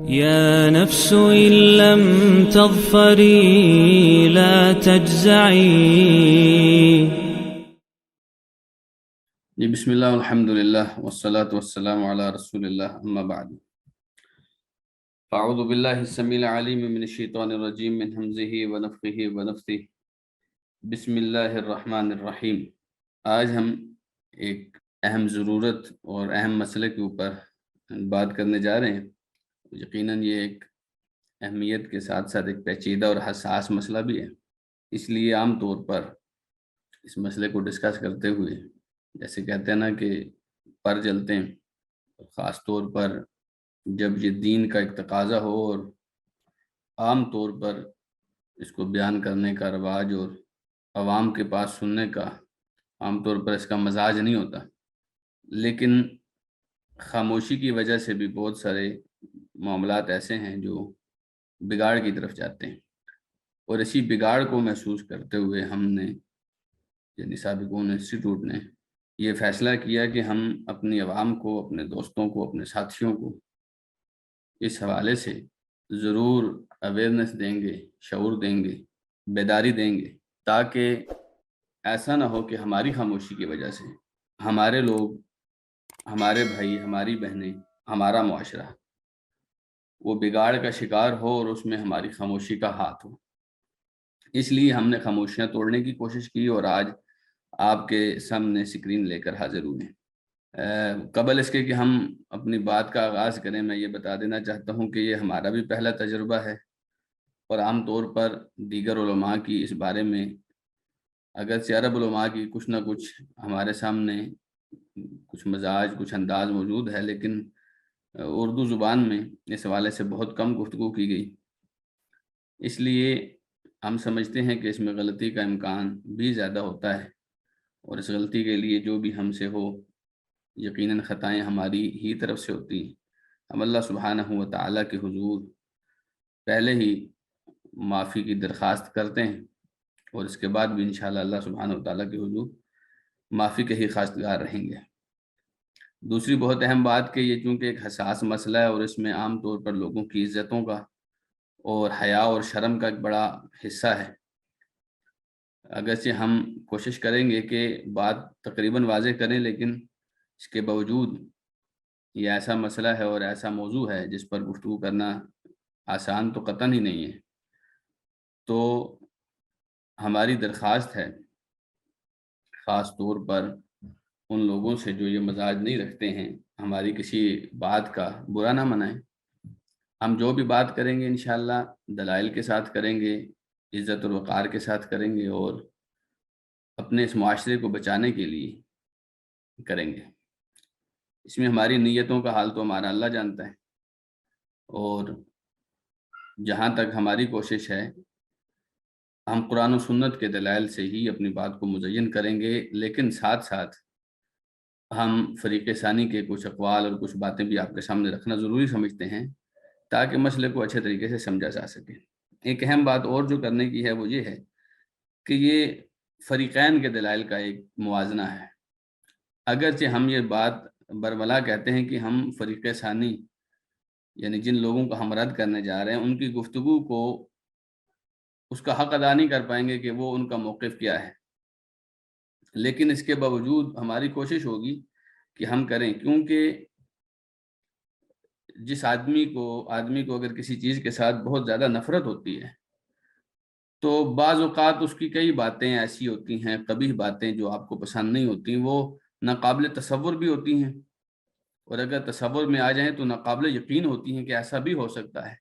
يا نفس إن لم تظفري لا تجزعي. جی بسم اللہ والحمد للہ والصلاة والسلام علی رسول اللہ اما بعد فاعوذ باللہ السمیع العلیم من الشیطان الرجیم من ہمزہ ونفخہ ونفثہ بسم اللہ الرحمن الرحیم۔ آج ہم ایک اہم ضرورت اور اہم مسئلے کے اوپر بات کرنے جا رہے ہیں۔ یقیناً یہ ایک اہمیت کے ساتھ ساتھ ایک پیچیدہ اور حساس مسئلہ بھی ہے، اس لیے عام طور پر اس مسئلے کو ڈسکس کرتے ہوئے جیسے کہتے ہیں نا کہ پر جلتے ہیں، خاص طور پر جب یہ دین کا ایک تقاضا ہو اور عام طور پر اس کو بیان کرنے کا رواج اور عوام کے پاس سننے کا عام طور پر اس کا مزاج نہیں ہوتا، لیکن خاموشی کی وجہ سے بھی بہت سارے معاملات ایسے ہیں جو بگاڑ کی طرف جاتے ہیں، اور اسی بگاڑ کو محسوس کرتے ہوئے ہم نے یعنی سابقون انسٹیٹیوٹ نے یہ فیصلہ کیا کہ ہم اپنی عوام کو، اپنے دوستوں کو، اپنے ساتھیوں کو اس حوالے سے ضرور اویئرنیس دیں گے، شعور دیں گے، بیداری دیں گے، تاکہ ایسا نہ ہو کہ ہماری خاموشی کی وجہ سے ہمارے لوگ، ہمارے بھائی، ہماری بہنیں، ہمارا معاشرہ وہ بگاڑ کا شکار ہو اور اس میں ہماری خاموشی کا ہاتھ ہو۔ اس لیے ہم نے خاموشیاں توڑنے کی کوشش کی اور آج آپ کے سامنے اسکرین لے کر حاضر ہوئے ہیں۔ قبل اس کے کہ ہم اپنی بات کا آغاز کریں، میں یہ بتا دینا چاہتا ہوں کہ یہ ہمارا بھی پہلا تجربہ ہے، اور عام طور پر دیگر علماء کی اس بارے میں اگرچہ عرب علماء کی کچھ نہ کچھ ہمارے سامنے کچھ مزاج، کچھ انداز موجود ہے، لیکن اردو زبان میں اس حوالے سے بہت کم گفتگو کی گئی، اس لیے ہم سمجھتے ہیں کہ اس میں غلطی کا امکان بھی زیادہ ہوتا ہے، اور اس غلطی کے لیے جو بھی ہم سے ہو یقیناً خطائیں ہماری ہی طرف سے ہوتی ہیں۔ ہم اللہ سبحانہ و تعالیٰ کے حضور پہلے ہی معافی کی درخواست کرتے ہیں، اور اس کے بعد بھی انشاءاللہ اللہ سبحانہ و تعالیٰ کے حضور معافی کے ہی خواستگار رہیں گے۔ دوسری بہت اہم بات کہ یہ چونکہ ایک حساس مسئلہ ہے اور اس میں عام طور پر لوگوں کی عزتوں کا اور حیا اور شرم کا ایک بڑا حصہ ہے، اگرچہ ہم کوشش کریں گے کہ بات تقریباً واضح کریں، لیکن اس کے باوجود یہ ایسا مسئلہ ہے اور ایسا موضوع ہے جس پر گفتگو کرنا آسان تو قطعاً ہی نہیں ہے۔ تو ہماری درخواست ہے خاص طور پر ان لوگوں سے جو یہ مزاج نہیں رکھتے ہیں، ہماری کسی بات کا برا نہ منائیں۔ ہم جو بھی بات کریں گے انشاءاللہ دلائل کے ساتھ کریں گے، عزت اور وقار کے ساتھ کریں گے، اور اپنے اس معاشرے کو بچانے کے لیے کریں گے۔ اس میں ہماری نیتوں کا حال تو ہمارا اللہ جانتا ہے، اور جہاں تک ہماری کوشش ہے ہم قرآن و سنت کے دلائل سے ہی اپنی بات کو مزین کریں گے، لیکن ساتھ ساتھ ہم فریق ثانی کے کچھ اقوال اور کچھ باتیں بھی آپ کے سامنے رکھنا ضروری سمجھتے ہیں تاکہ مسئلے کو اچھے طریقے سے سمجھا جا سکے۔ ایک اہم بات اور جو کرنے کی ہے وہ یہ ہے کہ یہ فریقین کے دلائل کا ایک موازنہ ہے۔ اگرچہ ہم یہ بات برملا کہتے ہیں کہ ہم فریق ثانی یعنی جن لوگوں کو ہم رد کرنے جا رہے ہیں ان کی گفتگو کو اس کا حق ادا نہیں کر پائیں گے کہ وہ ان کا موقف کیا ہے، لیکن اس کے باوجود ہماری کوشش ہوگی کہ ہم کریں، کیونکہ جس آدمی کو اگر کسی چیز کے ساتھ بہت زیادہ نفرت ہوتی ہے تو بعض اوقات اس کی کئی باتیں ایسی ہوتی ہیں، قبیح باتیں جو آپ کو پسند نہیں ہوتی، وہ ناقابل تصور بھی ہوتی ہیں، اور اگر تصور میں آ جائیں تو ناقابل یقین ہوتی ہیں کہ ایسا بھی ہو سکتا ہے،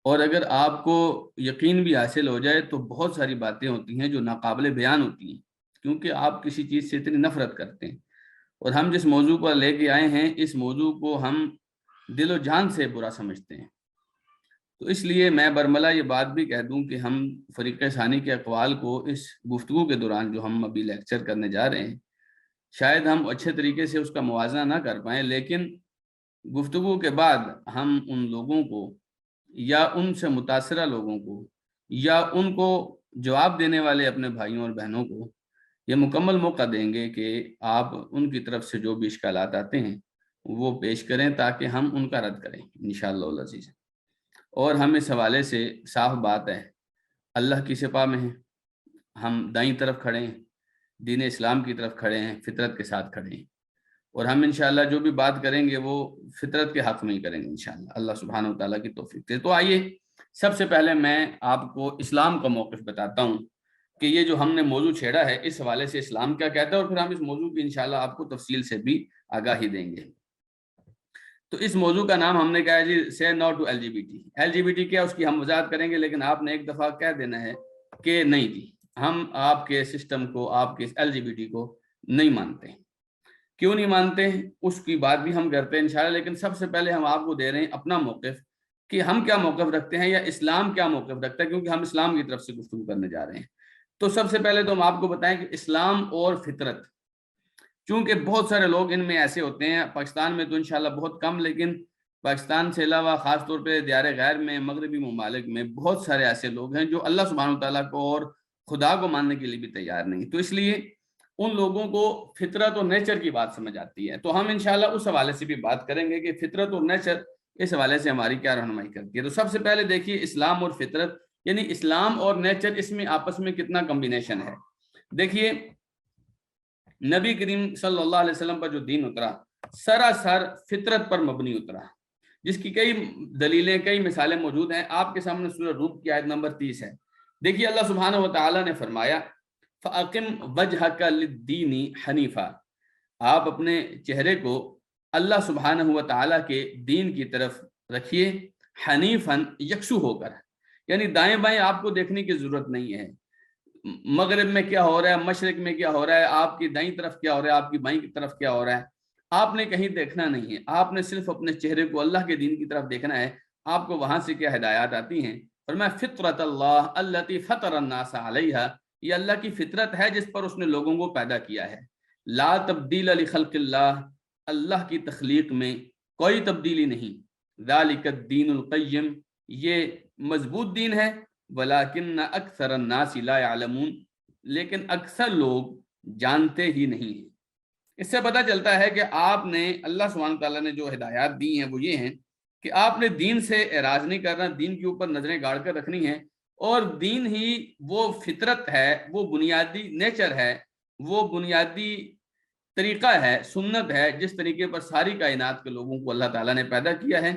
اور اگر آپ کو یقین بھی حاصل ہو جائے تو بہت ساری باتیں ہوتی ہیں جو ناقابل بیان ہوتی ہیں، کیونکہ آپ کسی چیز سے اتنی نفرت کرتے ہیں، اور ہم جس موضوع پر لے کے آئے ہیں اس موضوع کو ہم دل و جان سے برا سمجھتے ہیں۔ تو اس لیے میں برملا یہ بات بھی کہہ دوں کہ ہم فریق ثانی کے اقوال کو اس گفتگو کے دوران جو ہم ابھی لیکچر کرنے جا رہے ہیں شاید ہم اچھے طریقے سے اس کا موازنہ نہ کر پائیں، لیکن گفتگو کے بعد ہم ان لوگوں کو یا ان سے متاثرہ لوگوں کو یا ان کو جواب دینے والے اپنے بھائیوں اور بہنوں کو یہ مکمل موقع دیں گے کہ آپ ان کی طرف سے جو بھی اشکالات آتے ہیں وہ پیش کریں تاکہ ہم ان کا رد کریں انشاءاللہ العزیز۔ اور ہم اس حوالے سے صاف بات ہے، اللہ کی سپاہ میں ہیں، ہم دائیں طرف کھڑے ہیں، دین اسلام کی طرف کھڑے ہیں، فطرت کے ساتھ کھڑے ہیں، اور ہم انشاءاللہ جو بھی بات کریں گے وہ فطرت کے حق میں ہی کریں گے انشاءاللہ، اللہ سبحانہ وتعالیٰ کی توفیق دے۔ تو آئیے سب سے پہلے میں آپ کو اسلام کا موقف بتاتا ہوں کہ یہ جو ہم نے موضوع چھیڑا ہے اس حوالے سے اسلام کیا کہتا ہے، اور پھر ہم اس موضوع کی انشاءاللہ آپ کو تفصیل سے بھی آگاہی دیں گے۔ تو اس موضوع کا نام ہم نے کہا ہے جی سے no to L G B T. L G B T کیا اس کی ہم وضاحت کریں گے، لیکن آپ نے ایک دفعہ کہہ دینا ہے کہ نہیں جی ہم آپ کے سسٹم کو، آپ کے ایل جی بی ٹی کو نہیں مانتے۔ کیوں نہیں مانتے ہیں اس کی بات بھی ہم کرتے ہیں انشاءاللہ، لیکن سب سے پہلے ہم آپ کو دے رہے ہیں اپنا موقف کہ ہم کیا موقف رکھتے ہیں یا اسلام کیا موقف رکھتا ہے، کیونکہ ہم اسلام کی طرف سے گفتگو کرنے جا رہے ہیں۔ تو سب سے پہلے تو ہم آپ کو بتائیں کہ اسلام اور فطرت، چونکہ بہت سارے لوگ ان میں ایسے ہوتے ہیں، پاکستان میں تو انشاءاللہ بہت کم، لیکن پاکستان سے علاوہ خاص طور پہ دیار غیر میں، مغربی ممالک میں بہت سارے ایسے لوگ ہیں جو اللہ سبحانہ وتعالیٰ کو اور خدا کو ماننے کے لیے بھی تیار نہیں۔ تو اس لیے ان لوگوں کو فطرت اور نیچر کی بات سمجھ آتی ہے، تو ہم انشاءاللہ اس حوالے سے بھی بات کریں گے کہ فطرت اور نیچر اس حوالے سے ہماری کیا رہنمائی کرتی ہے۔ تو سب سے پہلے دیکھیے اسلام اور فطرت، یعنی اسلام اور نیچر، اس میں آپس میں کتنا کمبینیشن ہے۔ دیکھیے نبی کریم صلی اللہ علیہ وسلم پر جو دین اترا سراسر فطرت پر مبنی اترا، جس کی کئی دلیلیں، کئی مثالیں موجود ہیں۔ آپ کے سامنے سورہ روم کی آیت نمبر 30 ہے۔ دیکھیے اللہ سبحانہ وتعالی نے فرمایا فَأَقِمْ وَجْهَكَ لِلدِّينِ حَنِيفًا، آپ اپنے چہرے کو اللہ سبحانہ وتعالی کے دین کی طرف رکھیے، حنیفاً یکسو ہو کر، یعنی دائیں بائیں آپ کو دیکھنے کی ضرورت نہیں ہے، مغرب میں کیا ہو رہا ہے، مشرق میں کیا ہو رہا ہے، آپ کی دائیں طرف کیا ہو رہا ہے، آپ کی بائیں کی طرف کیا ہو رہا ہے، آپ نے کہیں دیکھنا نہیں ہے، آپ نے صرف اپنے چہرے کو اللہ کے دین کی طرف دیکھنا ہے۔ آپ کو وہاں سے کیا ہدایات آتی ہیں، فرمایا فطرت اللہ التی فطر الناس علیہا، یہ اللہ کی فطرت ہے جس پر اس نے لوگوں کو پیدا کیا ہے۔ لا تبدیل لخلق اللہ، اللہ کی تخلیق میں کوئی تبدیلی نہیں۔ ذالک الدین القیم، یہ مضبوط دین ہے، ولیکن اکثر الناس لا يعلمون، لیکن اکثر لوگ جانتے ہی نہیں ہیں۔ اس سے پتہ چلتا ہے کہ آپ نے، اللہ سبحانہ تعالیٰ نے جو ہدایات دی ہیں وہ یہ ہیں کہ آپ نے دین سے اعراض نہیں کرنا، دین کے اوپر نظریں گاڑ کر رکھنی ہیں، اور دین ہی وہ فطرت ہے، وہ بنیادی نیچر ہے، وہ بنیادی طریقہ ہے، سنت ہے، جس طریقے پر ساری کائنات کے لوگوں کو اللہ تعالیٰ نے پیدا کیا ہے۔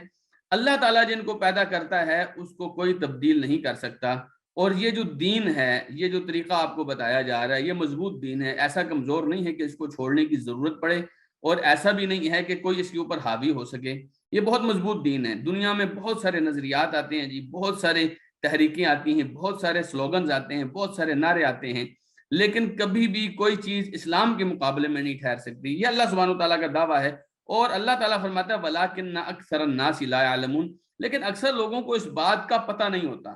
اللہ تعالیٰ جن کو پیدا کرتا ہے اس کو کوئی تبدیل نہیں کر سکتا، اور یہ جو دین ہے، یہ جو طریقہ آپ کو بتایا جا رہا ہے، یہ مضبوط دین ہے، ایسا کمزور نہیں ہے کہ اس کو چھوڑنے کی ضرورت پڑے، اور ایسا بھی نہیں ہے کہ کوئی اس کے اوپر حاوی ہو سکے۔ یہ بہت مضبوط دین ہے۔ دنیا میں بہت سارے نظریات آتے ہیں جی، بہت سارے تحریکیں آتی ہیں، بہت سارے سلوگنز آتے ہیں، بہت سارے نعرے آتے ہیں، لیکن کبھی بھی کوئی چیز اسلام کے مقابلے میں نہیں ٹھہر سکتی۔ یہ اللہ سبحانہ تعالیٰ کا دعویٰ ہے، اور اللہ تعالیٰ فرماتا ہے وَلَٰكِنَّ أَكْثَرَ النَّاسِ لَا يَعْلَمُونَ، لیکن اکثر لوگوں کو اس بات کا پتہ نہیں ہوتا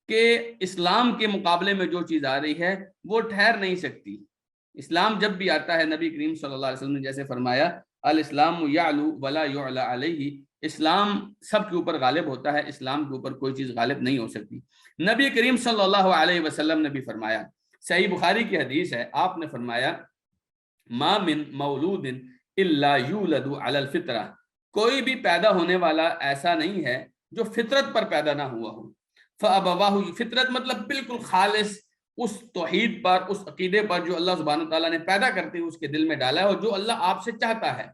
کہ اسلام کے مقابلے میں جو چیز آ رہی ہے وہ ٹھہر نہیں سکتی۔ اسلام جب بھی آتا ہے، نبی کریم صلی اللہ علیہ وسلم نے جیسے فرمایا الاسلام یعلو ولا یعلی علیہ، اسلام سب کے اوپر غالب ہوتا ہے، اسلام کے اوپر کوئی چیز غالب نہیں ہو سکتی۔ نبی کریم صلی اللہ علیہ وسلم نے بھی فرمایا، صحیح بخاری کی حدیث ہے، آپ نے فرمایا ما من مولود الا یولد علی الفطرہ، کوئی بھی پیدا ہونے والا ایسا نہیں ہے جو فطرت پر پیدا نہ ہوا ہو۔ فَأَبَوَاهُ، فطرت مطلب بالکل خالص اس توحید پر، اس عقیدے پر جو اللہ سبحانہ تعالیٰ نے پیدا کرتے ہوئے اس کے دل میں ڈالا ہے، اور جو اللہ آپ سے چاہتا ہے۔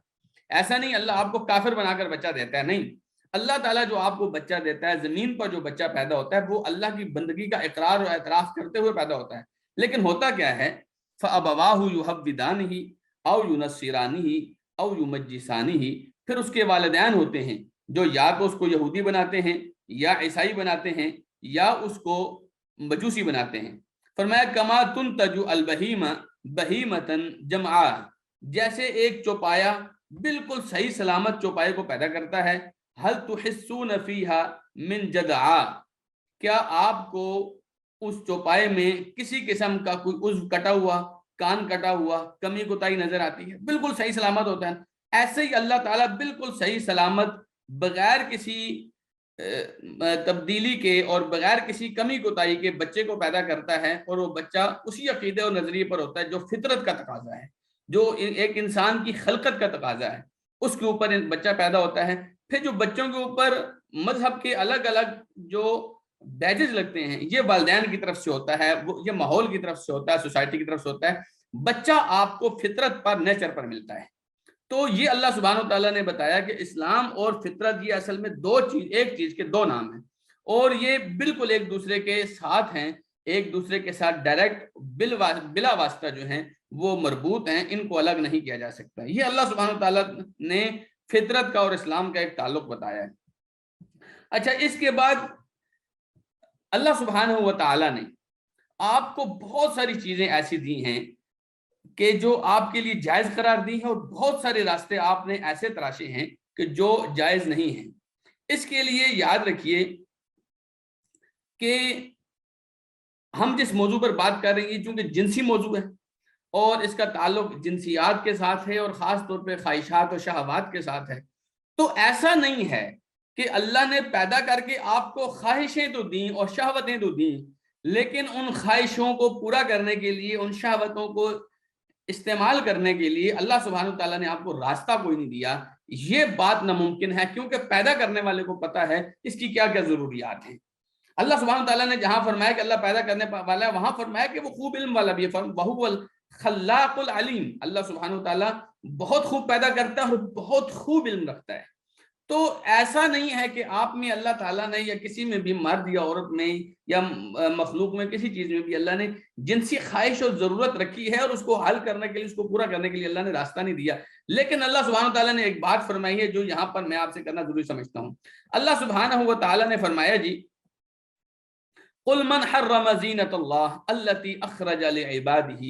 ایسا نہیں اللہ آپ کو کافر بنا کر بچہ دیتا ہے، نہیں، اللہ تعالیٰ جو آپ کو بچہ دیتا ہے، زمین پر جو بچہ پیدا ہوتا ہے وہ اللہ کی بندگی کا اقرار اور اعتراف کرتے ہوئے پیدا ہوتا ہے۔ لیکن ہوتا کیا ہے، فَأَبَوَاهُ يُحَوِّدَانِهِ أَوْ يُنَصِّرَانِهِ أَوْ يُمَجِّسَانِهِ، پھر اس کے والدین ہوتے ہیں جو یا تو اس کو یہودی بناتے ہیں، یا عیسائی بناتے ہیں، یا اس کو مجوسی بناتے ہیں۔ فرمایا کما تنتج البہیمہ بہیمۃ جمعاء، جیسے ایک چوپایا بالکل صحیح سلامت چوپائے کو پیدا کرتا ہے، هل تحسون فیها من جدعاء، کیا آپ کو اس چوپائے میں کسی قسم کا کوئی عضو کٹا ہوا، کان کٹا ہوا، کمی کوتاہی نظر آتی ہے؟ بالکل صحیح سلامت ہوتا ہے۔ ایسے ہی اللہ تعالیٰ بالکل صحیح سلامت، بغیر کسی تبدیلی کے اور بغیر کسی کمی کوتاہی کے بچے کو پیدا کرتا ہے، اور وہ بچہ اسی عقیدے اور نظریے پر ہوتا ہے جو فطرت کا تقاضا ہے، جو ایک انسان کی خلقت کا تقاضا ہے۔ اس کے اوپر بچہ پیدا ہوتا ہے. پھر جو بچوں کے اوپر مذہب کے الگ الگ جو بیجز لگتے ہیں یہ والدین کی طرف سے ہوتا ہے, یہ ماحول کی طرف سے ہوتا ہے, سوسائٹی کی طرف سے ہوتا ہے. بچہ آپ کو فطرت پر, نیچر پر ملتا ہے. تو یہ اللہ سبحانہ و تعالیٰ نے بتایا کہ اسلام اور فطرت یہ اصل میں ایک چیز کے دو نام ہیں, اور یہ بالکل ایک دوسرے کے ساتھ ہیں, ایک دوسرے کے ساتھ ڈائریکٹ بلا واسطہ جو ہیں وہ مربوط ہیں, ان کو الگ نہیں کیا جا سکتا. یہ اللہ سبحانہ و تعالیٰ نے فطرت کا اور اسلام کا ایک تعلق بتایا ہے. اچھا, اس کے بعد اللہ سبحانہ و تعالیٰ نے آپ کو بہت ساری چیزیں ایسی دی ہیں کہ جو آپ کے لیے جائز قرار دی ہیں, اور بہت سارے راستے آپ نے ایسے تراشے ہیں کہ جو جائز نہیں ہیں. اس کے لیے یاد رکھیے کہ ہم جس موضوع پر بات کر رہے ہیں چونکہ جنسی موضوع ہے اور اس کا تعلق جنسیات کے ساتھ ہے, اور خاص طور پہ خواہشات اور شہوات کے ساتھ ہے, تو ایسا نہیں ہے کہ اللہ نے پیدا کر کے آپ کو خواہشیں تو دیں اور شہوتیں تو دیں, لیکن ان خواہشوں کو پورا کرنے کے لیے, ان شہوتوں کو استعمال کرنے کے لیے اللہ سبحانہ و تعالیٰ نے آپ کو راستہ کوئی نہیں دیا. یہ بات ناممکن ہے, کیونکہ پیدا کرنے والے کو پتا ہے اس کی کیا کیا ضروریات ہیں. اللہ سبحانہ و تعالیٰ نے جہاں فرمایا کہ اللہ پیدا کرنے والا ہے, وہاں فرمایا کہ وہ خوب علم والا بھی ہے, وَهُوَ الْخَلَّاقُ الْعَلِيمُ. اللہ سبحانہ و تعالیٰ بہت خوب پیدا کرتا ہے اور بہت خوب علم رکھتا ہے. تو ایسا نہیں ہے کہ آپ میں اللہ تعالیٰ نے, یا کسی میں بھی, مرد یا عورت میں یا مخلوق میں, کسی چیز میں بھی اللہ نے جنسی خواہش اور ضرورت رکھی ہے اور اس کو حل کرنے کے لیے, اس کو پورا کرنے کے لیے اللہ نے راستہ نہیں دیا. لیکن اللہ سبحانہ تعالیٰ نے ایک بات فرمائی ہے جو یہاں پر میں آپ سے کرنا ضروری سمجھتا ہوں. اللہ سبحانہ و تعالیٰ نے فرمایا جی, قُلْ مَنْ حَرَّمَ زِينَةَ اللَّهِ الَّتِي أَخْرَجَ لِعِبَادِهِ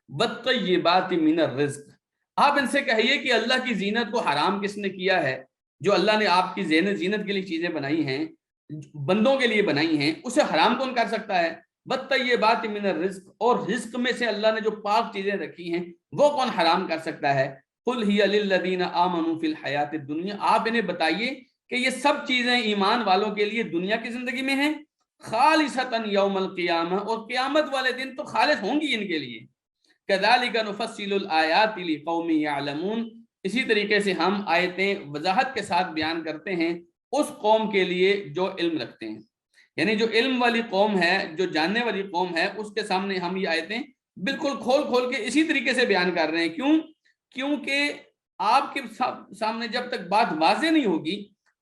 وَالطَّيِّبَاتِ مِنَ الرِّزْقِ. آپ ان سے کہیے کہ اللہ کی زینت کو حرام کس نے کیا ہے؟ جو اللہ نے آپ کی زینت کے لیے چیزیں بنائی ہیں, بندوں کے لیے بنائی ہیں, اسے حرام کون کر سکتا ہے؟ وَالطَّيِّبَاتِ مِنَ الرِّزْقِ, اور رزق میں سے اللہ نے جو پاک چیزیں رکھی ہیں وہ کون حرام کر سکتا ہے؟ قُلْ هِيَ لِلَّذِينَ آمَنُوا فِي الْحَيَاةِ الدُّنْيَا. آپ انہیں بتائیے کہ یہ سب چیزیں ایمان والوں کے لیے دنیا کی زندگی میں ہیں, خالصتاً یوم القیامہ, اور قیامت والے دن تو خالص ہوں گی ان کے لیے. كَذَلِكَ نُفَصِّلُ الْآيَاتِ لِقَوْمٍ يَعْلَمُونَ. اسی طریقے سے ہم آیتیں وضاحت کے ساتھ بیان کرتے ہیں اس قوم کے لیے جو علم رکھتے ہیں. یعنی جو علم والی قوم ہے, جو جاننے والی قوم ہے, اس کے سامنے ہم یہ آیتیں بالکل کھول کے اسی طریقے سے بیان کر رہے ہیں. کیوں؟ کیونکہ آپ کے سامنے جب تک بات واضح نہیں ہوگی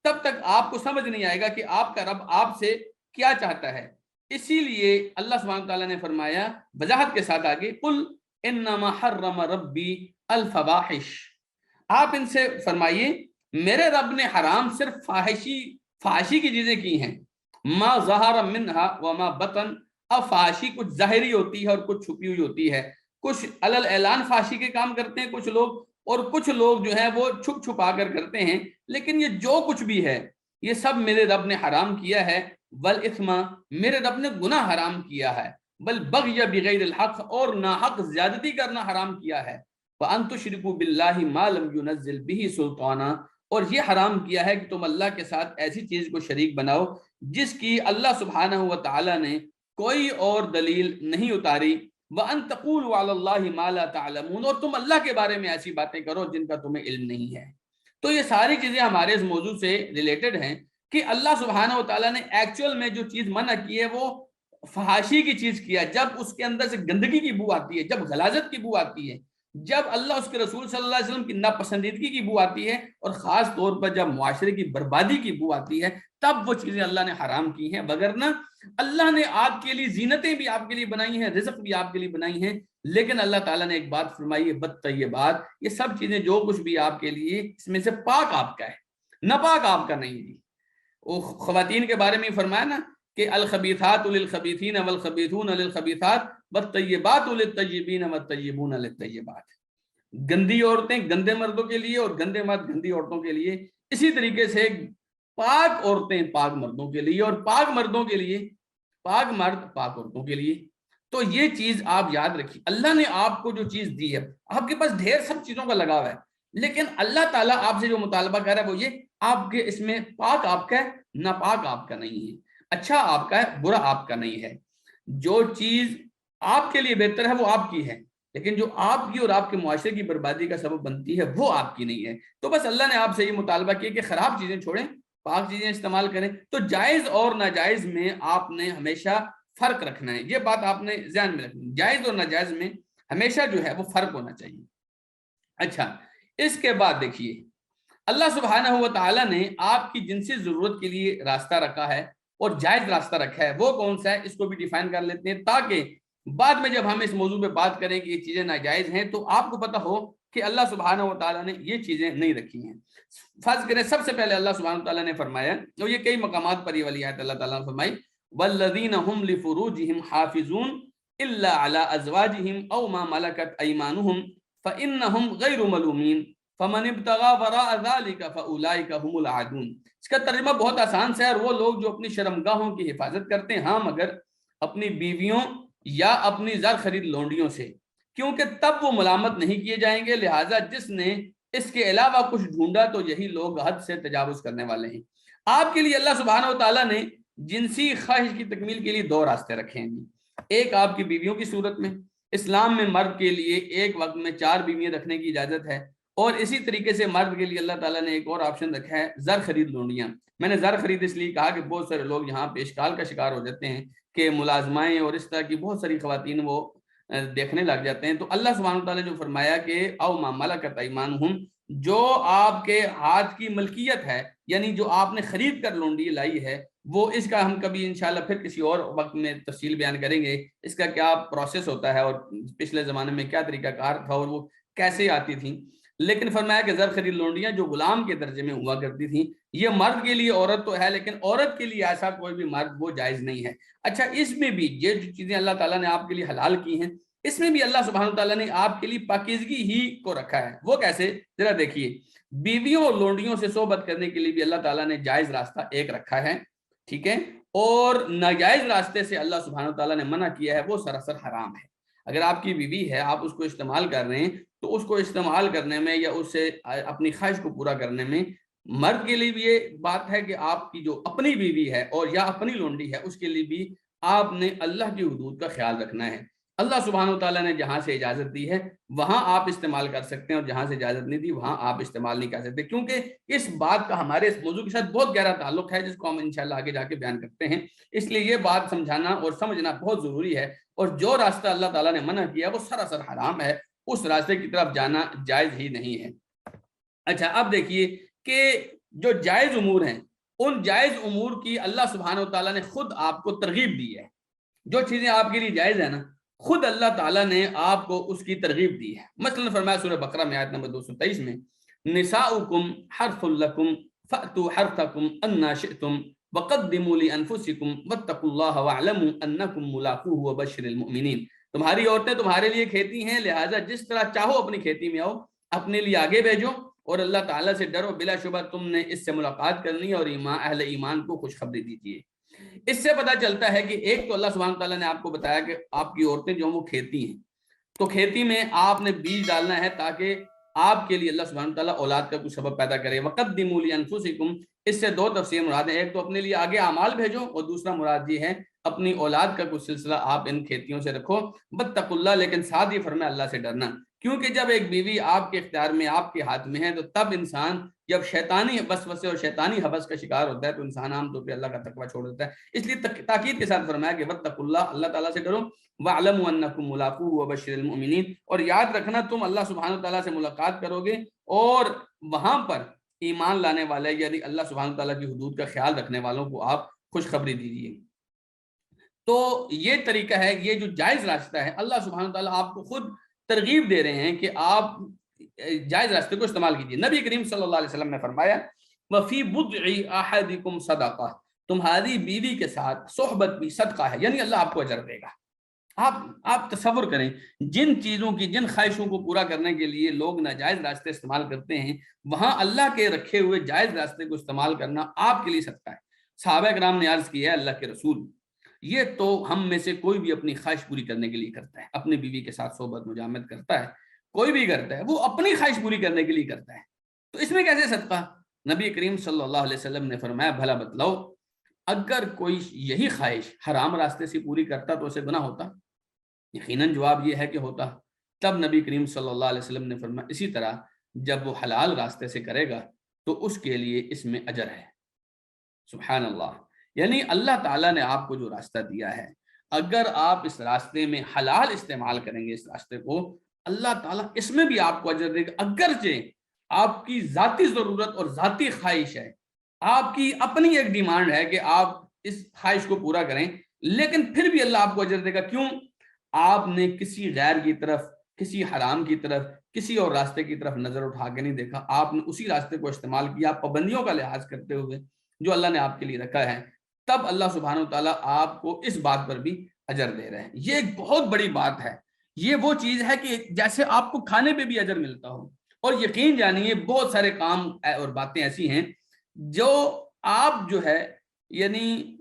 تب تک آپ کو سمجھ نہیں آئے گا کہ آپ کا رب آپ سے کیا چاہتا ہے. اسی لیے اللہ سبحانہ تعالیٰ نے فرمایا وضاحت کے ساتھ آگے, قُلْ إِنَّمَا حَرَّمَ رَبِّي الْفَوَاحِشَ. آپ ان سے فرمائیے میرے رب نے حرام صرف فحاشی کی چیزیں کی ہیں. ما ظہر منہا وما بطن. اب فحاشی کچھ ظاہری ہوتی ہے اور کچھ چھپی ہوئی ہوتی ہے. کچھ علل اعلان فحاشی کے کام کرتے ہیں کچھ لوگ, اور کچھ لوگ جو ہیں وہ چھپ چھپا کر کرتے ہیں. لیکن یہ جو کچھ بھی ہے یہ سب میرے رب نے حرام کیا ہے. والاثم, میرے رب نے گناہ حرام کیا ہے. والبغی بغیر الحق, اور ناحق زیادتی کرنا حرام کیا ہے. وَأَن تُشْرِكُوا بِاللَّهِ مَا لَمْ يُنَزِّلْ بِهِ سُلْطَانًا, اور یہ حرام کیا ہے کہ تم اللہ کے ساتھ ایسی چیز کو شریک بناؤ جس کی اللہ سبحانہ و تعالی نے کوئی اور دلیل نہیں اتاری. وَأَن تَقُولُوا عَلَى اللَّهِ مَا لَا تَعْلَمُونَ, اور تم اللہ کے بارے میں ایسی باتیں کرو جن کا تمہیں علم نہیں ہے. تو یہ ساری چیزیں ہمارے اس موضوع سے ریلیٹڈ ہیں کہ اللہ سبحانہ و تعالیٰ نے ایکچوئل میں جو چیز منع کی ہے وہ فحاشی کی چیز کیا. جب اس کے اندر سے گندگی کی بو آتی ہے, جب غلاظت کی بو آتی ہے, جب اللہ اس کے رسول صلی اللہ علیہ وسلم کی ناپسندیدگی کی بو آتی ہے, اور خاص طور پر جب معاشرے کی بربادی کی بو آتی ہے, تب وہ چیزیں اللہ نے حرام کی ہیں. وگرنہ اللہ نے آپ کے لیے زینتیں بھی آپ کے لیے بنائی ہیں, رزق بھی آپ کے لیے بنائی ہیں. لیکن اللہ تعالیٰ نے ایک بات فرمائی ہے, والطیبات, یہ سب چیزیں جو کچھ بھی آپ کے لیے اس میں سے پاک آپ کا ہے, ناپاک آپ کا نہیں ہے. وہ خواتین کے بارے میں فرمایا نا کہ الخبیثات للخبیثین والخبیثون للخبیثات والطیبات للطیبین والطیبون للطیبات. گندی عورتیں گندے مردوں کے لیے اور گندے مرد گندی عورتوں کے لیے. اسی طریقے سے پاک عورتیں پاک مردوں کے لیے اور پاک مردوں کے لیے پاک مرد پاک عورتوں کے لیے. تو یہ چیز آپ یاد رکھیے, اللہ نے آپ کو جو چیز دی ہے, آپ کے پاس ڈھیر سب چیزوں کا لگاؤ ہے, لیکن اللہ تعالیٰ آپ سے جو مطالبہ کر رہا ہے وہ یہ, آپ کے اس میں پاک آپ کا ہے, ناپاک آپ کا نہیں ہے, اچھا آپ کا ہے, برا آپ کا نہیں ہے. جو چیز آپ کے لیے بہتر ہے وہ آپ کی ہے, لیکن جو آپ کی اور آپ کے معاشرے کی بربادی کا سبب بنتی ہے وہ آپ کی نہیں ہے۔ تو بس اللہ نے آپ سے یہ مطالبہ کیا کہ خراب چیزیں چھوڑیں، پاک چیزیں استعمال کریں۔ تو جائز اور ناجائز میں آپ نے ہمیشہ فرق رکھنا ہے، یہ بات آپ نے ذہن میں رکھنی، جائز اور ناجائز میں ہمیشہ جو ہے وہ فرق ہونا چاہیے۔ اچھا، اس کے بعد دیکھیے اللہ سبحانہ و تعالیٰ نے آپ کی جنسی ضرورت کے لیے راستہ رکھا ہے اور جائز راستہ رکھا ہے، وہ کون سا ہے اس کو بھی ڈیفائن کر لیتے ہیں، تاکہ بعد میں جب ہم اس موضوع پہ بات کریں کہ یہ چیزیں ناجائز ہیں تو آپ کو پتہ ہو کہ اللہ سبحانہ و تعالیٰ نے یہ چیزیں نہیں رکھی ہیں۔ فرض کریں سب سے پہلے اللہ سبحانہ و تعالیٰ نے فرمایا، اور یہ کئی مقامات پر یہ والی آیت اللہ تعالیٰ نے فرمائی، والذین هم لفروجهم حافظون الا علی ازواجهم او ما ملکت ایمانهم فانهم غیر ملومین فمن ابتغى وراء ذلك فاولئک هم العادون۔ اس کا ترجمہ بہت آسان سے ہے، اور وہ لوگ جو اپنی شرمگاہوں کی حفاظت کرتے ہیں، ہاں مگر اپنی بیویوں یا اپنی زر خرید لونڈیوں سے، کیونکہ تب وہ ملامت نہیں کیے جائیں گے، لہٰذا جس نے اس کے علاوہ کچھ ڈھونڈا تو یہی لوگ حد سے تجاوز کرنے والے ہیں۔ آپ کے لیے اللہ سبحانہ و تعالیٰ نے جنسی خواہش کی تکمیل کے لیے دو راستے رکھے ہیں، ایک آپ کی بیویوں کی صورت میں، اسلام میں مرد کے لیے ایک وقت میں 4 بیویاں رکھنے کی اجازت ہے، اور اسی طریقے سے مرد کے لیے اللہ تعالیٰ نے ایک اور آپشن رکھا ہے، زر خرید لونڈیاں۔ میں نے زر خرید اس لیے کہا کہ بہت سارے لوگ یہاں پہ اشکال کا شکار ہو جاتے ہیں کہ ملازمائیں اور اس طرح کی بہت ساری خواتین وہ دیکھنے لگ جاتے ہیں۔ تو اللہ سبحانہ وتعالیٰ نے جو فرمایا کہ او ما ملکت ایمانہم، جو آپ کے ہاتھ کی ملکیت ہے، یعنی جو آپ نے خرید کر لونڈی لائی ہے، وہ اس کا ہم کبھی انشاءاللہ پھر کسی اور وقت میں تفصیل بیان کریں گے، اس کا کیا پروسیس ہوتا ہے اور پچھلے زمانے میں کیا طریقہ کار تھا اور وہ کیسے آتی تھیں۔ لیکن فرمایا کہ زر خرید لونڈیاں جو غلام کے درجے میں ہوا کرتی تھیں، یہ مرد کے لیے عورت تو ہے، لیکن عورت کے لیے ایسا کوئی بھی مرد وہ جائز نہیں ہے۔ اچھا، اس میں بھی یہ جو چیزیں اللہ تعالیٰ نے آپ کے لیے حلال کی ہیں، اس میں بھی اللہ سبحانہ تعالیٰ نے آپ کے لیے پاکیزگی ہی کو رکھا ہے۔ وہ کیسے؟ ذرا دیکھیے، بیویوں اور لونڈیوں سے صحبت کرنے کے لیے بھی اللہ تعالیٰ نے جائز راستہ ایک رکھا ہے، ٹھیک ہے، اور ناجائز راستے سے اللہ سبحانہ تعالیٰ نے منع کیا ہے، وہ سراسر حرام ہے۔ اگر آپ کی بیوی ہے، آپ اس کو استعمال کر رہے ہیں، تو اس کو استعمال کرنے میں یا اس سے اپنی خواہش کو پورا کرنے میں، مرد کے لیے بھی یہ بات ہے کہ آپ کی جو اپنی بیوی ہے اور یا اپنی لونڈی ہے، اس کے لیے بھی آپ نے اللہ کی حدود کا خیال رکھنا ہے۔ اللہ سبحانہ و تعالیٰ نے جہاں سے اجازت دی ہے وہاں آپ استعمال کر سکتے ہیں، اور جہاں سے اجازت نہیں دی وہاں آپ استعمال نہیں کر سکتے، کیونکہ اس بات کا ہمارے اس موضوع کے ساتھ بہت گہرا تعلق ہے، جس کو ہم انشاءاللہ آگے جا کے بیان کرتے ہیں۔ اس لیے یہ بات سمجھانا اور سمجھنا بہت ضروری ہے، اور جو راستہ اللہ تعالیٰ نے منع کیا وہ سراسر حرام ہے، اس راستے کی طرف جانا جائز ہی نہیں ہے۔ اچھا، اب دیکھیے کہ جو جائز امور ہیں، ان جائز امور کی اللہ سبحانہ و تعالیٰ نے خود آپ کو ترغیب دی ہے۔ جو چیزیں آپ کے لیے جائز ہیں نا، خود اللہ تعالیٰ نے آپ کو اس کی ترغیب دی ہے۔ مثلا فرمایا سورہ بقرہ میں آیت نمبر 223 میں، نساؤکم حرث لکم فأتوا حرثکم انا شئتم وقدموا لانفسکم واتقوا اللہ واعلموا انکم ملاقوہ وبشر المؤمنین۔ تمہاری عورتیں تمہارے لیے کھیتی ہیں، لہٰذا جس طرح چاہو اپنی کھیتی میں آؤ، اپنے لیے آگے بھیجو اور اللہ تعالیٰ سے ڈرو، بلا شبہ تم نے اس سے ملاقات کرنی ہے، اور اہل ایمان کو خوشخبری دیجیے۔ اس سے پتہ چلتا ہے کہ ایک تو اللہ سبحانہ تعالیٰ نے آپ کو بتایا کہ آپ کی عورتیں جو وہ کھیتی ہیں، تو کھیتی میں آپ نے بیج ڈالنا ہے تاکہ آپ کے لیے اللہ سبحانہ تعالیٰ اولاد کا کوئی سبب پیدا کرے۔ وَقَدِّمُوا لِأَنفُسِكُمْ، اس سے دو تفسیر مراد ہیں، ایک تو اپنے لیے آگے اعمال بھیجو، اور دوسرا مراد یہ ہے اپنی اولاد کا کچھ سلسلہ آپ ان کھیتیوں سے رکھو۔ وَاتَّقُوا اللَّهَ، لیکن ساتھ یہ فرمایا اللہ سے ڈرنا، کیونکہ جب ایک بیوی آپ کے اختیار میں، آپ کے ہاتھ میں ہے، تو تب انسان جب شیطانی وسوسے اور شیطانی حوث کا شکار ہوتا ہے تو انسان عام طور پہ اللہ کا تقویٰ چھوڑ دیتا ہے۔ اس لیے تاکید کے ساتھ فرمایا کہ واتقوا اللہ، اللہ تعالیٰ سے ڈرو، وَاعْلَمُوا أَنَّكُمْ مُلَاقُوهُ وَبَشِّرِ الْمُؤْمِنِينَ، اور یاد رکھنا تم اللہ سبحانہ تعالیٰ سے ملاقات کرو گے، اور وہاں پر ایمان لانے والے یعنی اللہ سبحانہ تعالیٰ کی حدود کا خیال رکھنے والوں کو آپ خوشخبری دیجیے۔ تو یہ طریقہ ہے، یہ جو جائز راستہ ہے، اللہ سبحانہ تعالیٰ آپ کو خود ترغیب دے رہے ہیں کہ آپ جائز راستے کو استعمال کیجیے۔ نبی کریم صلی اللہ علیہ وسلم نے فرمایا وَفِي بُضْعِ أَحَدِكُمْ صَدَقَةٌ، تمہاری بیوی کے ساتھ صحبت بھی صدقہ ہے، یعنی اللہ آپ کو اجر دے گا۔ آپ تصور کریں، جن چیزوں کی، جن خواہشوں کو پورا کرنے کے لیے لوگ ناجائز راستے استعمال کرتے ہیں، وہاں اللہ کے رکھے ہوئے جائز راستے کو استعمال کرنا آپ کے لیے صدقہ ہے۔ صحابہ کرام نے عرض کیا ہے اللہ کے رسول، یہ تو ہم میں سے کوئی بھی اپنی خواہش پوری کرنے کے لیے کرتا ہے، اپنی بیوی کے ساتھ صحبت مجامعت کرتا ہے، کوئی بھی کرتا ہے، وہ اپنی خواہش پوری کرنے کے لیے کرتا ہے، تو اس میں کیسے صدقہ؟ نبی کریم صلی اللہ علیہ وسلم نے فرمایا بھلا بتلاؤ، اگر کوئی یہی خواہش حرام راستے سے پوری کرتا تو اسے گناہ ہوتا؟ یقیناً جواب یہ ہے کہ ہوتا۔ تب نبی کریم صلی اللہ علیہ وسلم نے فرمایا اسی طرح جب وہ حلال راستے سے کرے گا تو اس کے لیے اس میں اجر ہے۔ سبحان اللہ، یعنی اللہ تعالیٰ نے آپ کو جو راستہ دیا ہے، اگر آپ اس راستے میں حلال استعمال کریں گے اس راستے کو، اللہ تعالیٰ اس میں بھی آپ کو اجر دے گا، اگرچہ آپ کی ذاتی ضرورت اور ذاتی خواہش ہے، آپ کی اپنی ایک ڈیمانڈ ہے کہ آپ اس خواہش کو پورا کریں، لیکن پھر بھی اللہ آپ کو اجر دے گا۔ کیوں؟ آپ نے کسی غیر کی طرف، کسی حرام کی طرف، کسی اور راستے کی طرف نظر اٹھا کے نہیں دیکھا، آپ نے اسی راستے کو استعمال کیا پابندیوں کا لحاظ کرتے ہوئے جو اللہ نے آپ کے لیے رکھا ہے، تب اللہ سبحانہ وتعالیٰ آپ کو اس بات پر بھی اجر دے رہے ہیں۔ یہ ایک بہت بڑی بات ہے، یہ وہ چیز ہے کہ جیسے آپ کو کھانے پہ بھی اجر ملتا ہو، اور یقین جانیے بہت سارے کام اور باتیں ایسی ہیں جو آپ جو ہے یعنی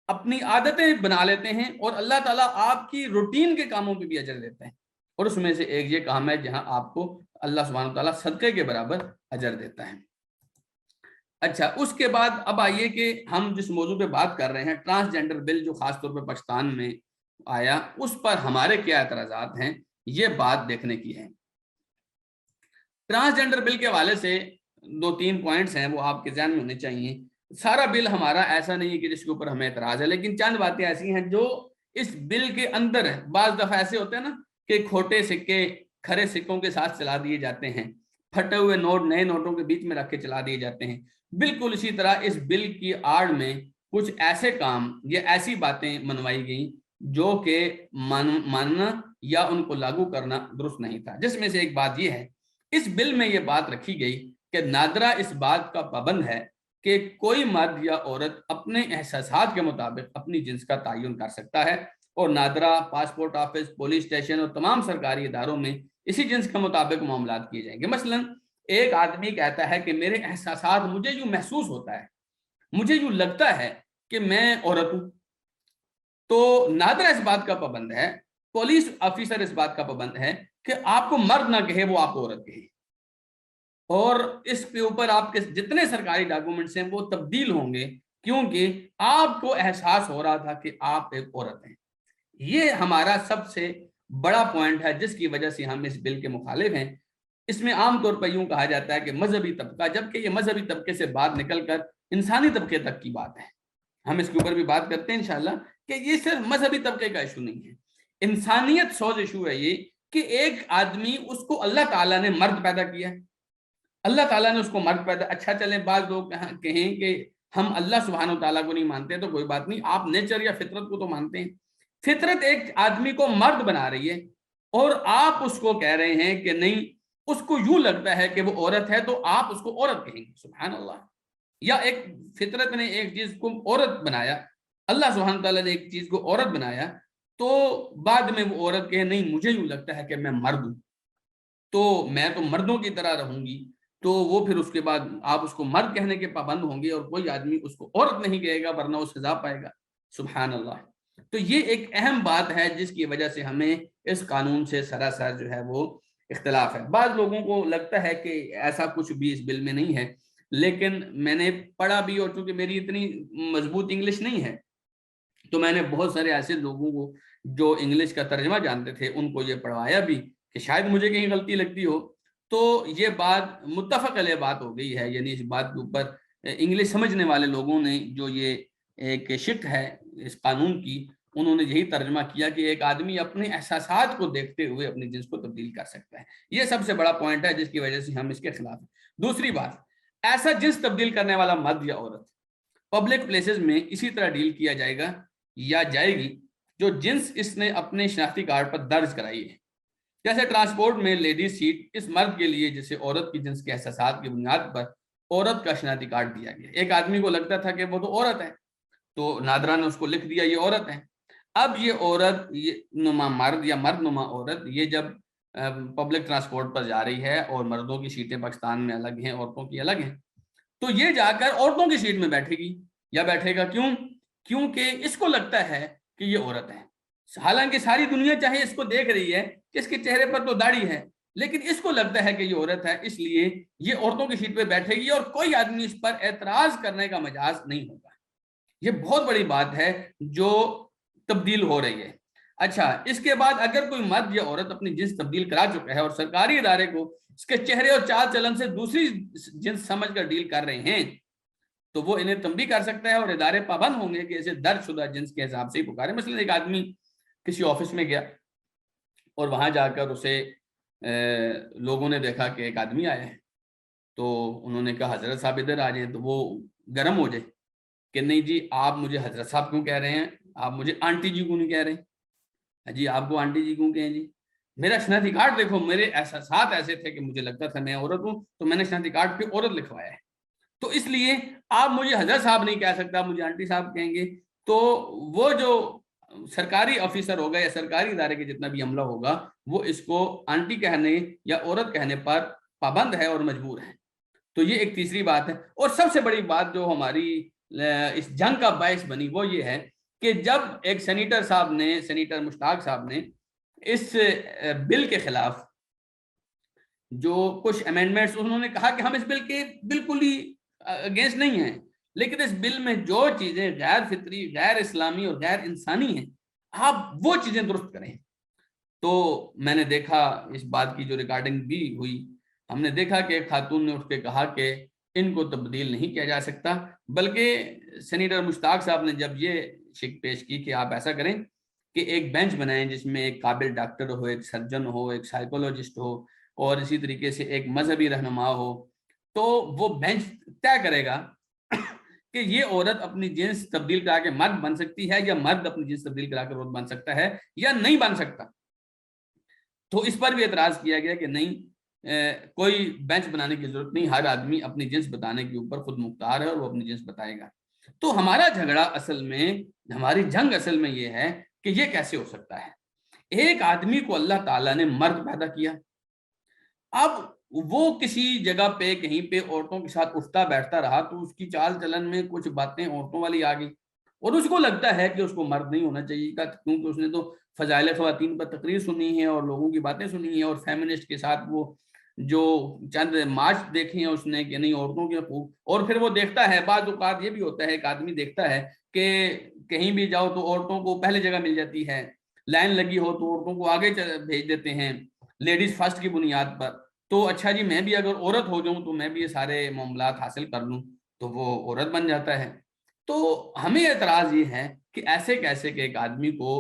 اپنی عادتیں بنا لیتے ہیں، اور اللہ تعالیٰ آپ کی روٹین کے کاموں پہ بھی اجر دیتے ہیں، اور اس میں سے ایک یہ کام ہے جہاں آپ کو اللہ سبحانہ وتعالیٰ صدقے کے برابر اجر دیتا ہے۔ اچھا، اس کے بعد اب آئیے کہ ہم جس موضوع پہ بات کر رہے ہیں، ٹرانسجینڈر بل جو خاص طور پہ پاکستان میں آیا، اس پر ہمارے کیا اعتراضات ہیں، یہ بات دیکھنے کی ہے۔ ٹرانسجینڈر بل کے حوالے سے 2-3 پوائنٹس ہیں، وہ آپ کے ذہن میں ہونے چاہیے۔ سارا بل ہمارا ایسا نہیں ہے کہ جس کے اوپر ہمیں اعتراض ہے، لیکن چند باتیں ایسی ہیں جو اس بل کے اندر ہے۔ بعض دفعہ ایسے ہوتے ہیں نا کہ کھوٹے سکے کھرے سکوں کے ساتھ چلا دیے جاتے ہیں، پھٹے ہوئے نوٹ نئے نوٹوں کے بیچ میں رکھ کے چلا دیے جاتے ہیں۔ بالکل اسی طرح اس بل کی آڑ میں کچھ ایسے کام یا ایسی باتیں منوائی گئیں جو کہ ماننا یا ان کو لاگو کرنا درست نہیں تھا، جس میں سے ایک بات یہ ہے، اس بل میں یہ بات رکھی گئی کہ نادرہ اس بات کا پابند ہے کہ کوئی مرد یا عورت اپنے احساسات کے مطابق اپنی جنس کا تعین کر سکتا ہے، اور Nadira passport office, police station اور تمام سرکاری اداروں میں اسی جنس کے مطابق معاملات کیے جائیں گے۔ مثلا ایک آدمی کہتا ہے کہ میرے احساسات، مجھے یوں محسوس ہوتا ہے، مجھے یوں لگتا ہے کہ میں عورت ہوں، تو نادرہ اس بات کا پابند ہے، پولیس آفیسر اس بات کا پابند ہے کہ آپ کو مرد نہ کہے، وہ آپ کو عورت کہے، اور اس کے اوپر آپ کے جتنے سرکاری ڈاکومنٹس ہیں وہ تبدیل ہوں گے، کیونکہ آپ کو احساس ہو رہا تھا کہ آپ ایک عورت ہیں۔ یہ ہمارا سب سے بڑا پوائنٹ ہے جس کی وجہ سے ہم اس بل کے مخالف ہیں۔ اس میں عام طور پر یوں کہا جاتا ہے کہ مذہبی طبقہ، جبکہ یہ مذہبی طبقے سے بات نکل کر انسانی طبقے تک کی بات ہے۔ ہم اس کے اوپر بھی بات کرتے ہیں انشاءاللہ کہ یہ صرف مذہبی طبقے کا ایشو نہیں ہے، انسانیت سوز ایشو ہے یہ کہ ایک آدمی، اس کو اللہ تعالیٰ نے مرد پیدا کیا ہے، اللہ تعالیٰ نے اس کو مرد پیدا۔ اچھا چلیں، بعض لوگ کہیں کہ ہم اللہ سبحانہ وتعالیٰ کو نہیں مانتے، تو کوئی بات نہیں، آپ نیچر یا فطرت کو تو مانتے ہیں۔ فطرت ایک آدمی کو مرد بنا رہی ہے، اور آپ اس کو کہہ رہے ہیں کہ نہیں، اس کو یوں لگتا ہے کہ وہ عورت ہے تو آپ اس کو عورت کہیں گے۔ سبحان اللہ، یا ایک فطرت نے ایک چیز کو عورت بنایا، اللہ سبحانہ تعالیٰ نے ایک چیز کو عورت بنایا، تو بعد میں وہ عورت کہے نہیں، مجھے یوں لگتا ہے کہ میں مرد ہوں، تو میں تو مردوں کی طرح رہوں گی، تو وہ پھر اس کے بعد آپ اس کو مرد کہنے کے پابند ہوں گے، اور کوئی آدمی اس کو عورت نہیں کہے گا ورنہ وہ سزا پائے گا۔ سبحان اللہ۔ تو یہ ایک اہم بات ہے جس کی وجہ سے ہمیں اس قانون سے سراسر جو ہے وہ اختلاف ہے۔ بعض لوگوں کو لگتا ہے کہ ایسا کچھ بھی اس بل میں نہیں ہے، لیکن میں نے پڑھا بھی، اور چونکہ میری اتنی مضبوط انگلش نہیں ہے تو میں نے بہت سارے ایسے لوگوں کو جو انگلش کا ترجمہ جانتے تھے ان کو یہ پڑھوایا بھی کہ شاید مجھے کہیں غلطی لگتی ہو، تو یہ بات متفق علیہ بات ہو گئی ہے۔ یعنی اس بات کے اوپر انگلش سمجھنے والے لوگوں نے جو یہ ایک شق ہے اس قانون کی، انہوں نے یہی ترجمہ کیا کہ ایک آدمی اپنے احساسات کو دیکھتے ہوئے اپنی جنس کو تبدیل کر سکتا ہے۔ یہ سب سے بڑا پوائنٹ ہے جس کی وجہ سے ہم اس کے خلاف ہیں۔ دوسری بات، ایسا جنس تبدیل کرنے والا مرد یا عورت پبلک پلیسز میں اسی طرح ڈیل کیا جائے گا یا جائے گی جو جنس اس نے اپنے شناختی کارڈ پر درج کرائی ہے۔ جیسے ٹرانسپورٹ میں لیڈیز سیٹ اس مرد کے لیے جسے عورت کی جنس کے احساسات کی بنیاد پر عورت کا شناختی کارڈ دیا گیا۔ ایک آدمی کو لگتا تھا کہ وہ تو عورت ہے، تو نادرہ نے اس کو لکھ دیا یہ عورت ہے۔ اب یہ عورت نما مرد یا مرد نما عورت، یہ جب پبلک ٹرانسپورٹ پر جا رہی ہے اور مردوں کی سیٹیں پاکستان میں الگ ہیں، عورتوں کی الگ ہیں، تو یہ جا کر عورتوں کی سیٹ میں بیٹھے گی یا بیٹھے گا۔ کیوں؟ کیونکہ اس کو لگتا ہے کہ یہ عورت ہے، حالانکہ ساری دنیا چاہے اس کو دیکھ رہی ہے کہ اس کے چہرے پر تو داڑھی ہے، لیکن اس کو لگتا ہے کہ یہ عورت ہے، اس لیے یہ عورتوں کی سیٹ پہ بیٹھے گی اور کوئی آدمی اس پر اعتراض کرنے کا مجاز نہیں ہوگا۔ یہ بہت بڑی بات ہے جو تبدیل ہو رہی ہے۔ اچھا اس کے بعد اگر کوئی مرد یا عورت اپنی جنس تبدیل کرا چکا ہے اور سرکاری ادارے کو اس کے چہرے اور چال چلن سے دوسری جنس سمجھ کر ڈیل کر رہے ہیں تو وہ انہیں تنبیہ کر سکتا ہے اور ادارے پابند ہوں گے کہ اسے درج شدہ جنس کے حساب سے ہی پکارے. مثلا ایک آدمی کسی آفس میں گیا اور وہاں جا کر اسے لوگوں نے دیکھا کہ ایک آدمی آیا ہے تو انہوں نے کہا حضرت صاحب ادھر آ جائیں, تو وہ گرم ہو جائے کہ نہیں جی آپ مجھے حضرت صاحب کیوں کہہ رہے ہیں, آپ مجھے آنٹی جی کیوں نہیں کہہ رہے ہیں, جی آپ کو آنٹی جی کیوں کہیں جی, میرا شناختی کارڈ دیکھو, میرے احساسات ایسے تھے کہ مجھے لگتا تھا میں عورت ہوں تو میں نے شناختی کارڈ پہ عورت لکھوایا ہے, تو اس لیے آپ مجھے حضرت صاحب نہیں کہہ سکتا, مجھے آنٹی صاحب کہیں گے. تو وہ جو سرکاری آفیسر ہوگا یا سرکاری ادارے کے جتنا بھی عملہ ہوگا وہ اس کو آنٹی کہنے یا عورت کہنے پر پابند ہے اور مجبور ہے. تو یہ ایک تیسری بات ہے. اور سب سے بڑی بات جو ہماری اس جنگ کا باعث بنی وہ یہ ہے کہ جب ایک سینیٹر مشتاق صاحب نے اس بل کے خلاف جو کچھ امینڈمنٹس, انہوں نے کہا کہ ہم اس بل کے بالکل ہی اگینسٹ نہیں ہیں, لیکن اس بل میں جو چیزیں غیر فطری, غیر اسلامی اور غیر انسانی ہیں آپ وہ چیزیں درست کریں. تو میں نے دیکھا اس بات کی جو ریکارڈنگ بھی ہوئی, ہم نے دیکھا کہ ایک خاتون نے اٹھ کے کہا کہ ان کو تبدیل نہیں کیا جا سکتا, بلکہ سینیٹر مشتاق صاحب نے جب یہ شک پیش کی کہ آپ ایسا کریں کہ ایک بینچ بنائیں جس میں ایک قابل ڈاکٹر ہو, ایک سرجن ہو, ایک سائیکولوجسٹ ہو اور اسی طریقے سے ایک مذہبی رہنما ہو, تو وہ بینچ طے کرے گا کہ یہ عورت اپنی جنس تبدیل کرا کے مرد بن سکتی ہے یا مرد اپنی جنس تبدیل کرا کے عورت بن سکتا ہے یا نہیں بن سکتا. تو اس پر بھی اعتراض کیا گیا کہ نہیں, کوئی بینچ بنانے کی ضرورت نہیں, ہر آدمی اپنی جنس بتانے کے اوپر خود مختار ہے اور وہ اپنی جنس بتائے گا. تو ہمارا جھگڑا اصل میں, ہماری جنگ اصل میں یہ ہے کہ یہ کیسے ہو سکتا ہے. ایک آدمی کو اللہ تعالیٰ نے مرد پیدا کیا, اب وہ کسی جگہ پہ کہیں پہ عورتوں کے ساتھ اٹھتا بیٹھتا رہا تو اس کی چال چلن میں کچھ باتیں عورتوں والی آ گئی اور اس کو لگتا ہے کہ اس کو مرد نہیں ہونا چاہیے کیونکہ اس نے تو فضائل خواتین پر تقریر سنی ہے اور لوگوں کی باتیں سنی ہیں اور فیمنسٹ کے ساتھ وہ جو چند مارچ دیکھے ہیں اس نے کہ نہیں عورتوں کے حقوق, اور پھر وہ دیکھتا ہے بعض اوقات یہ بھی ہوتا ہے ایک آدمی دیکھتا ہے کہ کہیں بھی جاؤ تو عورتوں کو پہلے جگہ مل جاتی ہے, لائن لگی ہو تو عورتوں کو آگے بھیج دیتے ہیں لیڈیز فرسٹ کی بنیاد پر, تو اچھا جی میں بھی اگر عورت ہو جاؤں تو میں بھی یہ سارے معاملات حاصل کر لوں تو وہ عورت بن جاتا ہے. تو ہمیں اعتراض یہ ہے کہ ایسے کیسے کہ ایک آدمی کو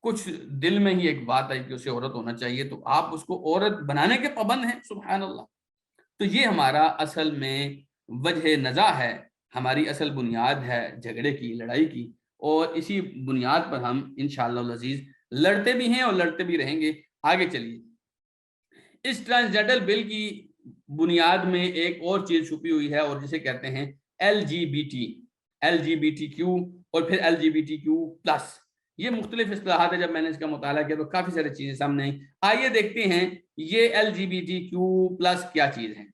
کچھ دل میں ہی ایک بات ہے کہ اسے عورت ہونا چاہیے تو آپ اس کو عورت بنانے کے پابند ہیں, سبحان اللہ. تو یہ ہمارا اصل میں وجہ نزاع ہے, ہماری اصل بنیاد ہے جھگڑے کی, لڑائی کی, اور اسی بنیاد پر ہم انشاءاللہ العزیز لڑتے بھی ہیں اور لڑتے بھی رہیں گے. آگے چلیے, اس ٹرانسجینڈر بل کی بنیاد میں ایک اور چیز چھپی ہوئی ہے اور جسے کہتے ہیں L G B T Q اور پھر L G B T Q plus. یہ مختلف اصطلاحات ہے, جب میں نے اس کا مطالعہ کیا تو کافی ساری چیزیں سامنے آئیں. آئیے دیکھتے ہیں یہ L G B T Q plus کیا چیز ہے.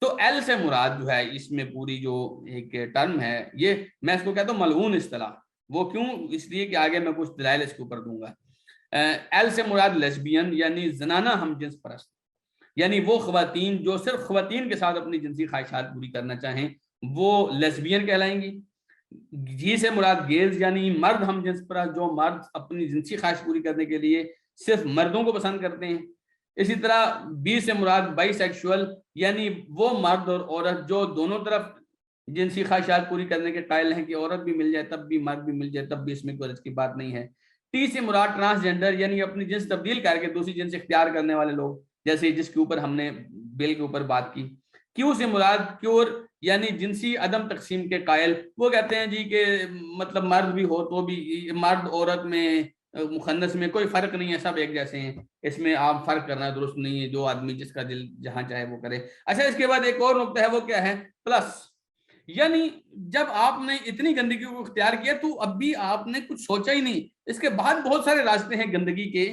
تو ایل سے مراد جو ہے اس میں پوری جو ایک ٹرم ہے, یہ میں اس کو کہتا ہوں ملعون اصطلاح. وہ کیوں, اس لیے کہ آگے میں کچھ دلائل اس کے اوپر دوں گا. ایل سے مراد لیسبین یعنی زنانہ ہم جنس پرست, یعنی وہ خواتین جو صرف خواتین کے ساتھ اپنی جنسی خواہشات پوری کرنا چاہیں وہ لیسبین کہلائیں گی. جی سے مراد گیز یعنی مرد ہم جنس پرست, جو مرد اپنی جنسی خواہش پوری کرنے کے لیے صرف مردوں کو پسند کرتے ہیں. اسی طرح بی سے مراد بائی سیکشول یعنی وہ مرد اور عورت جو دونوں طرف جنسی خواہشات پوری کرنے کے قائل ہیں کہ عورت بھی مل جائے تب بھی مرد بھی مل جائے تب بھی اس میں کوئی حرج کی بات نہیں ہے. ٹی سے مراد ٹرانسجینڈر یعنی اپنی جنس تبدیل کر کے دوسری جنس اختیار کرنے والے لوگ, جیسے جس کے اوپر ہم نے بل کے اوپر بات کی. کیو سے مراد کیور یعنی جنسی عدم تقسیم کے قائل, وہ کہتے ہیں جی کہ مطلب مرد بھی ہو تو بھی مرد عورت میں مخنث میں کوئی فرق نہیں ہے, سب ایک جیسے ہیں, اس میں آپ فرق کرنا درست نہیں ہے, جو آدمی جس کا دل جہاں چاہے وہ کرے. اچھا اس کے بعد ایک اور نقطہ ہے, وہ کیا ہے پلس, یعنی جب آپ نے اتنی گندگی کو اختیار کیا تو اب بھی آپ نے کچھ سوچا ہی نہیں. اس کے بعد بہت سارے راستے ہیں گندگی کے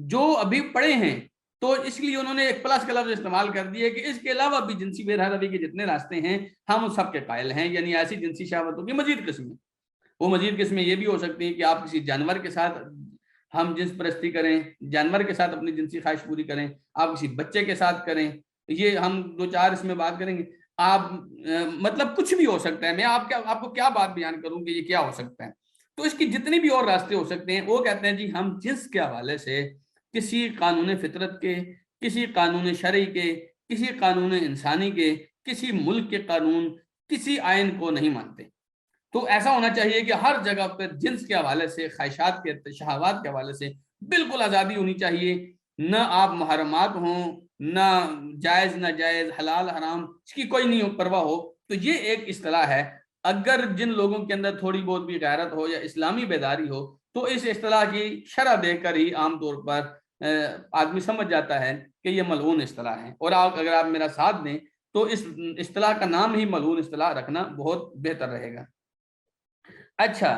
جو ابھی پڑے ہیں, تو اس لیے انہوں نے ایک پلس کا لفظ استعمال کر دیا کہ اس کے علاوہ بھی جنسی بے حرمتی کے جتنے راستے ہیں ہم ان سب کے قائل ہیں. یعنی ایسی جنسی شہوتوں کی مزید قسمیں, وہ مزید قسمیں یہ بھی ہو سکتی ہیں کہ آپ کسی جانور کے ساتھ ہم جنس پرستی کریں, جانور کے ساتھ اپنی جنسی خواہش پوری کریں, آپ کسی بچے کے ساتھ کریں, یہ ہم دو چار اس میں بات کریں گے. آپ مطلب کچھ بھی ہو سکتا ہے, میں آپ کو کیا بات بیان کروں کہ یہ کیا ہو سکتا ہے. تو اس کی جتنی بھی اور راستے ہو سکتے ہیں، وہ کہتے ہیں جی ہم جنس کے حوالے سے کسی قانون فطرت کے، کسی قانون شرعی کے، کسی قانون انسانی کے، کسی ملک کے قانون، کسی آئین کو نہیں مانتے۔ تو ایسا ہونا چاہیے کہ ہر جگہ پر جنس کے حوالے سے، خواہشات کے، شہوات کے حوالے سے بالکل آزادی ہونی چاہیے، نہ آپ محرمات ہوں، نہ جائز ناجائز، حلال حرام، اس کی کوئی نہیں پرواہ ہو۔ تو یہ ایک اصطلاح ہے، اگر جن لوگوں کے اندر تھوڑی بہت بھی غیرت ہو یا اسلامی بیداری ہو تو اس اصطلاح کی شرح دے کر ہی عام طور پر آدمی سمجھ جاتا ہے کہ یہ ملعون اصطلاح ہے، اور اگر آپ میرا ساتھ دیں تو اس اصطلاح کا نام ہی ملعون اصطلاح رکھنا بہت بہتر رہے گا۔ اچھا،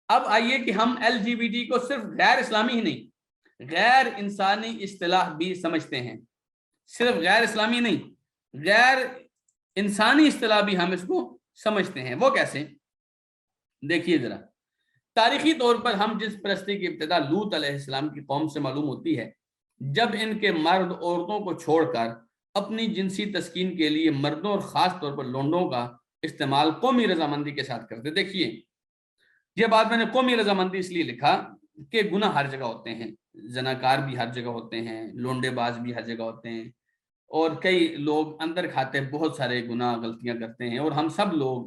اب آئیے کہ ہم ایل جی بی ٹی کو صرف غیر اسلامی ہی نہیں، غیر انسانی اصطلاح بھی سمجھتے ہیں۔ صرف غیر اسلامی نہیں، غیر انسانی اصطلاح بھی ہم اس کو سمجھتے ہیں۔ وہ کیسے؟ دیکھیے ذرا، تاریخی طور پر ہم جنس پرستی کی ابتدا لوط علیہ السلام کی قوم سے معلوم ہوتی ہے، جب ان کے مرد عورتوں کو چھوڑ کر اپنی جنسی تسکین کے لیے مردوں اور خاص طور پر لونڈوں کا استعمال قومی رضامندی کے ساتھ کرتے۔ دیکھیے، یہ بات میں نے قومی رضامندی اس لیے لکھا کہ گناہ ہر جگہ ہوتے ہیں، زناکار بھی ہر جگہ ہوتے ہیں، لونڈے باز بھی ہر جگہ ہوتے ہیں، اور کئی لوگ اندر کھاتے بہت سارے گناہ غلطیاں کرتے ہیں، اور ہم سب لوگ،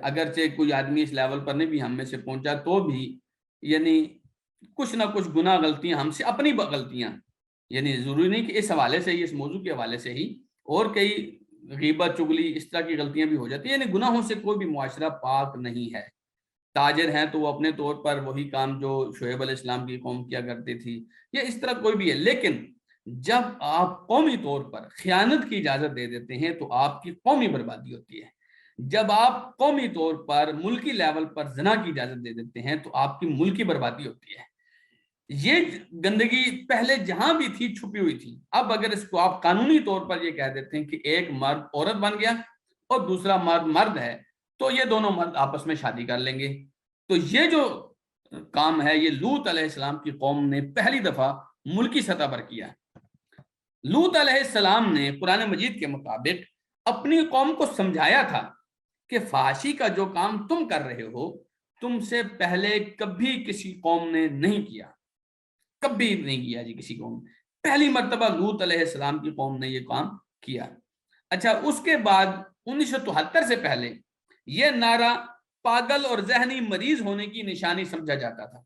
اگرچہ کوئی آدمی اس لیول پر نہیں بھی ہم میں سے پہنچا تو بھی یعنی کچھ نہ کچھ گناہ غلطیاں ہم سے، اپنی غلطیاں، یعنی ضروری نہیں کہ اس حوالے سے ہی، اس موضوع کے حوالے سے ہی، اور کئی غیبت چگلی اس طرح کی غلطیاں بھی ہو جاتی ہیں، یعنی گناہوں سے کوئی بھی معاشرہ پاک نہیں ہے۔ تاجر ہیں تو وہ اپنے طور پر وہی کام جو شعیب علیہ السلام کی قوم کیا کرتی تھی، یا اس طرح کوئی بھی ہے، لیکن جب آپ قومی طور پر خیانت کی اجازت دے دیتے ہیں تو آپ کی قومی بربادی ہوتی ہے۔ جب آپ قومی طور پر ملکی لیول پر زنا کی اجازت دے دیتے ہیں تو آپ کی ملکی بربادی ہوتی ہے۔ یہ گندگی پہلے جہاں بھی تھی چھپی ہوئی تھی، اب اگر اس کو آپ قانونی طور پر یہ کہہ دیتے ہیں کہ ایک مرد عورت بن گیا اور دوسرا مرد مرد ہے، تو یہ دونوں مرد آپس میں شادی کر لیں گے۔ تو یہ جو کام ہے یہ لوط علیہ السلام کی قوم نے پہلی دفعہ ملکی سطح پر کیا۔ لوط علیہ السلام نے قرآن مجید کے مطابق اپنی قوم کو سمجھایا تھا کہ فحاشی کا جو کام تم کر رہے ہو تم سے پہلے کبھی کسی قوم نے نہیں کیا، کبھی نہیں کیا جی کسی قوم نے، پہلی مرتبہ لوط علیہ السلام کی قوم نے یہ کام کیا۔ اچھا، اس کے بعد 1973 سے پہلے یہ نعرہ پاگل اور ذہنی مریض ہونے کی نشانی سمجھا جاتا تھا۔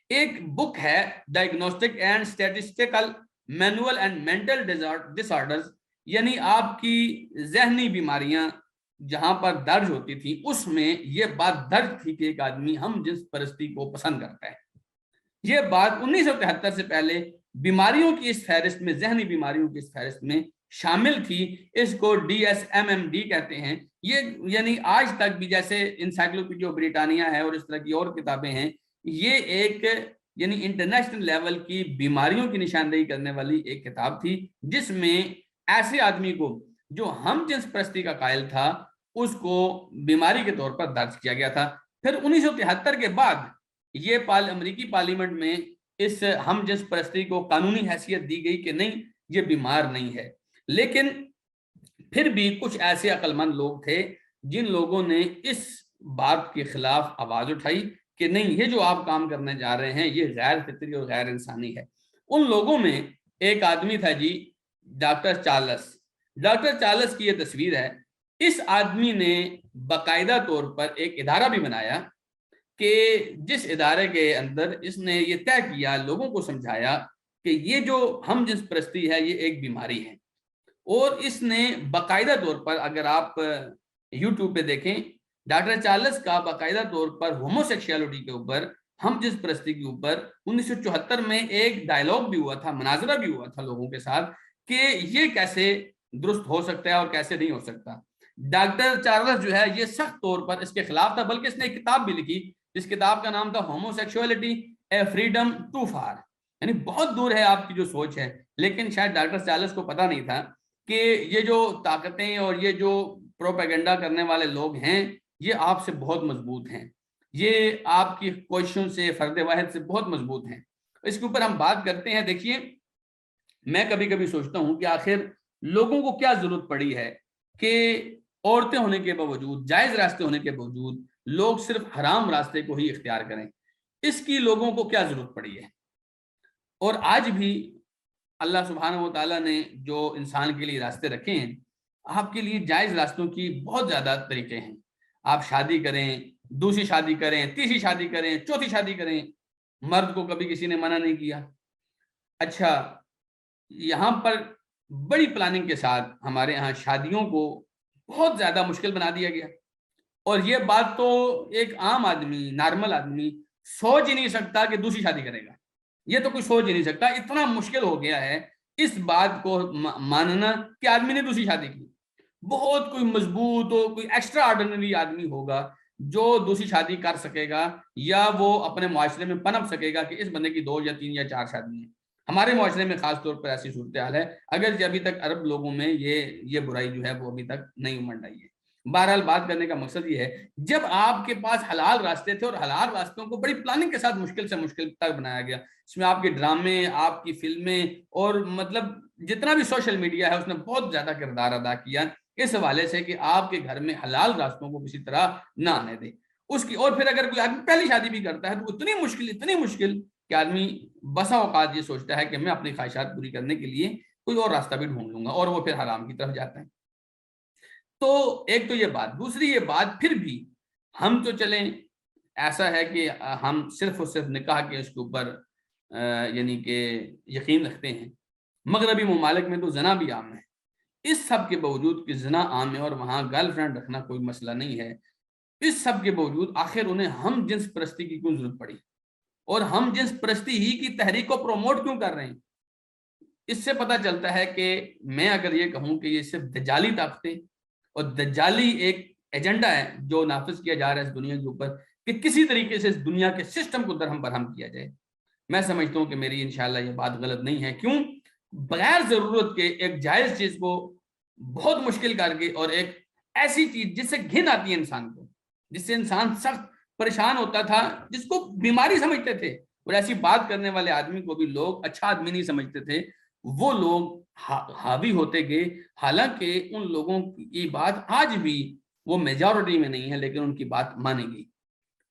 ایک بک ہے diagnostic and statistical manual and mental disorders, یعنی آپ کی ذہنی بیماریاں جہاں پر درج ہوتی تھی اس میں یہ بات درج تھی کہ ایک آدمی ہم جنس پرستی کو پسند کرتا ہے۔ یہ بات 1973 سے پہلے بیماریوں کی اس فہرست میں، ذہنی بیماریوں کی اس فہرست میں شامل تھی۔ اس کو DSM-MD کہتے ہیں۔ یہ یعنی آج تک بھی جیسے انسائکلوپیڈیا بریٹانیہ ہے اور اس طرح کی اور کتابیں ہیں، یہ ایک یعنی انٹرنیشنل لیول کی بیماریوں کی نشاندہی کرنے والی ایک کتاب تھی، جس میں ایسے آدمی کو جو ہم جنس پرستی کا قائل تھا اس کو بیماری کے طور پر درج کیا گیا تھا۔ پھر 1973 کے بعد یہ امریکی پارلیمنٹ میں اس ہم جنس پرستی کو قانونی حیثیت دی گئی کہ نہیں، یہ بیمار نہیں ہے۔ لیکن پھر بھی کچھ ایسے عقل مند لوگ تھے جن لوگوں نے اس بات کے خلاف آواز اٹھائی کہ نہیں، یہ جو آپ کام کرنے جا رہے ہیں یہ غیر فطری اور غیر انسانی ہے۔ ان لوگوں میں ایک آدمی تھا جی ڈاکٹر چارلس۔ ڈاکٹر چارلس کی یہ تصویر ہے۔ اس آدمی نے باقاعدہ طور پر ایک ادارہ بھی بنایا کہ جس ادارے کے اندر اس نے یہ طے کیا، لوگوں کو سمجھایا کہ یہ جو ہم جنس پرستی ہے یہ ایک بیماری ہے، اور اس نے باقاعدہ طور پر، اگر آپ یوٹیوب پہ دیکھیں، ڈاکٹر چارلس کا باقاعدہ طور پر ہومو سیکشوالٹی کے اوپر، ہم جنس پرستی کے اوپر 1974 میں ایک ڈائلاگ بھی ہوا تھا، مناظرہ بھی ہوا تھا لوگوں کے ساتھ کہ یہ کیسے درست ہو سکتا ہے اور کیسے نہیں ہو سکتا۔ ڈاکٹر چارلس جو ہے یہ سخت طور پر اس کے خلاف تھا، بلکہ اس نے ایک کتاب بھی لکھی جس کتاب کا نام تھا homosexuality a freedom too far, یعنی بہت دور ہے آپ کی جو سوچ ہے۔ لیکن شاید ڈاکٹر چارلس کو پتہ نہیں تھا کہ یہ جو طاقتیں اور یہ جو پروپیگنڈا کرنے والے لوگ ہیں یہ آپ سے بہت مضبوط ہیں، یہ آپ کی کوششوں سے، فرد واحد سے بہت مضبوط ہیں۔ اس کے اوپر ہم بات کرتے ہیں۔ دیکھیے، میں کبھی کبھی سوچتا ہوں کہ آخر لوگوں کو کیا ضرورت پڑی ہے کہ عورتیں ہونے کے باوجود, جائز راستے ہونے کے باوجود لوگ صرف حرام راستے کو ہی اختیار کریں. اس کی لوگوں کو کیا ضرورت پڑی ہے؟ اور آج بھی اللہ سبحانہ و تعالیٰ نے جو انسان کے لیے راستے رکھے ہیں, آپ کے لیے جائز راستوں کی بہت زیادہ طریقے ہیں. آپ شادی کریں, دوسری شادی کریں, تیسری شادی کریں, چوتھی شادی کریں, مرد کو کبھی کسی نے منع نہیں کیا. اچھا, یہاں پر بڑی پلاننگ کے ساتھ ہمارے ہاں شادیوں کو بہت زیادہ مشکل بنا دیا گیا, اور یہ بات تو ایک عام آدمی, نارمل آدمی سوچ ہی نہیں سکتا کہ دوسری شادی کرے گا. یہ تو کوئی سوچ ہی نہیں سکتا, اتنا مشکل ہو گیا ہے اس بات کو ماننا کہ آدمی نے دوسری شادی کی. بہت کوئی مضبوط ہو, کوئی ایکسٹرا آرڈنری آدمی ہوگا جو دوسری شادی کر سکے گا, یا وہ اپنے معاشرے میں پنپ سکے گا کہ اس بندے کی 2 یا 3 یا 4 شادی ہیں. ہمارے معاشرے میں خاص طور پر ایسی صورتحال ہے, اگر ابھی تک عرب لوگوں میں یہ برائی جو ہے وہ ابھی تک نہیں امنڈ آئی ہے. بہرحال بات کرنے کا مقصد یہ ہے, جب آپ کے پاس حلال راستے تھے, اور حلال راستوں کو بڑی پلاننگ کے ساتھ مشکل سے مشکل تک بنایا گیا, اس میں آپ کے ڈرامے, آپ کی فلمیں, اور مطلب جتنا بھی سوشل میڈیا ہے اس نے بہت زیادہ کردار ادا کیا اس حوالے سے کہ آپ کے گھر میں حلال راستوں کو کسی طرح نہ آنے دے اس کی. اور پھر اگر کوئی آدمی پہلی شادی بھی کرتا ہے تو اتنی مشکل کہ آدمی بسا اوقات یہ سوچتا ہے کہ میں اپنی خواہشات پوری کرنے کے لیے کوئی اور راستہ بھی ڈھونڈ لوں گا, اور وہ پھر حرام کی طرف جاتا ہے. تو ایک تو یہ بات. دوسری یہ بات, پھر بھی ہم تو چلیں ایسا ہے کہ ہم صرف اور صرف نکاح کے اس کے اوپر یعنی کہ یقین رکھتے ہیں. مغربی ممالک میں تو زنا بھی عام ہے. اس سب کے باوجود کہ زنا عام ہے اور وہاں گرل فرینڈ رکھنا کوئی مسئلہ نہیں ہے, اس سب کے باوجود آخر انہیں ہم جنس پرستی کی کیوں ضرورت پڑی, اور ہم جنس پرستی ہی کی تحریک کو پروموٹ کیوں کر رہے ہیں؟ اس سے پتہ چلتا ہے کہ میں اگر یہ کہوں کہ یہ صرف دجالی طاقتیں اور دجالی ایک ایجنڈا ہے جو نافذ کیا جا رہا ہے اس دنیا کے اوپر, کہ کسی طریقے سے اس دنیا کے سسٹم کو درہم برہم کیا جائے. میں سمجھتا ہوں کہ میری انشاءاللہ یہ بات غلط نہیں ہے. کیوں؟ بغیر ضرورت کے ایک جائز چیز کو بہت مشکل کر کے, اور ایک ایسی چیز جس سے گھن آتی ہے انسان کو, جس سے انسان سخت پریشان ہوتا تھا, جس کو بیماری سمجھتے تھے, اور ایسی بات کرنے والے آدمی کو بھی لوگ اچھا آدمی نہیں سمجھتے تھے, وہ لوگ حاوی ہوتے گئے. حالانکہ ان لوگوں کی بات آج بھی وہ میجورٹی میں نہیں ہے, لیکن ان کی بات مانی گئی.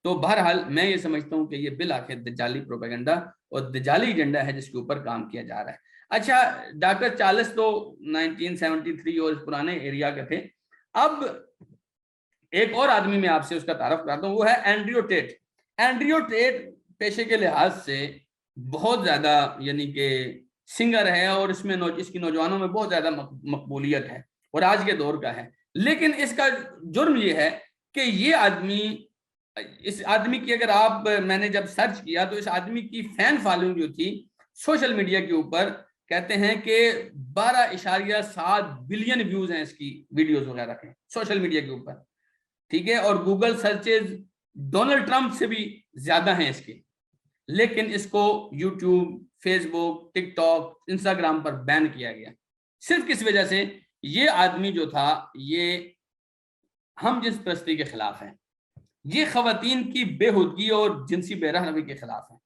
تو بہرحال میں یہ سمجھتا ہوں کہ یہ بالآخر دجالی پروپیگنڈا اور دجالی ایجنڈا ہے جس کے اوپر کام کیا جا رہا ہے. اچھا, ڈاکٹر چارلس تو 1973 اور اس پرانے ایریا کے تھے. اب ایک اور آدمی میں آپ سے اس کا تعارف کراتا ہوں, وہ ہے اینڈریو ٹیٹ. اینڈریو ٹیٹ پیشے کے لحاظ سے بہت زیادہ یعنی کہ سنگر ہے, اور اس کی نوجوانوں میں بہت زیادہ مقبولیت ہے اور آج کے دور کا ہے. لیکن اس کا جرم یہ ہے کہ یہ آدمی, اس آدمی کی اگر آپ, میں نے جب سرچ کیا تو اس آدمی کی فین فالوئنگ جو تھی سوشل میڈیا کے اوپر, کہتے ہیں کہ 12.7 بلین ویوز ہیں اس کی ویڈیوز وغیرہ کے سوشل میڈیا کے اوپر, ٹھیک ہے, اور گوگل سرچز ڈونلڈ ٹرمپ سے بھی زیادہ ہیں اس کے. لیکن اس کو یوٹیوب, فیس بک, ٹک ٹاک, انسٹاگرام پر بین کیا گیا. صرف کس وجہ سے؟ یہ آدمی جو تھا یہ ہم جنس پرستی کے خلاف ہے, یہ خواتین کی بے حدگی اور جنسی بے رحمی کے خلاف ہے.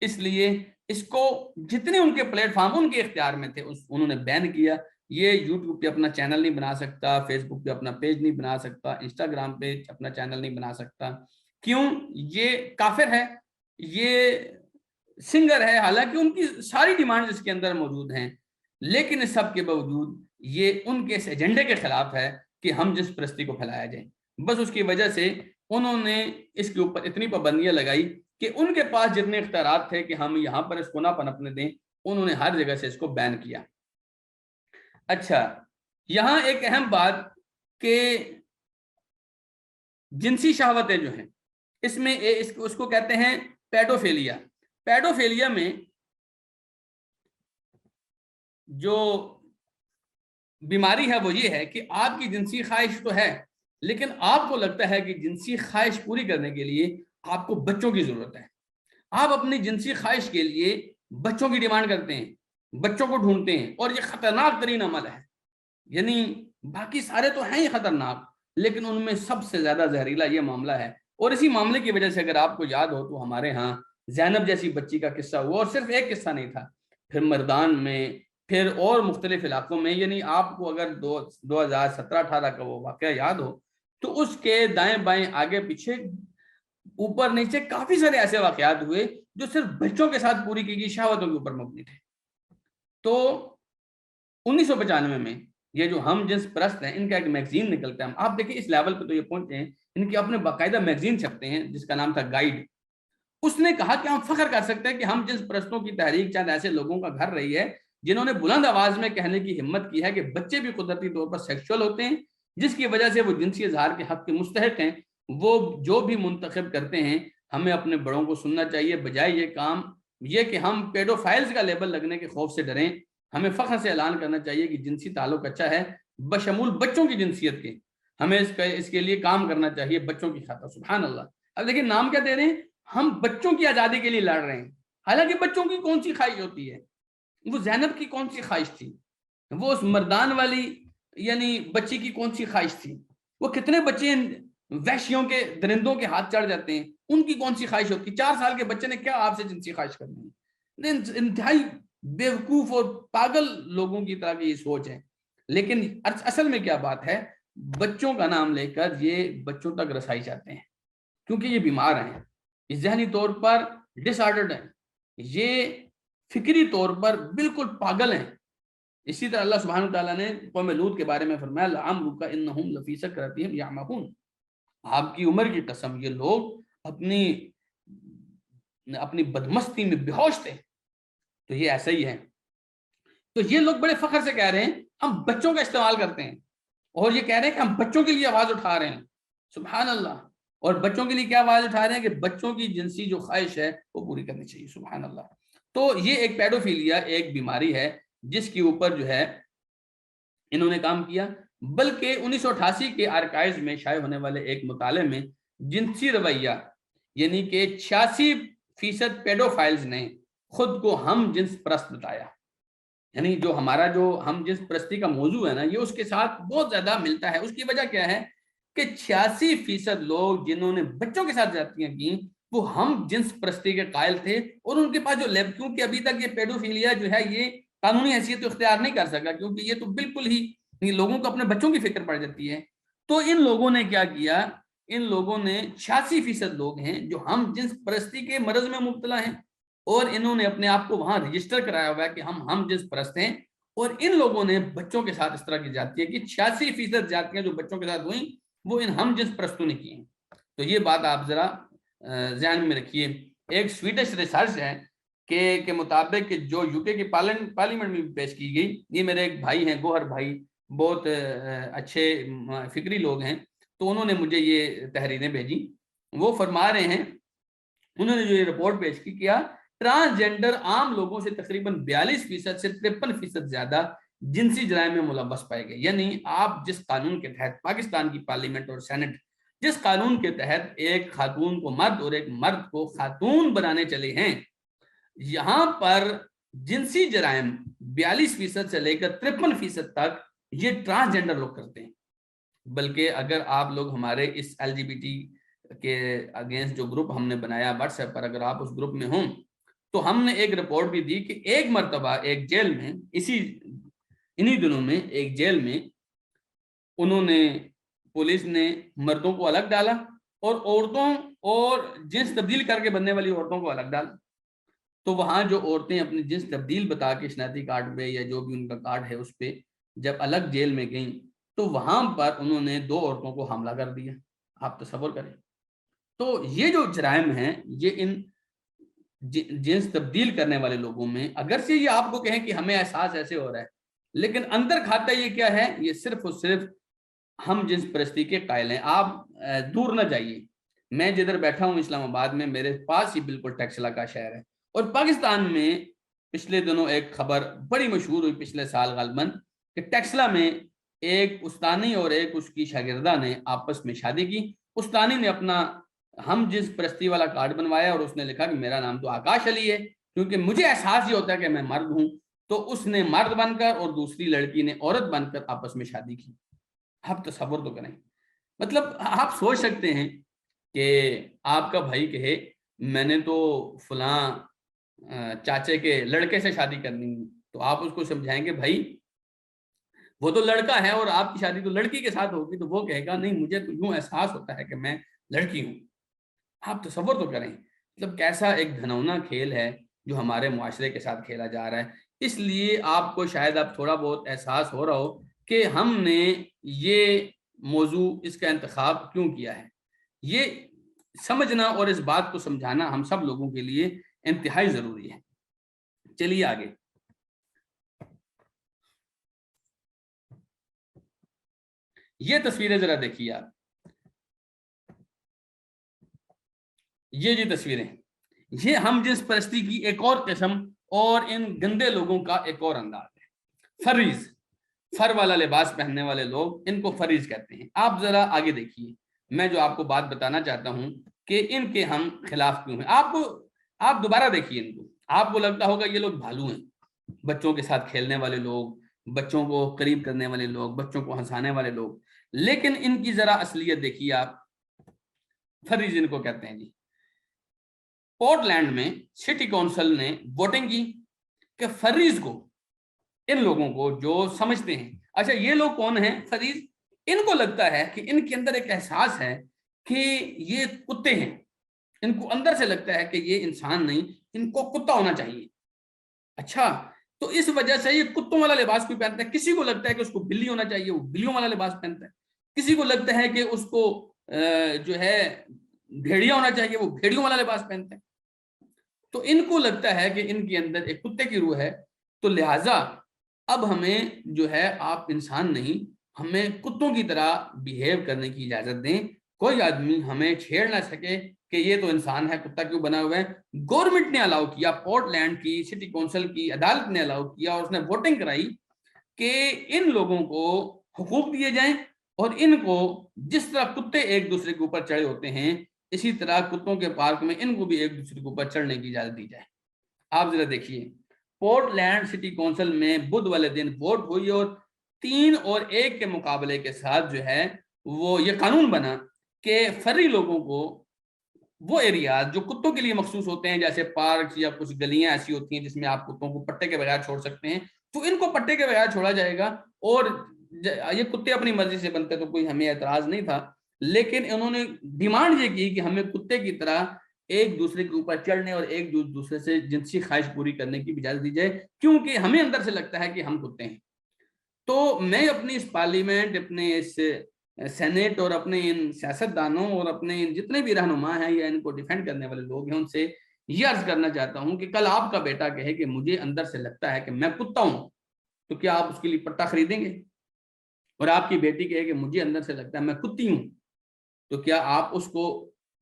اس لیے اس کو جتنے ان کے پلیٹ فارم ان کے اختیار میں تھے انہوں نے بین کیا. یہ یوٹیوب پہ اپنا چینل نہیں بنا سکتا, فیس بک پہ اپنا پیج نہیں بنا سکتا, انسٹاگرام پہ اپنا چینل نہیں بنا سکتا. کیوں؟ یہ کافر ہے, یہ سنگر ہے, حالانکہ ان کی ساری ڈیمانڈ اس کے اندر موجود ہیں, لیکن اس سب کے باوجود یہ ان کے اس ایجنڈے کے خلاف ہے کہ ہم جنس پرستی کو پھیلایا جائے. بس اس کی وجہ سے انہوں نے اس کے اوپر اتنی پابندیاں لگائی کہ ان کے پاس جتنے اختیارات تھے کہ ہم یہاں پر اس کو نہ پنپنے دیں, انہوں نے ہر جگہ سے اس کو بین کیا. اچھا, یہاں ایک اہم بات کہ جنسی شہوتیں جو ہیں اس میں اس کو کہتے ہیں پیڈوفیلیا. پیڈوفیلیا میں جو بیماری ہے وہ یہ ہے کہ آپ کی جنسی خواہش تو ہے, لیکن آپ کو لگتا ہے کہ جنسی خواہش پوری کرنے کے لیے آپ کو بچوں کی ضرورت ہے. آپ اپنی جنسی خواہش کے لیے بچوں کی ڈیمانڈ کرتے ہیں, بچوں کو ڈھونڈتے ہیں, اور یہ خطرناک ترین عمل ہے. یعنی باقی سارے تو ہیں ہی خطرناک, لیکن ان میں سب سے زیادہ زہریلا یہ معاملہ ہے. اور اسی معاملے کی وجہ سے اگر آپ کو یاد ہو تو ہمارے ہاں زینب جیسی بچی کا قصہ ہوا, اور صرف ایک قصہ نہیں تھا, پھر مردان میں پھر اور مختلف علاقوں میں، یعنی آپ کو اگر 2017-18 کا وہ واقعہ یاد ہو تو اس کے دائیں بائیں آگے پیچھے اوپر نیچے کافی سارے ایسے واقعات ہوئے جو صرف بچوں کے ساتھ پوری کی گئی شہوتوں کے اوپر مبنی تھے۔ تو 1995 میں یہ جو ہم جنس پرست ہیں ان کا ایک میگزین نکلتا ہے، آپ دیکھیں اس لیول پہ تو یہ پہنچے ہیں، ان کے اپنے باقاعدہ میگزین چھپتے ہیں جس کا نام تھا گائیڈ۔ اس نے کہا کہ ہم فخر کر سکتے ہیں کہ ہم جنس پرستوں کی تحریک چند ایسے لوگوں کا گھر رہی ہے جنہوں نے بلند آواز میں کہنے کی ہمت کی ہے کہ بچے بھی قدرتی طور پر سیکشول ہوتے ہیں، جس کی وجہ سے وہ جنسی اظہار کے حق کے مستحق ہیں۔ وہ جو بھی منتخب کرتے ہیں ہمیں اپنے بڑوں کو سننا چاہیے، بجائے یہ کہ ہم پیڈوفائلز کا لیبل لگنے کے خوف سے ڈریں۔ ہمیں فخر سے اعلان کرنا چاہیے کہ جنسی تعلق اچھا ہے بشمول بچوں کی جنسیت کے، ہمیں اس کے لیے کام کرنا چاہیے بچوں کی خاطر۔ سبحان اللہ۔ اب دیکھیں نام کیا دے رہے ہیں، ہم بچوں کی آزادی کے لیے لڑ رہے ہیں، حالانکہ بچوں کی کون سی خواہش ہوتی ہے؟ وہ زینب کی کون سی خواہش تھی؟ وہ اس مردان والی یعنی بچی کی کون سی خواہش تھی؟ وہ کتنے بچے وحشیوں کے درندوں کے ہاتھ چڑھ جاتے ہیں، ان کی کون سی خواہش ہوتی ہے؟ 4 سال کے بچے نے کیا آپ سے جنسی خواہش کرنی ہے؟ انتہائی بیوقوف اور پاگل لوگوں کی طرح کی یہ سوچ ہے۔ لیکن اصل میں کیا بات ہے، بچوں کا نام لے کر یہ بچوں تک رسائی چاہتے ہیں، کیونکہ یہ بیمار ہیں، یہ ذہنی طور پر ڈس آرڈرڈ ہیں، یہ فکری طور پر بالکل پاگل ہیں۔ اسی طرح اللہ سبحانہ وتعالیٰ نے قوم لوط کے بارے میں فرمایا لعمرک انہم لفی سکرتہم یعمہون، آپ کی عمر کی قسم یہ لوگ اپنی بدمستی میں بے ہوش تھے۔ تو یہ ایسا ہی ہے۔ تو یہ لوگ بڑے فخر سے کہہ رہے ہیں ہم بچوں کا استعمال کرتے ہیں، اور یہ کہہ رہے ہیں کہ ہم بچوں کے لیے آواز اٹھا رہے ہیں۔ سبحان اللہ۔ اور بچوں کے لیے کیا آواز اٹھا رہے ہیں کہ بچوں کی جنسی جو خواہش ہے وہ پوری کرنی چاہیے۔ سبحان اللہ۔ تو یہ ایک پیڈوفیلیا ایک بیماری ہے جس کے اوپر جو ہے انہوں نے کام کیا۔ بلکہ 1988 کے آرکائیوز میں شائع ہونے والے ایک مطالعے میں جنسی رویہ یعنی کہ 86% پیڈوفائلز نے خود کو ہم جنس پرست بتایا۔ یعنی جو ہمارا جو ہم جنس پرستی کا موضوع ہے نا، یہ اس کے ساتھ بہت زیادہ ملتا ہے۔ اس کی وجہ کیا ہے کہ 86% لوگ جنہوں نے بچوں کے ساتھ زیادتیاں کی وہ ہم جنس پرستی کے قائل تھے، اور ان کے پاس جو لیب، کیونکہ ابھی تک یہ پیڈوفیلیا جو ہے یہ قانونی حیثیت اختیار نہیں کر سکا، کیونکہ یہ تو بالکل ہی لوگوں کو اپنے بچوں کی فکر پڑ جاتی ہے۔ تو ان لوگوں نے کیا کیا، ان لوگوں نے 86% لوگ ہیں جو ہم جنس پرستی کے مرض میں مبتلا ہیں، اور انہوں نے اپنے آپ کو وہاں رجسٹر کرایا ہوا ہے کہ ہم جنس پرست ہیں۔ اور ان لوگوں نے بچوں کے ساتھ اس طرح کی جاتی ہے کہ 86% جاتیاں جو بچوں کے ساتھ ہوئیں وہ ان ہم جنس پرستوں نے کی ہیں۔ تو یہ بات آپ ذرا ذہن میں رکھیے۔ ایک سویڈش ریسرچ ہے کے مطابق جو یو کے کی پارلیمنٹ میں پیش کی گئی، یہ میرے ایک بھائی ہیں گوہر بھائی، بہت اچھے فکری لوگ ہیں، تو انہوں نے مجھے یہ تحریریں بھیجی۔ وہ فرما رہے ہیں، انہوں نے جو یہ رپورٹ پیش کیا، ٹرانسجینڈر عام لوگوں سے تقریباً 42% سے 53% زیادہ جنسی جرائم میں ملوث پائے گئے۔ یعنی آپ جس قانون کے تحت پاکستان کی پارلیمنٹ اور سینٹ جس قانون کے تحت ایک خاتون کو مرد اور ایک مرد کو خاتون بنانے چلے ہیں، یہاں پر جنسی جرائم 42% سے لے کر 53% تک یہ ٹرانسجینڈر لوگ کرتے ہیں۔ بلکہ اگر آپ لوگ ہمارے اس LGBT کے اگینسٹ جو گروپ ہم نے بنایا واٹس ایپ پر، اگر آپ اس گروپ میں ہوں تو ہم نے ایک رپورٹ بھی دی کہ ایک مرتبہ ایک جیل میں انہی دنوں میں ایک جیل میں انہوں نے پولیس نے مردوں کو الگ ڈالا اور عورتوں اور جنس تبدیل کر کے بننے والی عورتوں کو الگ ڈالا۔ تو وہاں جو عورتیں اپنی جنس تبدیل بتا کے شناختی کارڈ پہ یا جو بھی ان کا کارڈ ہے اس پہ جب الگ جیل میں گئیں تو وہاں پر انہوں نے 2 عورتوں کو حاملہ کر دیا۔ آپ تصور کریں۔ تو یہ جو جرائم ہیں یہ ان جنس تبدیل کرنے والے لوگوں میں، اگرچہ یہ آپ کو کہیں کہ ہمیں احساس ایسے ہو رہا ہے، لیکن اندر کھاتا یہ کیا ہے، یہ صرف اور صرف ہم جنس پرستی کے قائل ہیں۔ آپ دور نہ جائیے، میں جدھر بیٹھا ہوں اسلام آباد میں، میرے پاس ہی بالکل ٹیکسلا کا شہر ہے، اور پاکستان میں پچھلے دنوں ایک خبر بڑی مشہور ہوئی پچھلے سال غالباً کہ ٹیکسلا میں ایک استانی اور ایک اس کی شاگردہ نے آپس میں شادی کی۔ استانی نے اپنا ہم جنس پرستی والا کارڈ بنوایا اور اس نے لکھا کہ میرا نام تو آکاش علی ہے کیونکہ مجھے احساس یہ ہوتا ہے کہ میں مرد ہوں۔ تو اس نے مرد بن کر اور دوسری لڑکی نے عورت بن کر آپس میں شادی کی۔ آپ تصور تو کریں، مطلب آپ سوچ سکتے ہیں کہ آپ کا بھائی کہے میں نے تو فلاں چاچے کے لڑکے سے شادی کرنی تو آپ اس کو سمجھائیں گے بھائی وہ تو لڑکا ہے اور آپ کی شادی تو لڑکی کے ساتھ ہوگی، تو وہ کہے گا نہیں مجھے تو یوں احساس ہوتا ہے کہ میں لڑکی ہوں۔ آپ تصور تو کریں مطلب کیسا ایک گھنونا کھیل ہے جو ہمارے معاشرے کے ساتھ کھیلا جا رہا ہے۔ اس لیے آپ کو شاید اب تھوڑا بہت احساس ہو رہا ہو کہ ہم نے یہ موضوع اس کا انتخاب کیوں کیا ہے۔ یہ سمجھنا اور اس بات کو سمجھانا ہم سب لوگوں کے لیے انتہائی ضروری ہے۔ چلیے آگے، یہ تصویریں ذرا دیکھیے آپ، یہ جی تصویریں، یہ ہم جنس پرستی کی ایک اور قسم اور ان گندے لوگوں کا ایک اور انداز ہے۔ فریز، فر والا لباس پہننے والے لوگ، ان کو فریز کہتے ہیں۔ آپ ذرا آگے دیکھیے، میں جو آپ کو بات بتانا چاہتا ہوں کہ ان کے ہم خلاف کیوں ہیں۔ آپ دوبارہ دیکھیے ان کو، آپ کو لگتا ہوگا یہ لوگ بھالو ہیں، بچوں کے ساتھ کھیلنے والے لوگ، بچوں کو قریب کرنے والے لوگ، بچوں کو ہنسانے والے لوگ، لیکن ان کی ذرا اصلیت دیکھیے آپ۔ فریز ان کو کہتے ہیں جی۔ پورٹ لینڈ میں سٹی کونسل نے ووٹنگ کی کہ فریز کو، ان لوگوں کو جو سمجھتے ہیں، اچھا یہ لوگ کون ہیں فریز، ان کو لگتا ہے کہ ان کے اندر ایک احساس ہے کہ یہ کتے ہیں، ان کو اندر سے لگتا ہے کہ یہ انسان نہیں، ان کو کتا ہونا چاہیے۔ اچھا تو اس وجہ سے یہ کتوں والا لباس کوئی پہنتا ہے، کسی کو لگتا ہے کہ اس کو بلی ہونا چاہیے، وہ بلیوں والا لباس پہنتا ہے، کسی کو لگتا ہے کہ اس کو جو ہے بھیڑیا ہونا چاہیے، وہ بھیڑیوں والا لباس پہنتا ہے۔ تو ان کو لگتا ہے کہ ان کے اندر ایک کتے کی روح ہے، تو لہٰذا اب ہمیں جو ہے آپ انسان نہیں، ہمیں کتوں کی طرح بیہیو کرنے کی اجازت دیں، کوئی آدمی ہمیں چھیڑ نہ سکے کہ یہ تو انسان ہے، کتا کیوں بنا ہوا ہے۔ گورنمنٹ نے الاؤ کیا، پورٹ لینڈ کی سٹی کونسل کی عدالت نے الاؤ کیا اور اس نے ووٹنگ کرائی کہ ان لوگوں کو حقوق دیے جائیں، اور ان کو جس طرح کتے ایک دوسرے کے اوپر چڑھے ہوتے ہیں اسی طرح کتوں کے پارک میں ان کو بھی ایک دوسرے کے اوپر چڑھنے کی اجازت دی جائے۔ آپ ذرا دیکھیے، پورٹ لینڈ سٹی کونسل میں بدھ والے دن ووٹ ہوئی اور 3-1 کے مقابلے کے ساتھ جو ہے وہ یہ قانون بنا کہ فری لوگوں کو وہ ایریاز جو کتوں کے لیے مخصوص ہوتے ہیں، جیسے پارک یا کچھ گلیاں ایسی ہوتی ہیں جس میں آپ کتوں کو پٹے کے بغیر چھوڑ سکتے ہیں، تو ان کو پٹے کے بغیر چھوڑا جائے گا۔ اور یہ کتے اپنی مرضی سے بنتے تو کوئی ہمیں اعتراض نہیں تھا، لیکن انہوں نے ڈیمانڈ یہ کی کہ ہمیں کتے کی طرح ایک دوسرے کے اوپر چڑھنے اور ایک دوسرے سے جنسی خواہش پوری کرنے کی اجازت دی جائے، کیونکہ ہمیں اندر سے لگتا ہے کہ ہم کتے ہیں۔ تو میں اپنی اس پارلیمنٹ، اپنے اس سینیٹ اور اپنے ان سیاست دانوں اور اپنے جتنے بھی رہنما ہیں یا ان کو ڈیفینڈ کرنے والے لوگ ہیں ان سے یہ عرض کرنا چاہتا ہوں کہ کل آپ کا بیٹا کہے کہ مجھے اندر سے لگتا ہے کہ میں کتا ہوں، تو کیا آپ اس کے لیے پٹا خریدیں گے؟ اور آپ کی بیٹی کہے کہ مجھے اندر سے لگتا ہے میں کتی ہوں، تو کیا آپ اس کو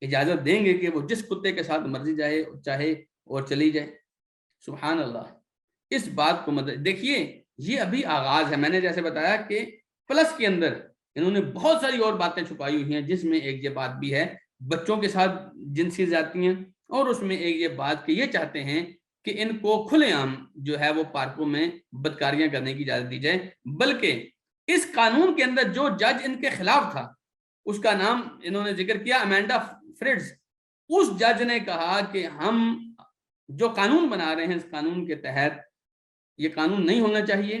اجازت دیں گے کہ وہ جس کتے کے ساتھ مرضی جائے چاہے اور چلی جائے؟ سبحان اللہ۔ اس بات کو دیکھیے، یہ ابھی آغاز ہے۔ میں نے جیسے بتایا کہ پلس کے اندر انہوں نے بہت ساری اور باتیں چھپائی ہوئی ہیں، جس میں ایک یہ بات بھی ہے بچوں کے ساتھ جنسی زیادتیاں، اور اس میں ایک یہ بات کہ یہ چاہتے ہیں کہ ان کو کھلے عام جو ہے وہ پارکوں میں بدکاریاں کرنے کی اجازت دی جائے۔ بلکہ اس قانون کے اندر جو جج ان کے خلاف تھا اس کا نام انہوں نے ذکر کیا، امینڈا فریڈز، اس جج نے کہا کہ ہم جو قانون بنا رہے ہیں اس قانون کے تحت یہ قانون نہیں ہونا چاہیے،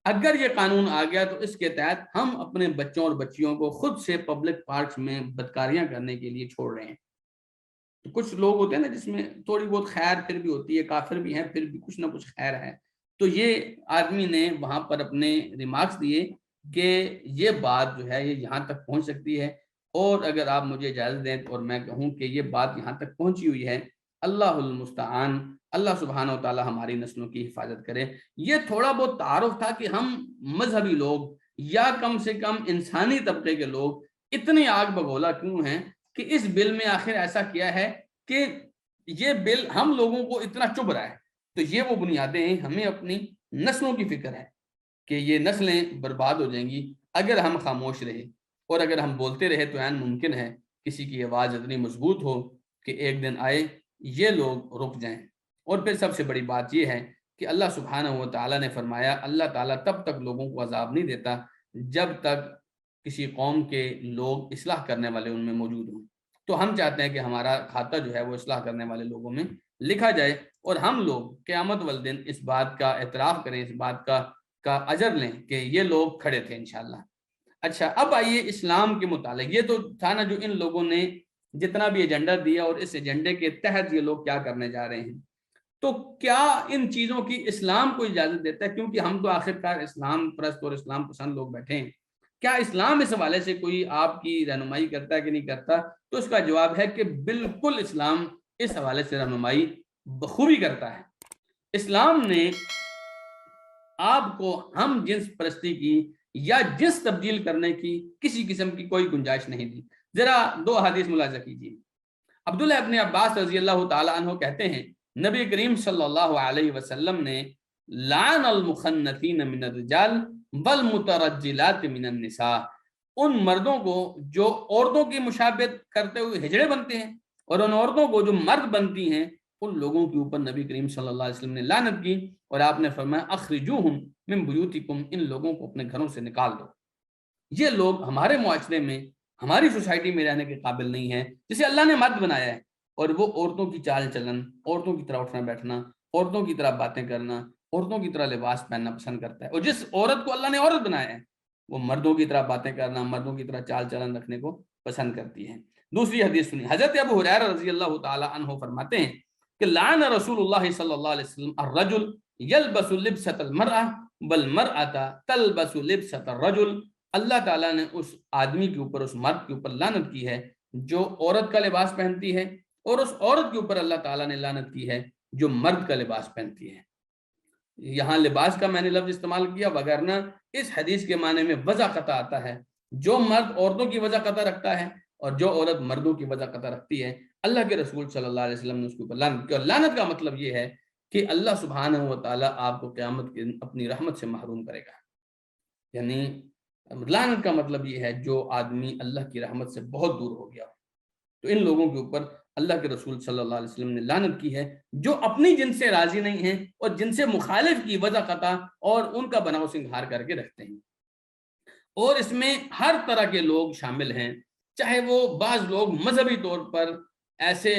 اگر یہ قانون آ گیا تو اس کے تحت ہم اپنے بچوں اور بچیوں کو خود سے پبلک پارکس میں بدکاریاں کرنے کے لیے چھوڑ رہے ہیں۔ تو کچھ لوگ ہوتے ہیں نا جس میں تھوڑی بہت خیر پھر بھی ہوتی ہے، کافر بھی ہیں پھر بھی کچھ نہ کچھ خیر ہے، تو یہ آدمی نے وہاں پر اپنے ریمارکس دیے کہ یہ بات جو ہے یہ یہاں تک پہنچ سکتی ہے، اور اگر آپ مجھے اجازت دیں اور میں کہوں کہ یہ بات یہاں تک پہنچی ہوئی ہے، اللہ المستعان، اللہ سبحانہ و تعالی ہماری نسلوں کی حفاظت کرے۔ یہ تھوڑا بہت تعارف تھا کہ ہم مذہبی لوگ یا کم سے کم انسانی طبقے کے لوگ اتنے آگ بگولا کیوں ہیں کہ اس بل میں آخر ایسا کیا ہے کہ یہ بل ہم لوگوں کو اتنا چبھ رہا ہے۔ تو یہ وہ بنیادیں ہیں، ہمیں اپنی نسلوں کی فکر ہے کہ یہ نسلیں برباد ہو جائیں گی اگر ہم خاموش رہے، اور اگر ہم بولتے رہے تو عین ممکن ہے کسی کی آواز اتنی مضبوط ہو کہ ایک دن آئے یہ لوگ رک جائیں۔ اور پھر سب سے بڑی بات یہ ہے کہ اللہ سبحانہ و تعالیٰ نے فرمایا اللہ تعالیٰ تب تک لوگوں کو عذاب نہیں دیتا جب تک کسی قوم کے لوگ اصلاح کرنے والے ان میں موجود ہوں۔ تو ہم چاہتے ہیں کہ ہمارا کھاتا جو ہے وہ اصلاح کرنے والے لوگوں میں لکھا جائے اور ہم لوگ قیامت والدین اس بات کا اعتراف کریں، اس بات کا اجر لیں کہ یہ لوگ کھڑے تھے انشاءاللہ۔ اچھا، اب آئیے اسلام کے متعلق، یہ تو تھا نا جو ان لوگوں نے جتنا بھی ایجنڈا دیا اور اس ایجنڈے کے تحت یہ لوگ کیا کرنے جا رہے ہیں۔ تو کیا ان چیزوں کی اسلام کو اجازت دیتا ہے؟ کیونکہ ہم تو آخرکار اسلام پرست اور اسلام پسند لوگ بیٹھے ہیں، کیا اسلام اس حوالے سے کوئی آپ کی رہنمائی کرتا ہے کہ نہیں کرتا؟ تو اس کا جواب ہے کہ بالکل اسلام اس حوالے سے رہنمائی بخوبی کرتا ہے۔ اسلام نے آپ کو ہم جنس پرستی کی یا جنس تبدیل کرنے کی کسی قسم کی کوئی گنجائش نہیں دی۔ ذرا دو حدیث ملاحظہ کیجیے۔ عبداللہ ابن عباس رضی اللہ تعالی عنہ کہتے ہیں نبی کریم صلی اللہ علیہ وسلم نے لعن المخنثین من الرجال والمترجلات من النساء، ان مردوں کو جو عورتوں کی مشابہت کرتے ہوئے ہجڑے بنتے ہیں اور ان عورتوں کو جو مرد بنتی ہیں، ان لوگوں کے اوپر نبی کریم صلی اللہ علیہ وسلم نے لعنت کی اور آپ نے فرمایا اخرجوہم من بیوتکم، ان لوگوں کو اپنے گھروں سے نکال دو۔ یہ لوگ ہمارے معاشرے میں، ہماری سوسائٹی میں رہنے کے قابل نہیں ہیں، جسے اللہ نے مرد بنایا ہے اور وہ عورتوں کی چال چلن، عورتوں کی طرح اٹھنا بیٹھنا، عورتوں کی طرح باتیں کرنا، عورتوں کی طرح لباس پہننا پسند کرتا ہے۔ اور جس عورت کو اللہ نے عورت بنایا ہے وہ مردوں کی طرح باتیں کرنا، مردوں کی طرح چال چلن رکھنے کو پسند کرتی ہے۔ دوسری حدیث سنی، حضرت ابو ہریرہ رضی اللہ تعالی عنہ فرماتے ہیں کہ لعن رسول اللہ صلی اللہ علیہ وسلم الرجل یلبس لبسۃ المرأة والمرأة تلبس لبسۃ الرجل، اللہ تعالیٰ نے اس آدمی کے اوپر، اس مرد کے اوپر لعنت کی ہے جو عورت کا لباس پہنتی ہے، اور اس عورت کے اوپر اللہ تعالیٰ نے لعنت کی ہے جو مرد کا لباس پہنتی ہے۔ یہاں لباس کا میں نے لفظ استعمال کیا، وگرنہ اس حدیث کے معنی میں وضع قطع آتا ہے، جو مرد عورتوں کی وضع قطع رکھتا ہے اور جو عورت مردوں کی وضع قطع رکھتی ہے، اللہ کے رسول صلی اللہ علیہ وسلم نے اس کے اوپر لعنت کی۔ اور لعنت کا مطلب یہ ہے کہ اللہ سبحانہ و تعالیٰ آپ کو قیامت کے دن اپنی رحمت سے محروم کرے گا۔ یعنی لعنت کا مطلب یہ ہے جو آدمی اللہ کی رحمت سے بہت دور ہو گیا، تو ان لوگوں کے اوپر اللہ کے رسول صلی اللہ علیہ وسلم نے لعنت کی ہے، جو اپنی جن سے راضی نہیں ہیں اور جن سے مخالف کی وضع قطع اور ان کا بناؤ سنگھار کر کے رکھتے ہیں۔ اور اس میں ہر طرح کے لوگ شامل ہیں، چاہے وہ بعض لوگ مذہبی طور پر ایسے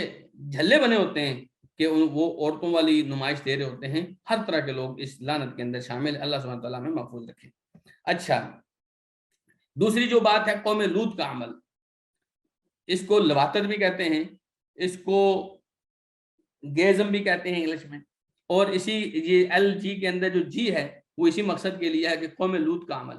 جھلے بنے ہوتے ہیں کہ وہ عورتوں والی نمائش دے رہے ہوتے ہیں، ہر طرح کے لوگ اس لعنت کے اندر شامل، اللہ سبحانہ تعالیٰ ہمیں محفوظ رکھے۔ اچھا، دوسری جو بات ہے قوم لوط کا عمل، اس کو لواطت بھی کہتے ہیں، اس کو گیزم بھی کہتے ہیں انگلش میں، اور اسی یہ ایل جی کے اندر جو جی ہے وہ اسی مقصد کے لیے ہے کہ قوم لوط کا عمل۔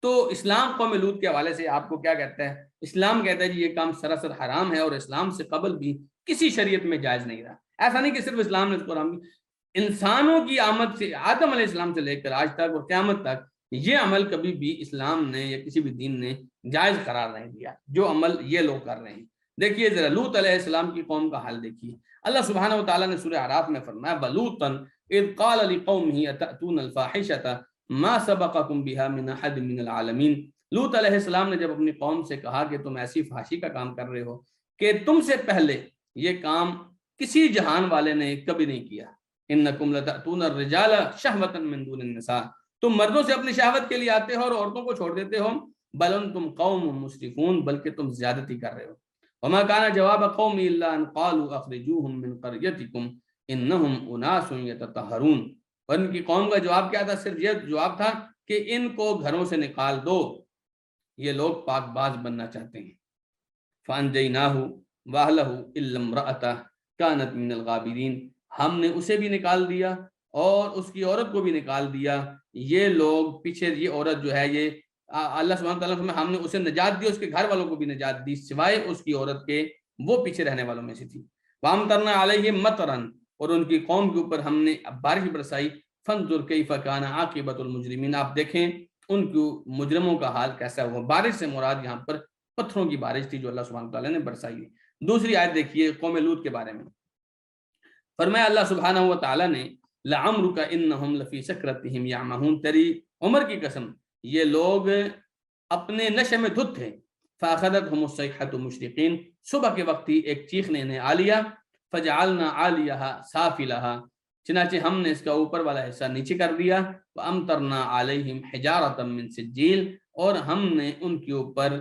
تو اسلام قوم لوط کے حوالے سے آپ کو کیا کہتا ہے؟ اسلام کہتا ہے جی یہ کام سراسر حرام ہے اور اسلام سے قبل بھی کسی شریعت میں جائز نہیں رہا۔ ایسا نہیں کہ صرف اسلام نے اس کو حرام کیا، انسانوں کی آمد سے آدم علیہ السلام سے لے کر آج تک اور قیامت تک یہ عمل کبھی بھی اسلام نے یا کسی بھی دین نے جائز قرار نہیں دیا، جو عمل یہ لوگ کر رہے ہیں۔ دیکھیے ذرا لوط علیہ السلام کی قوم کا حال دیکھیے، اللہ سبحانہ و تعالیٰ نے سورہ اعراف میں فرمایا بلوطا اذ قال لقومه اتأتون الفاحشة ما سبقكم بها من احد من العالمین، لوط علیہ السلام نے جب اپنی قوم سے کہا کہ تم ایسی فحاشی کا کام کر رہے ہو کہ تم سے پہلے یہ کام کسی جہان والے نے کبھی نہیں کیا، انکم لتأتون الرجال شہوة من دون النساء، تم مردوں سے اپنی شہوت کے لیے آتے ہو اور عورتوں کو چھوڑ دیتے ہو، بل انتم قوم مسرفون، بلکہ تم زیادتی کر رہے ہو۔ وما كان جواب قوم الا ان قالوا اخرجوهم من قريتكم انهم اناس يتطهرون، اور ان کی قوم کا جواب کیا تھا؟ صرف یہ جواب تھا کہ ان کو گھروں سے نکال دو، یہ لوگ پاک باز بننا چاہتے ہیں۔ فانجیناہ واہلہ الا امرأتہ کانت من الغابرین، ہم نے اسے بھی نکال دیا اور اس کی عورت کو بھی نکال دیا۔ یہ لوگ پیچھے، یہ عورت جو ہے، یہ اللہ سبحانہ تعالیٰ نے ہم نے اسے نجات دی، اس کے گھر والوں کو بھی نجات دی سوائے اس کی عورت کے، وہ پیچھے رہنے والوں میں سے تھی۔ وامطرنا علیہم مطرا، اور ان کی قوم کے اوپر ہم نے بارش برسائی۔ فانظر کیف کان عاقبۃ المجرمین، آپ دیکھیں ان کی مجرموں کا حال کیسا ہوا۔ بارش سے مراد یہاں پر پتھروں کی بارش تھی جو اللہ سبحانہ تعالیٰ نے برسائی۔ دوسری آیت دیکھیے قوم لوط کے بارے میں، فرمایا اللہ سبحانہ و تعالیٰ نے لعمرک انہم لفی سکرتہم یعمہون، تیری عمر کی قسم یہ لوگ اپنے نشے میں دھت تھے۔ فاخذتہم الصیحۃ مشرقین، صبح کے وقت ہی ایک چیخ نے انہیں آ لیا۔ فجعلنا عالیہا سافلہا، چنانچہ ہم نے اس کا اوپر والا حصہ نیچے کر دیا۔ وامطرنا علیہم حجارۃ من سجیل، اور ہم نے ان کے اوپر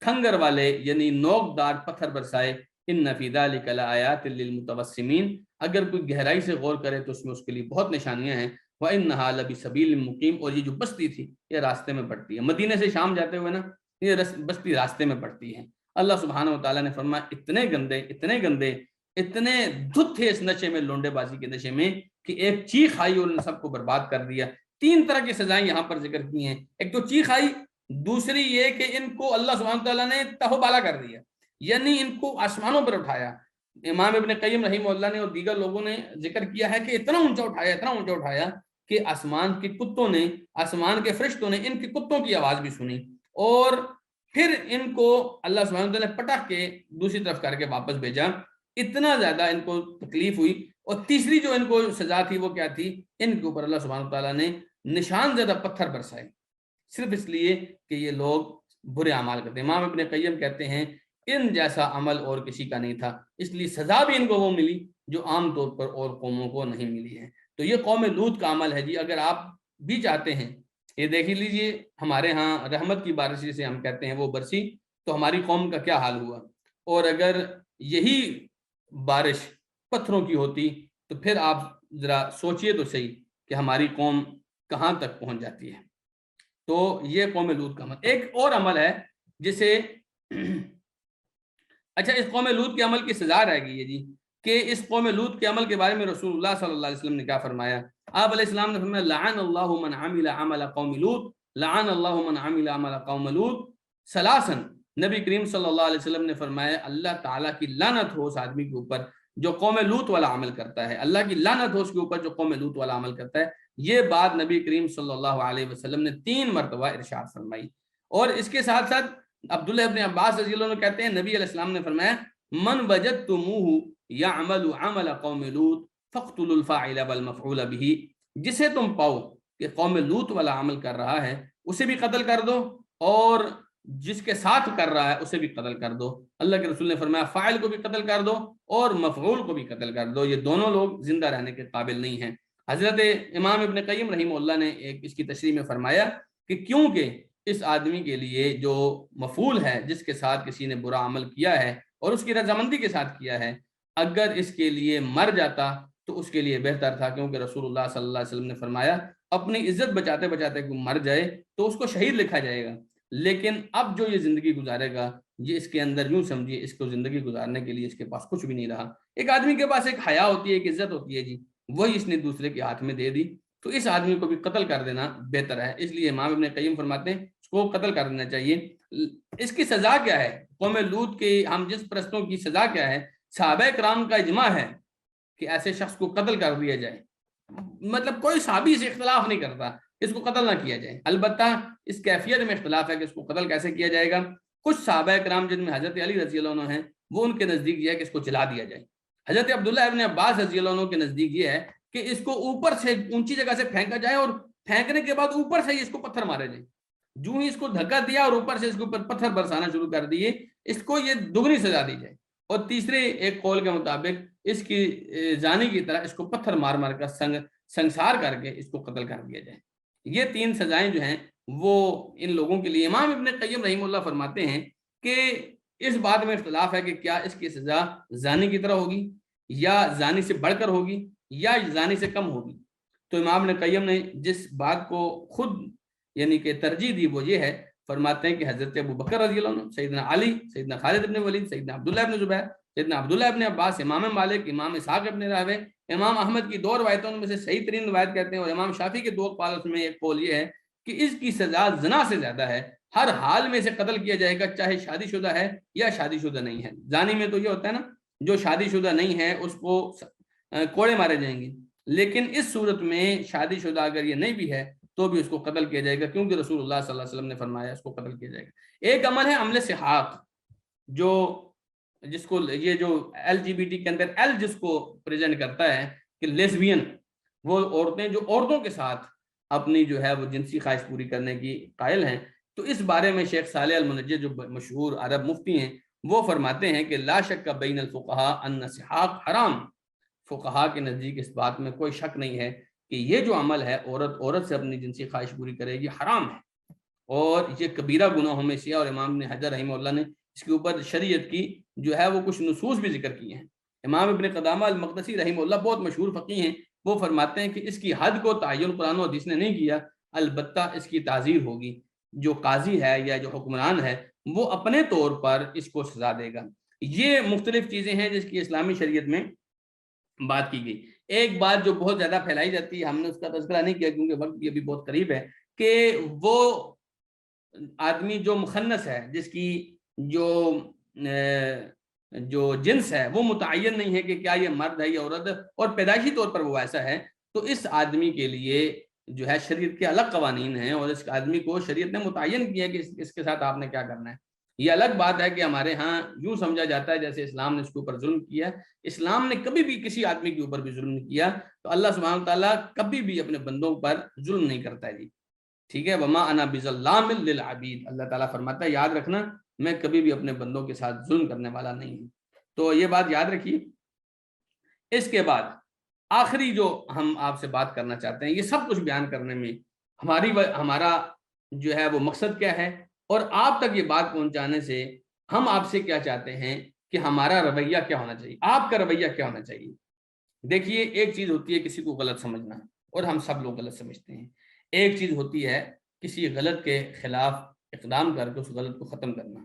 کھنگر والے یعنی نوک دار پتھر برسائے۔ ان فی ذلک لآیات للمتوسمین، اگر کوئی گہرائی سے غور کرے تو اس میں اس کے لیے بہت نشانیاں ہیں. وَإِنَّهَا لَبِسَبِيلٍ مُقِيمٍ، اور یہ جو بستی تھی یہ راستے میں پڑتی ہے، مدینے سے شام جاتے ہوئے نا یہ بستی راستے میں پڑتی ہے. اللہ سبحانہ و تعالیٰ نے فرمایا اتنے گندے اتنے دھت تھے اس نشے میں، لونڈے بازی کے نشے میں، کہ ایک چیخ آئی اور ان سب کو برباد کر دیا. 3 طرح کی سزائیں یہاں پر ذکر کی ہیں. ایک تو چیخ آئی، دوسری یہ کہ ان کو اللہ سبحانہ تعالیٰ نے تہو بالا کر دیا، یعنی ان کو آسمانوں پر اٹھایا. امام ابن قیم رحمہ اللہ نے اور دیگر لوگوں نے ذکر کیا ہے کہ اتنا اونچا اٹھایا کہ آسمان کے کتوں نے، آسمان کے فرشتوں نے ان کے کتوں کی آواز بھی سنی، اور پھر ان کو اللہ سبحانہ تعالیٰ نے پٹک کے دوسری طرف کر کے واپس بھیجا. اتنا زیادہ ان کو تکلیف ہوئی. اور تیسری جو ان کو سزا تھی وہ کیا تھی، ان کے اوپر اللہ سبحانہ تعالیٰ نے نشان زدہ پتھر برسائے، صرف اس لیے کہ یہ لوگ برے اعمال کرتے. امام ابن قیم کہتے ہیں ان جیسا عمل اور کسی کا نہیں تھا، اس لیے سزا بھی ان کو وہ ملی جو عام طور پر اور قوموں کو نہیں ملی ہے. تو یہ قوم لوط کا عمل ہے جی. اگر آپ بھی چاہتے ہیں، یہ دیکھ لیجئے ہمارے ہاں رحمت کی بارش جسے ہم کہتے ہیں وہ برسی تو ہماری قوم کا کیا حال ہوا، اور اگر یہی بارش پتھروں کی ہوتی تو پھر آپ ذرا سوچئے تو صحیح کہ ہماری قوم کہاں تک پہنچ جاتی ہے. تو یہ قوم لوط کا عمل. ایک اور عمل ہے جسے اچھا اس قوم لوط کے عمل کی سزا رہ گئی ہے جی، کہ اس قوم لوط کے عمل کے بارے میں رسول اللہ صلی اللہ علیہ وسلم نے کیا فرمایا. آپ علیہ السلام نے فرمایا لعن اللہ من عمل عمل قوم لوط، لعن اللہ من عمل عمل قوم لوط ثلاثا. نبی کریم صلی اللہ علیہ وسلم نے فرمایا اللہ تعالیٰ کی لعنت ہو اس آدمی کے اوپر جو قوم لوط والا عمل کرتا ہے، اللہ کی لعنت ہو اس کے اوپر جو قوم لوط والا عمل کرتا ہے. یہ بات نبی کریم صلی اللہ علیہ وسلم نے 3 مرتبہ ارشاد فرمائی. اور اس کے ساتھ ساتھ عبداللہ ابن عباس رضی اللہ عنہ کہتے ہیں نبی علیہ السلام نے فرمایا من وجدتموہ یعمل عمل قوم لوط فاقتلوا الفاعل والمفعول به، جسے تم پاؤ کہ قوم لوط والا عمل کر رہا ہے اسے بھی قتل کر دو، اور جس کے ساتھ کر رہا ہے اسے بھی قتل کر دو. اللہ کے رسول نے فرمایا فاعل کو بھی قتل کر دو اور مفعول کو بھی قتل کر دو، یہ دونوں لوگ زندہ رہنے کے قابل نہیں ہیں. حضرت امام ابن قیم رحمہ اللہ نے ایک اس کی تشریح میں فرمایا کہ کیونکہ اس آدمی کے لیے جو مفعول ہے جس کے ساتھ کسی نے برا عمل کیا ہے اور اس کی رضامندی کے ساتھ کیا ہے، اگر اس کے لیے مر جاتا تو اس کے لیے بہتر تھا، کیونکہ رسول اللہ صلی اللہ علیہ وسلم نے فرمایا اپنی عزت بچاتے بچاتے کوئی مر جائے تو اس کو شہید لکھا جائے گا، لیکن اب جو یہ زندگی گزارے گا یہ اس کے اندر یوں سمجھیے اس کو زندگی گزارنے کے لیے اس کے پاس کچھ بھی نہیں رہا. ایک آدمی کے پاس ایک حیا ہوتی ہے، ایک عزت ہوتی ہے جی، وہی اس نے دوسرے کے ہاتھ میں دے دی، تو اس آدمی کو بھی قتل کر دینا بہتر ہے. اس لیے امام ابن قیم فرماتے ہیں اس کو قتل کر دینا چاہیے. اس کی سزا کیا ہے؟ قوم لوط کے ہم جس پرستوں کی سزا کیا ہے؟ صحابہ کرام کا اجماع ہے کہ ایسے شخص کو قتل کر دیا جائے، مطلب کوئی صحابی سے اختلاف نہیں کرتا اس کو قتل نہ کیا جائے. البتہ اس کیفیت میں اختلاف ہے کہ اس کو قتل کیسے کیا جائے گا. کچھ صحابہ کرام جن میں حضرت علی رضی اللہ عنہ ہیں وہ ان کے نزدیک یہ ہے کہ اس کو جلا دیا جائے. حضرت عبداللہ ابن عباس رضی اللہ عنہ کے نزدیک یہ ہے کہ اس کو اوپر سے اونچی جگہ سے پھینکا جائے اور پھینکنے کے بعد اوپر سے ہی اس کو پتھر مارے جائے. جو ہی اس کو دھکا دیا اور اوپر سے اس کے اوپر پتھر برسانا شروع کر دیے، اس کو یہ دگنی سزا دی جائے. اور تیسرے ایک قول کے مطابق اس کی زانی کی طرح اس کو پتھر مار مار کر سنسار کر کے اس کو قتل کر دیا جائے. یہ 3 سزائیں جو ہیں وہ ان لوگوں کے لیے. امام ابن قیم رحمہ اللہ فرماتے ہیں کہ اس بات میں اختلاف ہے کہ کیا اس کی سزا زانی کی طرح ہوگی یا زانی سے بڑھ کر ہوگی یا زانی سے کم ہوگی. تو امام ابن قیم نے جس بات کو خود یعنی کہ ترجیح دی وہ یہ ہے، فرماتے ہیں کہ حضرت ابو بکر رضی اللہ عنہ، سیدنا علی، سیدنا خالد ابن ولید، سیدنا عبداللہ ابن زبیر، سیدنا عبداللہ ابن عباس، امام مالک، امام اسحاق ابن راہوے، امام احمد کی 2 روایتوں میں سے صحیح ترین روایت کہتے ہیں، اور امام شافعی کے 2 اقوال میں ایک قول یہ ہے کہ اس کی سزا زنا سے زیادہ ہے. ہر حال میں اسے قتل کیا جائے گا چاہے شادی شدہ ہے یا شادی شدہ نہیں ہے. زانی میں تو یہ ہوتا ہے نا جو شادی شدہ نہیں ہے اس کو کوڑے مارے جائیں گے، لیکن اس صورت میں شادی شدہ اگر یہ نہیں بھی ہے تو بھی اس کو قتل کیا جائے گا، کیونکہ رسول اللہ صلی اللہ علیہ وسلم نے فرمایا اس کو قتل کیا جائے گا. ایک عمل ہے عمل سحاق، جو جس کو یہ جو LGBT کے اندر ایل جس کو پریزنٹ کرتا ہے کہ لیسبین، وہ عورتیں جو عورتوں کے ساتھ اپنی جو ہے وہ جنسی خواہش پوری کرنے کی قائل ہیں. تو اس بارے میں شیخ صالح المنجد جو مشہور عرب مفتی ہیں وہ فرماتے ہیں کہ لا شک بین الفقہاء ان سحاق حرام. فقہا کے نزدیک اس بات میں کوئی شک نہیں ہے کہ یہ جو عمل ہے عورت سے اپنی جنسی خواہش پوری کرے گی حرام ہے اور یہ کبیرہ گناہوں میں سے ہے. اور امام نے حجر رحمہ اللہ نے اس کے اوپر شریعت کی جو ہے وہ کچھ نصوص بھی ذکر کیے ہیں۔ امام ابن قدامہ المقدسی رحمہ اللہ بہت مشہور فقیہ ہیں، وہ فرماتے ہیں کہ اس کی حد کو تعین قرآن و حدیث نے نہیں کیا، البتہ اس کی تعزیر ہوگی، جو قاضی ہے یا جو حکمران ہے وہ اپنے طور پر اس کو سزا دے گا۔ یہ مختلف چیزیں ہیں جس کی اسلامی شریعت میں بات کی گئی۔ ایک بات جو بہت زیادہ پھیلائی جاتی ہے، ہم نے اس کا تذکرہ نہیں کیا کیونکہ وقت بھی ابھی بہت قریب ہے، کہ وہ آدمی جو مخنث ہے، جس کی جو جنس ہے وہ متعین نہیں ہے کہ کیا یہ مرد ہے یا عورت ہے، اور پیدائشی طور پر وہ ایسا ہے، تو اس آدمی کے لیے جو ہے شریعت کے الگ قوانین ہیں، اور اس آدمی کو شریعت نے متعین کیا ہے کہ اس کے ساتھ آپ نے کیا کرنا ہے۔ یہ الگ بات ہے کہ ہمارے ہاں یوں سمجھا جاتا ہے جیسے اسلام نے اس کے اوپر ظلم کیا ہے۔ اسلام نے کبھی بھی کسی آدمی کے اوپر بھی ظلم نہیں کیا، تو اللہ سبحانہ تعالیٰ کبھی بھی اپنے بندوں پر ظلم نہیں کرتا ہے جی، ٹھیک ہے۔ وما انا بظلام للعبید، اللہ تعالیٰ فرماتا ہے یاد رکھنا میں کبھی بھی اپنے بندوں کے ساتھ ظلم کرنے والا نہیں ہوں، تو یہ بات یاد رکھیے۔ اس کے بعد آخری جو ہم آپ سے بات کرنا چاہتے ہیں، یہ سب کچھ بیان کرنے میں ہمارا جو ہے وہ مقصد کیا ہے، اور آپ تک یہ بات پہنچانے سے ہم آپ سے کیا چاہتے ہیں کہ ہمارا رویہ کیا ہونا چاہیے، آپ کا رویہ کیا ہونا چاہیے۔ دیکھیے، ایک چیز ہوتی ہے کسی کو غلط سمجھنا، اور ہم سب لوگ غلط سمجھتے ہیں۔ ایک چیز ہوتی ہے کسی غلط کے خلاف اقدام کر کے اس غلط کو ختم کرنا۔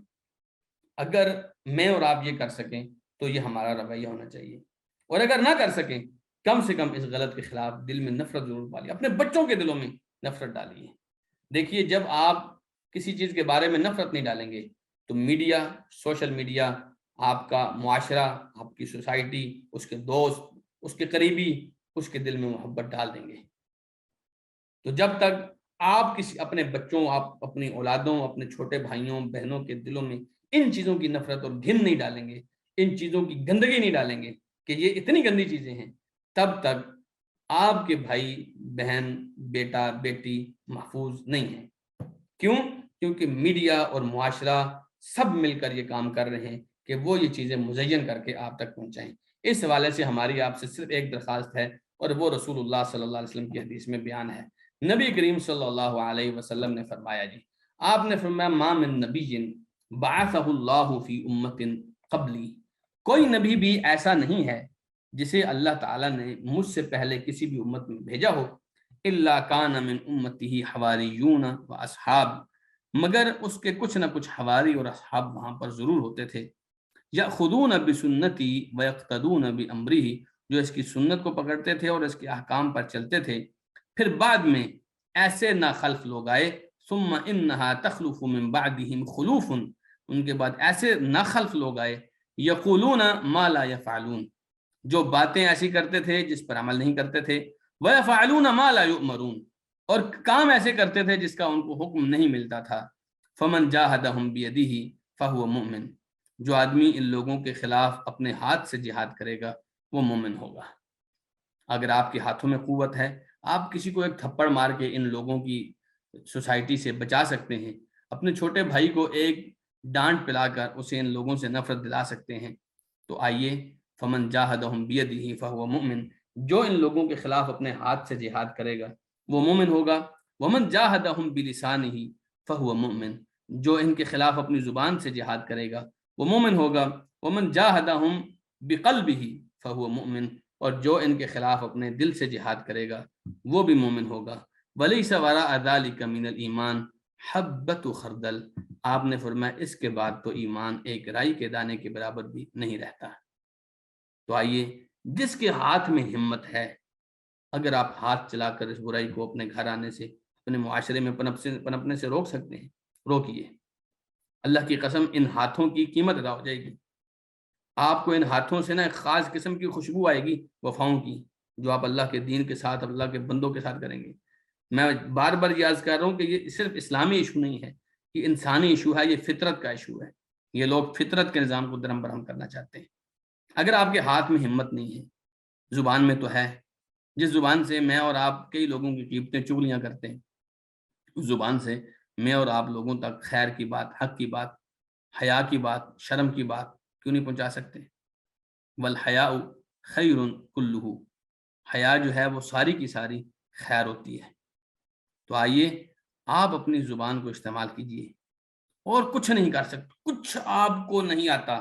اگر میں اور آپ یہ کر سکیں تو یہ ہمارا رویہ ہونا چاہیے، اور اگر نہ کر سکیں کم سے کم اس غلط کے خلاف دل میں نفرت ضرور پالیے، اپنے بچوں کے دلوں میں نفرت ڈالیے۔ دیکھیے، جب آپ کسی چیز کے بارے میں نفرت نہیں ڈالیں گے تو میڈیا، سوشل میڈیا، آپ کا معاشرہ، آپ کی سوسائٹی، اس کے دوست، اس کے قریبی اس کے دل میں محبت ڈال دیں گے۔ تو جب تک آپ اپنے بچوں، آپ اپنی اولادوں، اپنے چھوٹے بھائیوں بہنوں کے دلوں میں ان چیزوں کی نفرت اور گھن نہیں ڈالیں گے، ان چیزوں کی گندگی نہیں ڈالیں گے کہ یہ اتنی گندی چیزیں ہیں، تب تک آپ کے بھائی بہن، بیٹا بیٹی محفوظ نہیں ہیں۔ کیوں؟ کیونکہ میڈیا اور معاشرہ سب مل کر یہ کام کر رہے ہیں کہ وہ یہ چیزیں مزین کر کے آپ تک پہنچائیں۔ اس حوالے سے ہماری آپ سے صرف ایک درخواست ہے، اور وہ رسول اللہ صلی اللہ علیہ وسلم کی حدیث میں بیان ہے۔ نبی کریم صلی اللہ علیہ وسلم نے فرمایا جی، آپ نے فرمایا ما من نبی بعثہ اللہ فی امت قبلی، کوئی نبی بھی ایسا نہیں ہے جسے اللہ تعالیٰ نے مجھ سے پہلے کسی بھی امت میں بھیجا ہو، الا کان من امتہ حواریون و اصحاب، مگر اس کے کچھ نہ کچھ حواری اور اصحاب وہاں پر ضرور ہوتے تھے، یأخذون بسنتی ویقتدون بامرہ، جو اس کی سنت کو پکڑتے تھے اور اس کے احکام پر چلتے تھے۔ پھر بعد میں ایسے ناخلف لوگ آئے، ثم انہا تخلف من بعدہم خلوف، ان کے بعد ایسے ناخلف لوگ آئے، یقولون ما لا یفعلون، جو باتیں ایسی کرتے تھے جس پر عمل نہیں کرتے تھے، ویفعلون ما لا یؤمرون، اور کام ایسے کرتے تھے جس کا ان کو حکم نہیں ملتا تھا۔ فمن جاہدہم بیدہ فہو مؤمن، جو آدمی ان لوگوں کے خلاف اپنے ہاتھ سے جہاد کرے گا وہ مومن ہوگا۔ اگر آپ کے ہاتھوں میں قوت ہے، آپ کسی کو ایک تھپڑ مار کے ان لوگوں کی سوسائٹی سے بچا سکتے ہیں، اپنے چھوٹے بھائی کو ایک ڈانٹ پلا کر اسے ان لوگوں سے نفرت دلا سکتے ہیں، تو آئیے، فمن جاہدہم بیدہ فہو مؤمن، جو ان لوگوں کے خلاف اپنے ہاتھ سے جہاد کرے گا وہ مومن ہوگا۔ ومن جاہدہم بلسانہ فہو مؤمن، جو ان کے خلاف اپنی زبان سے جہاد کرے گا وہ مومن ہوگا۔ ومن جاہدہم بقلبہ فہو مؤمن، اور جو ان کے خلاف اپنے دل سے جہاد کرے گا وہ بھی مومن ہوگا۔ ولیس وراء ذلک من الایمان حبۃ خردل، آپ نے فرمایا اس کے بعد تو ایمان ایک رائی کے دانے کے برابر بھی نہیں رہتا۔ تو آئیے، جس کے ہاتھ میں ہمت ہے، اگر آپ ہاتھ چلا کر اس برائی کو اپنے گھر آنے سے، اپنے معاشرے میں پنپنے سے روک سکتے ہیں، روکیے۔ اللہ کی قسم، ان ہاتھوں کی قیمت ادا ہو جائے گی۔ آپ کو ان ہاتھوں سے نا ایک خاص قسم کی خوشبو آئے گی وفاؤں کی، جو آپ اللہ کے دین کے ساتھ، اللہ کے بندوں کے ساتھ کریں گے۔ میں بار بار یہ عرض کر رہا ہوں کہ یہ صرف اسلامی ایشو نہیں ہے، یہ انسانی ایشو ہے، یہ فطرت کا ایشو ہے۔ یہ لوگ فطرت کے نظام کو درہم برہم کرنا چاہتے ہیں۔ اگر آپ کے ہاتھ میں ہمت نہیں ہے، زبان میں تو ہے، جس زبان سے میں اور آپ کئی لوگوں کی قیمتیں چغلیاں کرتے ہیں، اس زبان سے میں اور آپ لوگوں تک خیر کی بات، حق کی بات، حیا کی بات، شرم کی بات کیوں نہیں پہنچا سکتے؟ والحیاء خیر کلہ، حیا جو ہے وہ ساری کی ساری خیر ہوتی ہے۔ تو آئیے، آپ اپنی زبان کو استعمال کیجئے، اور کچھ نہیں کر سکتے، کچھ آپ کو نہیں آتا.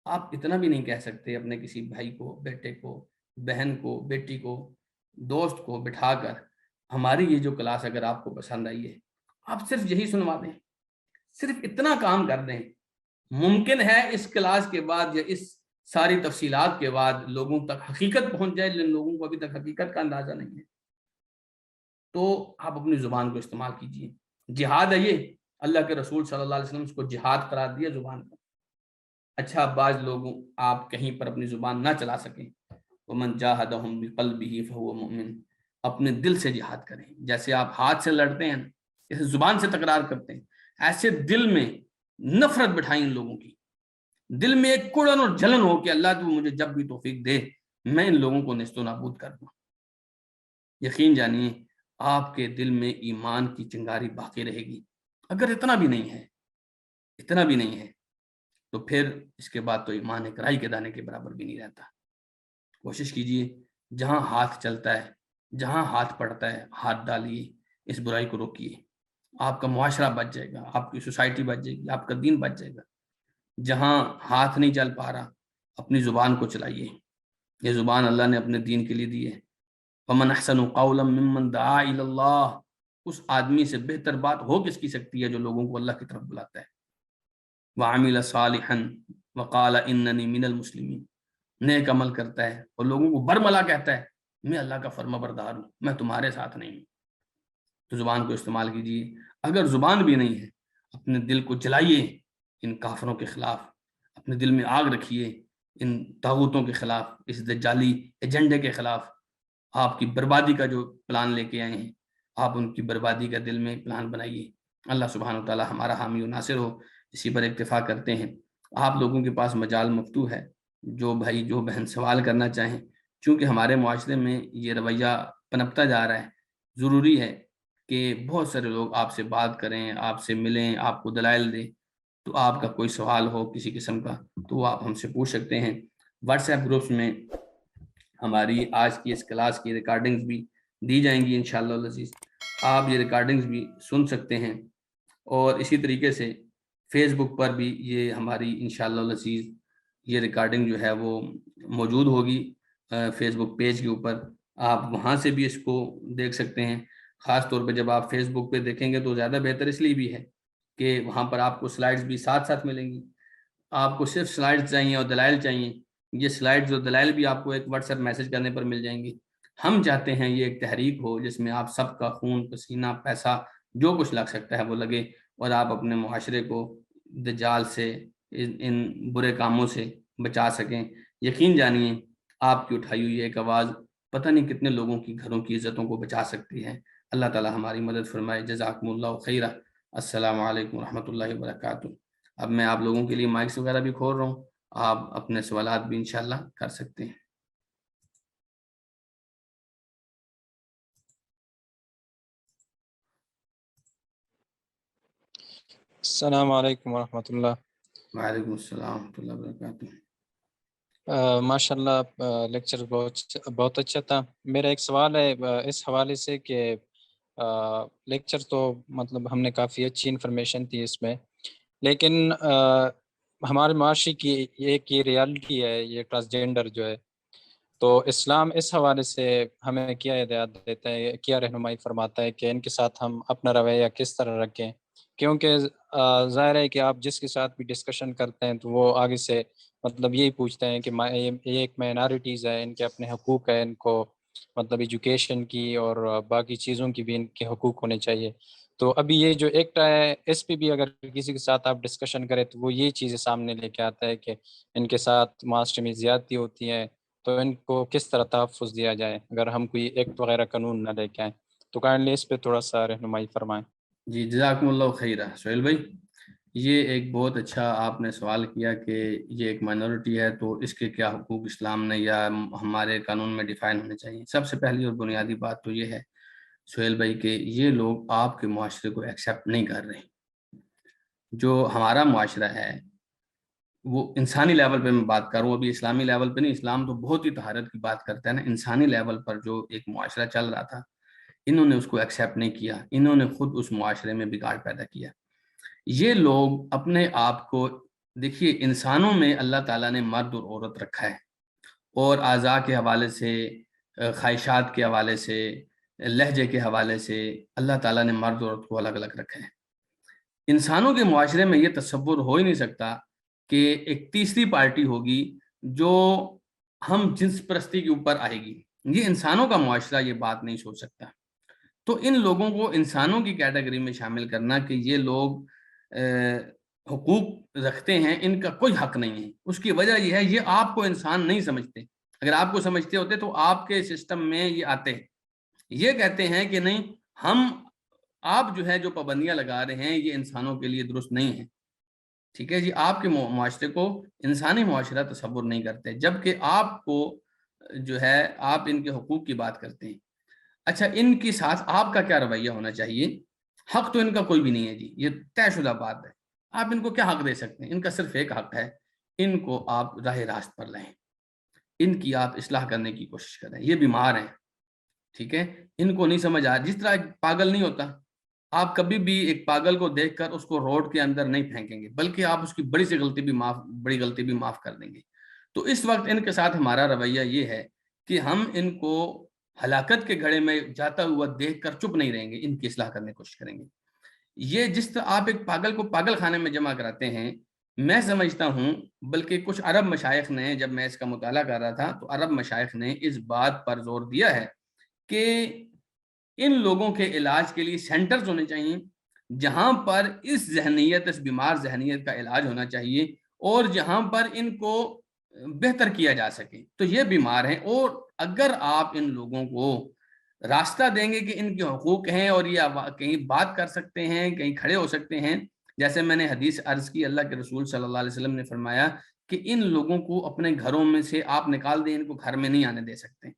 آپ اتنا بھی نہیں کہہ سکتے اپنے کسی بھائی کو، بیٹے کو، بہن کو، بیٹی کو، دوست کو بٹھا کر ہماری یہ جو کلاس اگر آپ کو پسند آئی ہے آپ صرف یہی سنوا دیں، صرف اتنا کام کر دیں. ممکن ہے اس کلاس کے بعد یا اس ساری تفصیلات کے بعد لوگوں تک حقیقت پہنچ جائے، لیکن لوگوں کو ابھی تک حقیقت کا اندازہ نہیں ہے. تو آپ اپنی زبان کو استعمال کیجیے. جہاد ہے یہ، اللہ کے رسول صلی اللہ علیہ وسلم اس کو جہاد قرار دیا زبان کا. اچھا بعض لوگوں آپ کہیں پر اپنی زبان نہ چلا سکیں، ومن جاہدہم بقلبہ فہو مؤمن، اپنے دل سے جہاد کریں. جیسے آپ ہاتھ سے لڑتے ہیں، جیسے زبان سے تکرار کرتے ہیں، ایسے دل میں نفرت بٹھائیں ان لوگوں کی، دل میں ایک کڑن اور جلن ہو کہ اللہ تو مجھے جب بھی توفیق دے میں ان لوگوں کو نیست و نابود کر دوں. یقین جانیے آپ کے دل میں ایمان کی چنگاری باقی رہے گی. اگر اتنا بھی نہیں ہے، اتنا بھی نہیں ہے، تو پھر اس کے بعد تو ایمان ایک رائی کے دانے کے برابر بھی نہیں رہتا. کوشش کیجیے جہاں ہاتھ چلتا ہے، جہاں ہاتھ پڑتا ہے ہاتھ ڈالیے، اس برائی کو روکیے. آپ کا معاشرہ بچ جائے گا، آپ کی سوسائٹی بچ جائے گی، آپ کا دین بچ جائے گا. جہاں ہاتھ نہیں چل پا رہا اپنی زبان کو چلائیے. یہ زبان اللہ نے اپنے دین کے لیے دی ہے. فمن احسن قولا ممن دعا الی اللہ، اس آدمی سے بہتر بات ہو کس کی سکتی ہے جو لوگوں کو اللہ کی طرف بلاتا ہے. وعمل صالحا وقال اننی من المسلمین، نیک عمل کرتا ہے اور لوگوں کو برملا کہتا ہے میں اللہ کا فرما بردار ہوں، میں تمہارے ساتھ نہیں ہوں. تو زبان کو استعمال کیجیے. اگر زبان بھی نہیں ہے اپنے دل کو جلائیے ان کافروں کے خلاف، اپنے دل میں آگ رکھیے ان طاغوتوں کے خلاف، اس دجالی ایجنڈے کے خلاف. آپ کی بربادی کا جو پلان لے کے آئے ہیں آپ ان کی بربادی کا دل میں پلان بنائیے. اللہ سبحانہ و تعالی ہمارا حامی و ناصر ہو. اسی پر اکتفا کرتے ہیں. آپ لوگوں کے پاس مجال مفتوح ہے، جو بھائی جو بہن سوال کرنا چاہیں. چونکہ ہمارے معاشرے میں یہ رویہ پنپتا جا رہا ہے، ضروری ہے کہ بہت سارے لوگ آپ سے بات کریں، آپ سے ملیں، آپ کو دلائل دیں. تو آپ کا کوئی سوال ہو کسی قسم کا تو وہ آپ ہم سے پوچھ سکتے ہیں. واٹس ایپ گروپس میں ہماری آج کی اس کلاس کی ریکارڈنگز بھی دی جائیں گی انشاءاللہ العزیز. آپ یہ ریکارڈنگز بھی سن سکتے ہیں. اور اسی طریقے سے فیس بک پر بھی یہ ہماری انشاءاللہ العزیز یہ ریکارڈنگ جو ہے وہ موجود ہوگی فیس بک پیج کے اوپر. آپ وہاں سے بھی اس کو دیکھ سکتے ہیں. خاص طور پہ جب آپ فیس بک پہ دیکھیں گے تو زیادہ بہتر اس لیے بھی ہے کہ وہاں پر آپ کو سلائڈز بھی ساتھ ساتھ ملیں گی. آپ کو صرف سلائڈز چاہیے اور دلائل چاہیے، یہ سلائڈز اور دلائل بھی آپ کو ایک واٹس ایپ میسج کرنے پر مل جائیں گی. ہم چاہتے ہیں یہ ایک تحریک ہو جس میں آپ سب کا خون پسینہ پیسہ جو کچھ لگ سکتا ہے وہ لگے، اور آپ اپنے معاشرے کو دجال سے ان برے کاموں سے بچا سکیں. یقین جانیے آپ کی اٹھائی ہوئی ایک آواز پتہ نہیں کتنے لوگوں کی گھروں کی عزتوں کو بچا سکتی ہے. اللہ تعالی ہماری مدد فرمائے. جزاکم اللہ خیرہ. السلام علیکم ورحمۃ اللہ وبرکاتہ. اب میں آپ لوگوں کے لیے مائکس وغیرہ بھی کھول رہا ہوں، آپ اپنے سوالات بھی انشاءاللہ کر سکتے ہیں. السلام علیکم ورحمۃ اللہ. وعلیکم السلام ورحمۃ اللہ وبرکاتہ. ماشاء اللہ لیکچر بہت اچھا تھا. میرا ایک سوال ہے اس حوالے سے کہ لیکچر تو مطلب ہم نے کافی اچھی انفارمیشن تھی اس میں، لیکن ہمارے معاشرے کی ایک یہ ریالٹی ہے، یہ ٹرانسجینڈر جو ہے، تو اسلام اس حوالے سے ہمیں کیا ہدایت دیتا ہے، کیا رہنمائی فرماتا ہے کہ ان کے ساتھ ہم اپنا رویہ کس طرح رکھیں؟ کیونکہ ظاہر ہے کہ آپ جس کے ساتھ بھی ڈسکشن کرتے ہیں تو وہ آگے سے مطلب یہی پوچھتے ہیں کہ یہ ایک مائنارٹیز ہے، ان کے اپنے حقوق ہیں، ان کو مطلب ایجوکیشن کی اور باقی چیزوں کی بھی ان کے حقوق ہونے چاہیے. تو ابھی یہ جو ایکٹ ہے اس پہ بھی اگر کسی کے ساتھ آپ ڈسکشن کریں تو وہ یہ چیزیں سامنے لے کے آتا ہے کہ ان کے ساتھ معاشرے میں زیادتی ہوتی ہے، تو ان کو کس طرح تحفظ دیا جائے اگر ہم کوئی ایکٹ وغیرہ قانون نہ لے کے آئیں. تو کائنڈلی اس پہ تھوڑا سا رہنمائی فرمائیں. جی جزاکم اللہ خیرہ. سہیل بھائی یہ ایک بہت اچھا آپ نے سوال کیا کہ یہ ایک مائنورٹی ہے تو اس کے کیا حقوق اسلام نے یا ہمارے قانون میں ڈیفائن ہونے چاہیے. سب سے پہلی اور بنیادی بات تو یہ ہے سہیل بھائی کہ یہ لوگ آپ کے معاشرے کو ایکسیپٹ نہیں کر رہے. جو ہمارا معاشرہ ہے وہ انسانی لیول پہ میں بات کروں، ابھی اسلامی لیول پہ نہیں، اسلام تو بہت ہی طہارت کی بات کرتا ہے نا. انسانی لیول پر جو ایک معاشرہ چل رہا تھا انہوں نے اس کو ایکسیپٹ نہیں کیا، انہوں نے خود اس معاشرے میں بگاڑ پیدا کیا. یہ لوگ اپنے آپ کو، دیکھیے انسانوں میں اللہ تعالیٰ نے مرد اور عورت رکھا ہے، اور اعضاء کے حوالے سے، خواہشات کے حوالے سے، لہجے کے حوالے سے اللہ تعالیٰ نے مرد اور عورت کو الگ الگ رکھا ہے۔ انسانوں کے معاشرے میں یہ تصور ہو ہی نہیں سکتا کہ ایک تیسری پارٹی ہوگی جو ہم جنس پرستی کے اوپر آئے گی۔ یہ انسانوں کا معاشرہ یہ بات نہیں سوچ سکتا۔ تو ان لوگوں کو انسانوں کی کیٹیگری میں شامل کرنا کہ یہ لوگ حقوق رکھتے ہیں، ان کا کوئی حق نہیں ہے، اس کی وجہ یہ ہے یہ آپ کو انسان نہیں سمجھتے۔ اگر آپ کو سمجھتے ہوتے تو آپ کے سسٹم میں یہ آتے ہیں، یہ کہتے ہیں کہ نہیں، ہم آپ جو ہے جو پابندیاں لگا رہے ہیں یہ انسانوں کے لیے درست نہیں ہے، ٹھیک ہے جی، آپ کے معاشرے کو انسانی معاشرہ تصور نہیں کرتے، جبکہ آپ کو جو ہے آپ ان کے حقوق کی بات کرتے ہیں۔ اچھا، ان کے ساتھ آپ کا کیا رویہ ہونا چاہیے؟ حق تو ان کا کوئی بھی نہیں ہے جی، یہ طے شدہ بات ہے۔ آپ ان کو کیا حق دے سکتے ہیں؟ ان کا صرف ایک حق ہے، ان کو آپ راہ راست پر لائیں، ان کی آپ اصلاح کرنے کی کوشش کریں۔ یہ بیمار ہیں، ٹھیک ہے، ان کو نہیں سمجھ آ، جس طرح ایک پاگل نہیں ہوتا، آپ کبھی بھی ایک پاگل کو دیکھ کر اس کو روڈ کے اندر نہیں پھینکیں گے، بلکہ آپ اس کی بڑی غلطی بھی معاف کر دیں گے۔ تو اس وقت ان کے ساتھ ہمارا رویہ یہ ہے کہ ہم ان کو ہلاکت کے گھڑے میں جاتا ہوا دیکھ کر چپ نہیں رہیں گے، ان کی اصلاح کرنے کی کوشش کریں گے۔ یہ جس طرح آپ ایک پاگل کو پاگل خانے میں جمع کراتے ہیں، میں سمجھتا ہوں، بلکہ کچھ عرب مشائخ نے، جب میں اس کا مطالعہ کر رہا تھا تو عرب مشائخ نے اس بات پر زور دیا ہے کہ ان لوگوں کے علاج کے لیے سینٹرز ہونے چاہیے، جہاں پر اس ذہنیت، اس بیمار ذہنیت کا علاج ہونا چاہیے، اور جہاں پر ان کو بہتر کیا جا سکے۔ تو یہ بیمار ہیں، اور اگر آپ ان لوگوں کو راستہ دیں گے کہ ان کے حقوق ہیں اور یہ کہیں بات کر سکتے ہیں، کہیں کھڑے ہو سکتے ہیں، جیسے میں نے حدیث عرض کی، اللہ کے رسول صلی اللہ علیہ وسلم نے فرمایا کہ ان لوگوں کو اپنے گھروں میں سے آپ نکال دیں، ان کو گھر میں نہیں آنے دے سکتے۔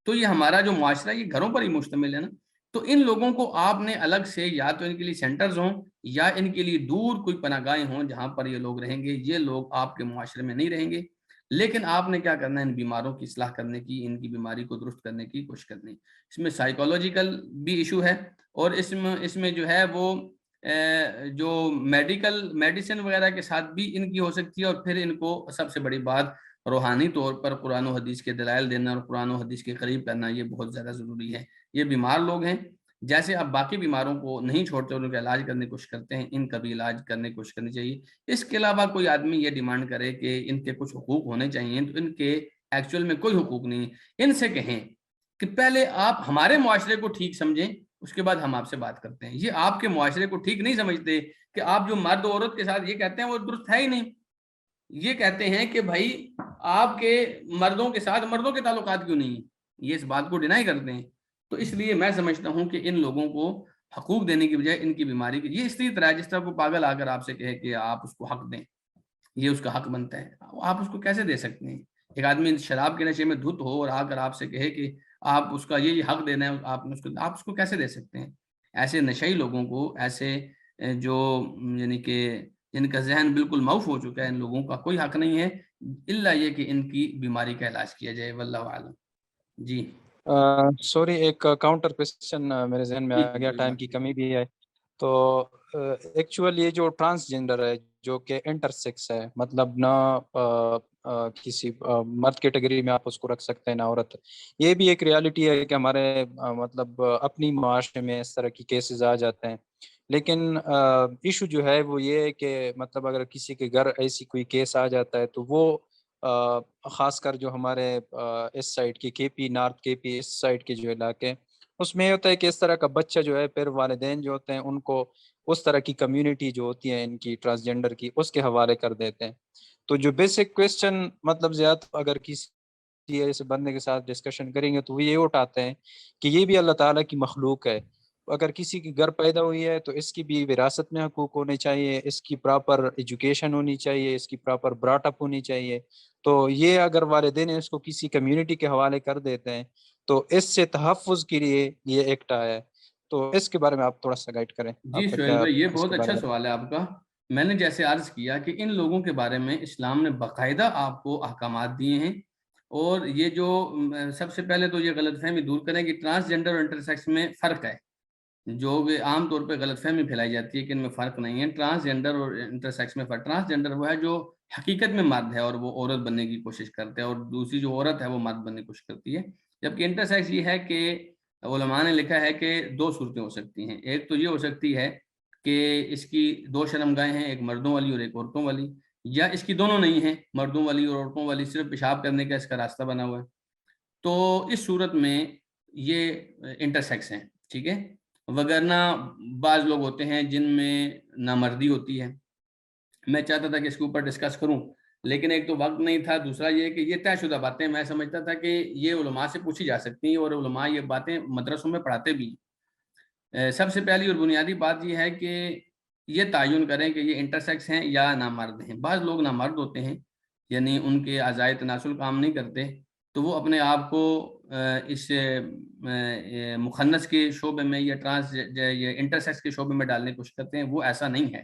تو یہ ہمارا جو معاشرہ یہ گھروں پر ہی مشتمل ہے نا، تو ان لوگوں کو آپ نے الگ سے یا تو ان کے لیے سینٹرز ہوں یا ان کے لیے دور کوئی پناہ گاہیں ہوں جہاں پر یہ لوگ رہیں گے۔ یہ لوگ آپ کے معاشرے میں نہیں رہیں گے، لیکن آپ نے کیا کرنا ہے؟ ان بیماروں کی اصلاح کرنے کی، ان کی بیماری کو درست کرنے کی کوشش کرنی۔ اس میں سائیکولوجیکل بھی ایشو ہے، اور اس میں جو ہے وہ جو میڈیسن وغیرہ کے ساتھ بھی ان کی ہو سکتی ہے، اور پھر ان کو سب سے بڑی بات روحانی طور پر قرآن و حدیث کے دلائل دینا اور قرآن و حدیث کے قریب کرنا، یہ بہت زیادہ ضروری ہے۔ یہ بیمار لوگ ہیں، جیسے آپ باقی بیماروں کو نہیں چھوڑتے، ان کا علاج کرنے کی کوشش کرتے ہیں، ان کا بھی علاج کرنے کی کوشش کرنی چاہیے۔ اس کے علاوہ کوئی آدمی یہ ڈیمانڈ کرے کہ ان کے کچھ حقوق ہونے چاہیے، تو ان کے ایکچوئل میں کوئی حقوق نہیں۔ ان سے کہیں کہ پہلے آپ ہمارے معاشرے کو ٹھیک سمجھیں، اس کے بعد ہم آپ سے بات کرتے ہیں۔ یہ آپ کے معاشرے کو ٹھیک نہیں سمجھتے کہ آپ جو مرد و عورت کے ساتھ یہ کہتے ہیں وہ درست ہے ہی نہیں۔ یہ کہتے ہیں کہ بھائی آپ کے مردوں کے ساتھ مردوں کے تعلقات کیوں نہیں ہیں، یہ اس بات کو ڈینائی کرتے ہیں۔ تو اس لیے میں سمجھتا ہوں کہ ان لوگوں کو حقوق دینے کی بجائے ان کی بیماری کی، یہ اس طرح جس طرح کو پاگل آ کر آپ سے کہے کہ آپ اس کو حق دیں، یہ اس کا حق بنتا ہے، آپ اس کو کیسے دے سکتے ہیں؟ ایک آدمی شراب کے نشے میں دھت ہو اور آ کر آپ سے کہے کہ آپ اس کا یہ حق دینا ہے، آپ اس کو کیسے دے سکتے ہیں؟ ایسے نشئی لوگوں کو، ایسے جو یعنی کہ جن کا ذہن بالکل معاف ہو چکا ہے، ان لوگوں کا کوئی حق نہیں ہے الا یہ کہ ان کی بیماری کا علاج کیا جائے، واللہ اعلم۔ جی سوری، ایک کاؤنٹر کوشچن میرے ذہن میں آ گیا، ٹائم کی کمی بھی ہے۔ تو ایکچوئل یہ جو ٹرانسجینڈر ہے، جو کہ انٹرسیکس ہے، مطلب نہ کسی مرد کیٹیگری میں آپ اس کو رکھ سکتے ہیں نہ عورت، یہ بھی ایک ریالٹی ہے کہ ہمارے مطلب اپنی معاشرے میں اس طرح کی کیسز آ جاتے ہیں۔ لیکن ایشو جو ہے وہ یہ ہے کہ مطلب اگر کسی کے گھر ایسی کوئی کیس آ جاتا ہے تو وہ خاص کر جو ہمارے اس سائڈ کی کے پی، نارتھ کے پی، اس سائڈ کے جو علاقے، اس میں یہ ہوتا ہے کہ اس طرح کا بچہ جو ہے پھر والدین جو ہوتے ہیں ان کو اس طرح کی کمیونٹی جو ہوتی ہے ان کی ٹرانسجینڈر کی، اس کے حوالے کر دیتے ہیں۔ تو جو بیسک کویسچن مطلب زیادہ اگر کسی ایسے بندے کے ساتھ ڈسکشن کریں گے تو وہ یہ اٹھاتے ہیں کہ یہ بھی اللہ تعالیٰ کی مخلوق ہے، اگر کسی کی گھر پیدا ہوئی ہے تو اس کی بھی وراثت میں حقوق ہونے چاہیے، اس کی پراپر ایجوکیشن ہونی چاہیے، اس کی پراپر براٹ اپ ہونی چاہیے۔ تو یہ اگر والدین اس کو کسی کمیونٹی کے حوالے کر دیتے ہیں تو اس سے تحفظ کے لیے یہ ایکٹ آیا ہے۔ تو اس کے بارے میں آپ تھوڑا سا گائیڈ کریں، جی آپ کا سہیل کیا بھائی، یہ اس بہت کے بارے اچھا میں؟ سوال ہے آپ کا۔ میں نے جیسے عرض کیا کہ ان لوگوں کے بارے میں اسلام نے باقاعدہ آپ کو احکامات دیے ہیں، اور یہ جو سب سے پہلے تو یہ غلط فہمی دور کریں کہ ٹرانسجینڈر اور انٹرسیکس میں فرق ہے۔ جو کہ عام طور پہ غلط فہمی پھیلائی جاتی ہے کہ ان میں فرق نہیں ہے. ٹرانسجینڈر اور انٹرسیکس میں فرق. ٹرانسجینڈر وہ ہے جو حقیقت میں مرد ہے اور وہ عورت بننے کی کوشش کرتے ہیں, اور دوسری جو عورت ہے وہ مرد بننے کی کوشش کرتی ہے. جبکہ انٹرسیکس یہ ہے کہ علماء نے لکھا ہے کہ دو صورتیں ہو سکتی ہیں. ایک تو یہ ہو سکتی ہے کہ اس کی دو شرمگاہیں ہیں, ایک مردوں والی اور ایک عورتوں والی, یا اس کی دونوں نہیں ہیں, مردوں والی اور عورتوں والی, صرف پیشاب کرنے کا اس کا راستہ بنا ہوا ہے. تو اس صورت میں یہ انٹرسیکس ہیں, ٹھیک ہے. وگرنہ بعض لوگ ہوتے ہیں جن میں نامردی ہوتی ہے. میں چاہتا تھا کہ اس کے اوپر ڈسکس کروں, لیکن ایک تو وقت نہیں تھا, دوسرا یہ کہ یہ طے شدہ باتیں میں سمجھتا تھا کہ یہ علماء سے پوچھی جا سکتی ہیں, اور علماء یہ باتیں مدرسوں میں پڑھاتے بھی. سب سے پہلی اور بنیادی بات یہ ہے کہ یہ تعین کریں کہ یہ انٹرسیکس ہیں یا نامرد ہیں. بعض لوگ نامرد ہوتے ہیں, یعنی ان کے اعضائے تناسل کام نہیں کرتے, تو وہ اپنے آپ کو اس مخنث کے شعبے میں یا انٹرسیکس کے شعبے میں ڈالنے کی کوشش کرتے ہیں. وہ ایسا نہیں ہے.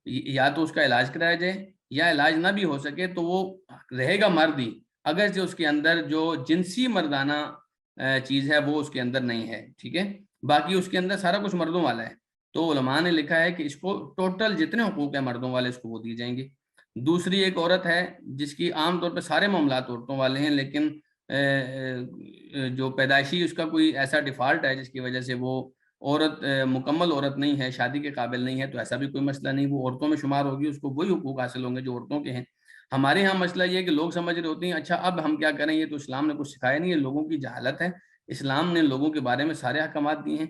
یا تو اس کا علاج کرایا جائے, یا علاج نہ بھی ہو سکے تو وہ رہے گا مرد ہی, اگر جو اس کے اندر جو جنسی مردانہ چیز ہے وہ اس کے اندر نہیں ہے, ٹھیک ہے. باقی اس کے اندر سارا کچھ مردوں والا ہے. تو علماء نے لکھا ہے کہ اس کو ٹوٹل جتنے حقوق ہیں مردوں والے اس کو وہ دیے جائیں گے. دوسری ایک عورت ہے جس کی عام طور پہ سارے معاملات عورتوں والے ہیں, لیکن جو پیدائشی اس کا کوئی ایسا ڈیفالٹ ہے جس کی وجہ سے وہ عورت مکمل عورت نہیں ہے, شادی کے قابل نہیں ہے, تو ایسا بھی کوئی مسئلہ نہیں, وہ عورتوں میں شمار ہوگی, اس کو وہی حقوق حاصل ہوں گے جو عورتوں کے ہیں. ہمارے ہاں مسئلہ یہ ہے کہ لوگ سمجھ رہے ہوتے ہیں اچھا اب ہم کیا کریں, یہ تو اسلام نے کچھ سکھایا نہیں ہے. لوگوں کی جہالت ہے. اسلام نے لوگوں کے بارے میں سارے احکامات دیے ہیں.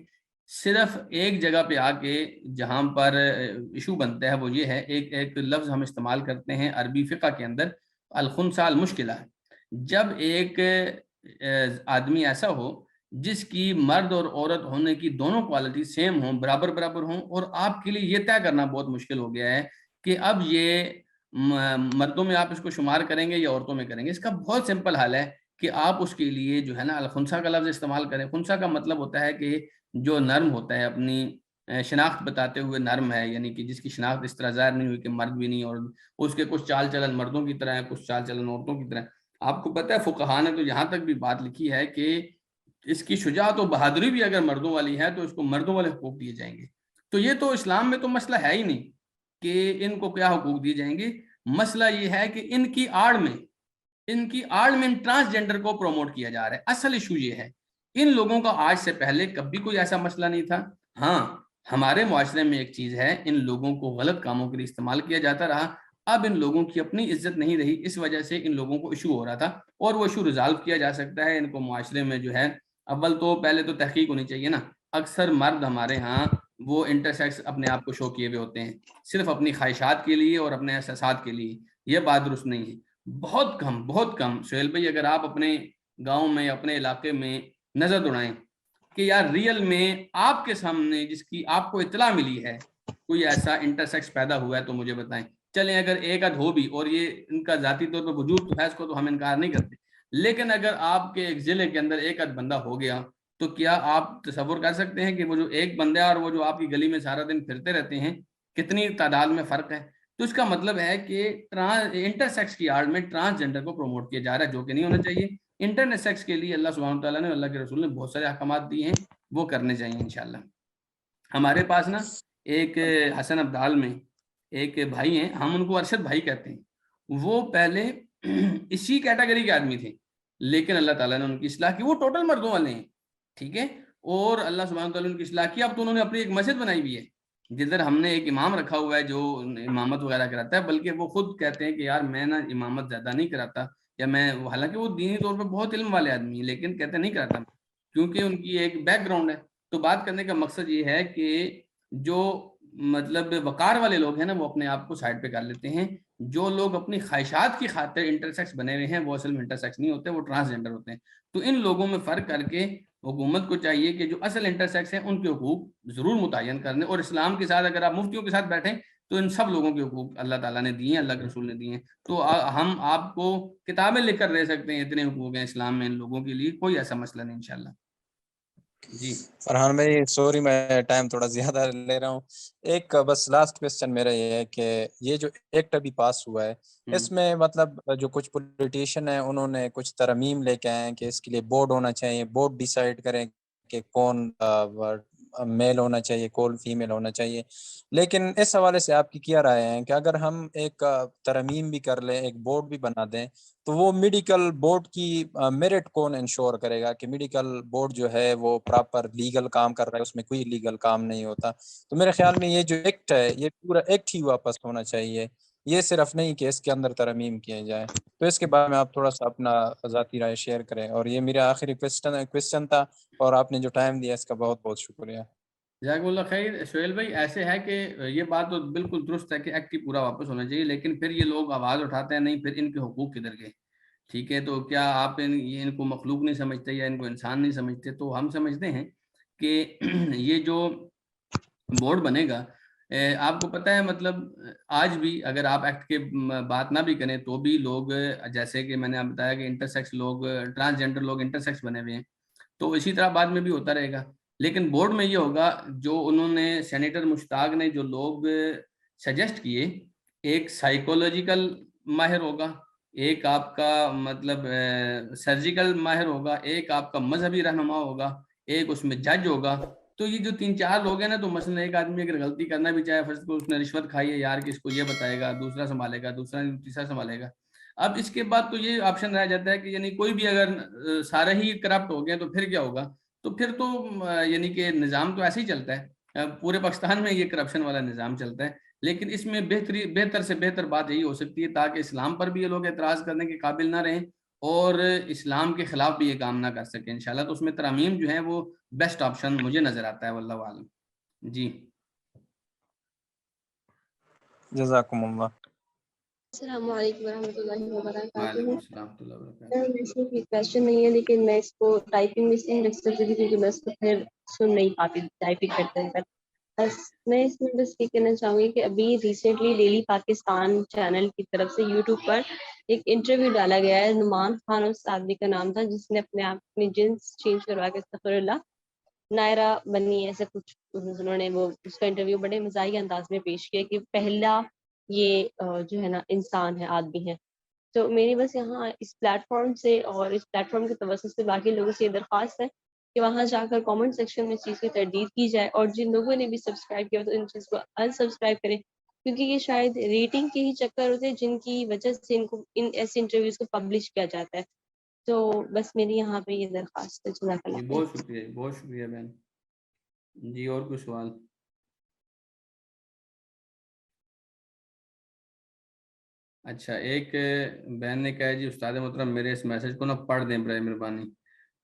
صرف ایک جگہ پہ آ کے جہاں پر ایشو بنتا ہے وہ یہ ہے, ایک لفظ ہم استعمال کرتے ہیں عربی فقہ کے اندر, الخنثى المشکلہ. جب ایک آدمی ایسا ہو جس کی مرد اور عورت ہونے کی دونوں کوالٹی سیم ہوں, برابر برابر ہوں, اور آپ کے لیے یہ طے کرنا بہت مشکل ہو گیا ہے کہ اب یہ مردوں میں آپ اس کو شمار کریں گے یا عورتوں میں کریں گے. اس کا بہت سمپل حل ہے کہ آپ اس کے لیے جو ہے نا الخنثیٰ کا لفظ استعمال کریں. خنثیٰ کا مطلب ہوتا ہے کہ جو نرم ہوتا ہے, اپنی شناخت بتاتے ہوئے نرم ہے, یعنی کہ جس کی شناخت اس طرح ظاہر نہیں ہوئی کہ مرد بھی نہیں, اور اس کے کچھ چال چلن مردوں کی طرح ہے, کچھ چال چلن عورتوں کی طرح. آپ کو پتہ ہے فقہاء نے تو یہاں تک بھی بات لکھی ہے کہ اس کی شجاعت و بہادری بھی اگر مردوں والی ہے تو اس کو مردوں والے حقوق دیے جائیں گے. تو یہ تو اسلام میں تو مسئلہ ہے ہی نہیں کہ ان کو کیا حقوق دیے جائیں گے. مسئلہ یہ ہے کہ ان کی آڑ میں ٹرانسجینڈر کو پروموٹ کیا جا رہا ہے. اصل ایشو یہ ہے. ان لوگوں کا آج سے پہلے کبھی کوئی ایسا مسئلہ نہیں تھا. ہاں, ہمارے معاشرے میں ایک چیز ہے, ان لوگوں کو غلط کاموں کے لیے استعمال کیا جاتا رہا. اب ان لوگوں کی اپنی عزت نہیں رہی, اس وجہ سے ان لوگوں کو ایشو ہو رہا تھا, اور وہ ایشو ریزالو کیا جا سکتا ہے. ان کو معاشرے میں جو ہے اول تو پہلے تو تحقیق ہونی چاہیے نا. اکثر مرد ہمارے ہاں وہ انٹرسیکس اپنے آپ کو شو کیے ہوئے ہوتے ہیں, صرف اپنی خواہشات کے لیے اور اپنے احساسات کے لیے. یہ بات درست نہیں ہے. بہت کم سہیل بھائی, اگر آپ اپنے گاؤں میں اپنے علاقے میں نظر دوڑائیں کہ یار ریئل میں آپ کے سامنے جس کی آپ کو اطلاع ملی ہے کوئی ایسا انٹرسیکس پیدا ہوا ہے تو مجھے بتائیں. چلیں اگر ایک آدھ ہو بھی, اور یہ ان کا ذاتی طور پر وجود تو ہے, اس کو تو ہم انکار نہیں کرتے, لیکن اگر آپ کے ایک ضلع کے اندر ایک آدھ بندہ ہو گیا تو کیا آپ تصور کر سکتے ہیں کہ وہ جو ایک بندہ ہے اور وہ جو آپ کی گلی میں سارا دن پھرتے رہتے ہیں کتنی تعداد میں فرق ہے. تو اس کا مطلب ہے کہ انٹرسیکس کی آڑ میں ٹرانسجینڈر کو پروموٹ کیا جا رہا ہے, جو کہ نہیں ہونا چاہیے. انٹرسیکس کے لیے اللہ سبحانہ تعالیٰ نے, اللہ کے رسول نے بہت سارے احکامات دیے ہیں, وہ کرنے چاہیے انشاءاللہ. ہمارے پاس نا ایک حسن ابدال میں ایک بھائی ہیں, ہم ان کو ارشد بھائی کہتے ہیں. وہ پہلے اسی کیٹیگری کے آدمی تھے, لیکن اللہ تعالیٰ نے ان کی اصلاح کی. وہ ٹوٹل مردوں والے ہیں, ٹھیک ہے, اور اللہ سبحانہ تعالیٰ نے ان کی اصلاح کی. اب تو انہوں نے اپنی ایک مسجد بنائی ہوئی ہے جدھر ہم نے ایک امام رکھا ہوا ہے جو امامت وغیرہ کراتا ہے, بلکہ وہ خود کہتے ہیں کہ یار میں نا امامت زیادہ نہیں کراتا, یا میں, حالانکہ وہ دینی طور پہ بہت علم والے آدمی ہیں, لیکن کہتے نہیں کراتا کیونکہ ان کی ایک بیک گراؤنڈ ہے. تو بات کرنے کا مقصد یہ ہے کہ جو مطلب وقار والے لوگ ہیں نا وہ اپنے آپ کو سائڈ پہ کر لیتے ہیں. جو لوگ اپنی خواہشات کی خاطر انٹرسیکس بنے ہوئے ہیں وہ اصل میں انٹرسیکس نہیں ہوتے, وہ ٹرانسجینڈر ہوتے ہیں. تو ان لوگوں میں فرق کر کے حکومت کو چاہیے کہ جو اصل انٹرسیکس ہیں ان کے حقوق ضرور متعین کرنے, اور اسلام کے ساتھ اگر آپ مفتیوں کے ساتھ بیٹھیں تو ان سب لوگوں کے حقوق اللہ تعالیٰ نے دیے ہیں, اللہ کے رسول نے دیے ہیں. تو ہم آپ کو کتابیں لکھ کر دے سکتے ہیں, اتنے حقوق ہیں اسلام میں ان لوگوں کے لیے, کوئی ایسا مسئلہ نہیں انشاءاللہ. جی فرحان بھائی سوری میں ٹائم تھوڑا زیادہ لے رہا ہوں. ایک بس لاسٹ کوسچن میرا یہ ہے کہ یہ جو ایکٹ ابھی پاس ہوا ہے اس میں مطلب جو کچھ پولیٹیشین ہیں انہوں نے کچھ ترمیم لے کے آئے ہیں کہ اس کے لیے بورڈ ہونا چاہیے, بورڈ ڈیسائیڈ کریں کہ کون میل ہونا چاہیے، کول فیمیل ہونا چاہیے. لیکن اس حوالے سے آپ کی کیا رائے ہیں کہ اگر ہم ایک ترمیم بھی کر لیں، ایک بورڈ بھی بنا دیں، تو وہ میڈیکل بورڈ کی میرٹ کون انشور کرے گا کہ میڈیکل بورڈ جو ہے وہ پراپر لیگل کام کر رہا ہے، اس میں کوئی لیگل کام نہیں ہوتا؟ تو میرے خیال میں یہ جو ایکٹ ہے یہ پورا ایکٹ ہی واپس ہونا چاہیے، یہ صرف نہیں کہ اس کے اندر ترمیم کیے جائے. تو اس کے بارے میں آپ تھوڑا سا اپنا ذاتی رائے شیئر کریں. اور یہ میرا آخری کوشچن تھا، اور آپ نے جو ٹائم دیا اس کا بہت بہت شکریہ. جزاک اللہ خیر. سہیل بھائی ایسے ہے کہ یہ بات تو بالکل درست ہے کہ ایکٹ ہی پورا واپس ہونا چاہیے، لیکن پھر یہ لوگ آواز اٹھاتے ہیں نہیں پھر ان کے حقوق کدھر گئے؟ ٹھیک ہے، تو کیا آپ ان کو مخلوق نہیں سمجھتے یا ان کو انسان نہیں سمجھتے؟ تو ہم سمجھتے ہیں کہ یہ جو بورڈ بنے گا، آپ کو پتہ ہے مطلب آج بھی اگر آپ ایکٹ کے بات نہ بھی کریں تو بھی لوگ، جیسے کہ میں نے آپ بتایا کہ انٹرسیکس لوگ، ٹرانسجینڈر لوگ انٹرسیکس بنے ہوئے ہیں، تو اسی طرح بعد میں بھی ہوتا رہے گا. لیکن بورڈ میں یہ ہوگا جو انہوں نے سینیٹر مشتاق نے جو لوگ سجیسٹ کیے، ایک سائیکولوجیکل ماہر ہوگا، ایک آپ کا مطلب سرجیکل ماہر ہوگا، ایک آپ کا مذہبی رہنما ہوگا، ایک اس میں جج ہوگا. تو یہ جو 3-4 لوگ ہیں نا، تو مثلا ایک آدمی اگر غلطی کرنا بھی چاہے، فرض کو اس نے رشوت کھائی ہے یار کہ اس کو یہ بتائے گا، دوسرا سنبھالے گا، دوسرا تیسرا سنبھالے گا. اب اس کے بعد تو یہ آپشن رہ جاتا ہے کہ یعنی کوئی بھی اگر سارے ہی کرپٹ ہو گئے تو پھر کیا ہوگا؟ تو پھر تو یعنی کہ نظام تو ایسے ہی چلتا ہے، پورے پاکستان میں یہ کرپشن والا نظام چلتا ہے. لیکن اس میں بہتر سے بہتر بات یہی ہو سکتی ہے تاکہ اسلام پر بھی یہ لوگ اعتراض کرنے کے قابل نہ رہیں اور اسلام کے خلاف بھی یہ کام نہ کر سکیں انشاءاللہ. تو اس میں ترامیم جو ہے وہ بیسٹ آپشن مجھے نظر آتا ہے، واللہ عالم. جی جزاکم اللہ. السلام علیکم ورحمۃ اللہ وعلیکم وبرکاتہ. السلام ورحمۃ اللہ وبرکاتہ. ویسے کوئی کویشچن نہیں ہے، لیکن میں اس کو ٹائپنگ میں سے رکھ سکتی تھی کیونکہ میں اس کو پھر سن نہیں پاتی ٹائپنگ کرتے ہیں. بس میں اس میں بس یہ کہنا چاہوں گی کہ ابھی ریسنٹلی ڈیلی پاکستان چینل کی طرف سے یوٹیوب پر ایک انٹرویو ڈالا گیا ہے. نعمان خان اس آدمی کا نام تھا جس نے اپنے آپ اپنی جنس چینج کروا کے استغفر اللہ نائرہ بنی ایسا کچھ انہوں نے وہ اس کا انٹرویو بڑے مزاحیہ انداز میں پیش کیا کہ پہلا یہ جو ہے نا انسان ہے، آدمی ہے. تو میری بس یہاں اس پلیٹ فارم سے اور اس پلیٹ فارم کے توسط سے باقی لوگوں سے یہ درخواست ہے کہ وہاں جا کر کامنٹ سیکشن میں اس چیز کی تردید کی جائے، اور جن لوگوں نے بھی سبسکرائب کیا تو ان چیز کو انسبسکرائب کریں، کیونکہ یہ شاید ریٹنگ کے ہی چکر ہوتے ہیں جن کی وجہ سے ان کو ان ایسے انٹرویوز کو پبلش کیا جاتا ہے. تو بس میری یہاں پہ یہ درخواست ہے. جزاک جی اللہ بہت خیر. شکریہ، بہت شکریہ بہن. جی اور کوئی سوال؟ اچھا، ایک بہن نے کہا جی استاد محترم میرے اس میسج کو نہ پڑھ دیں برائے مہربانی.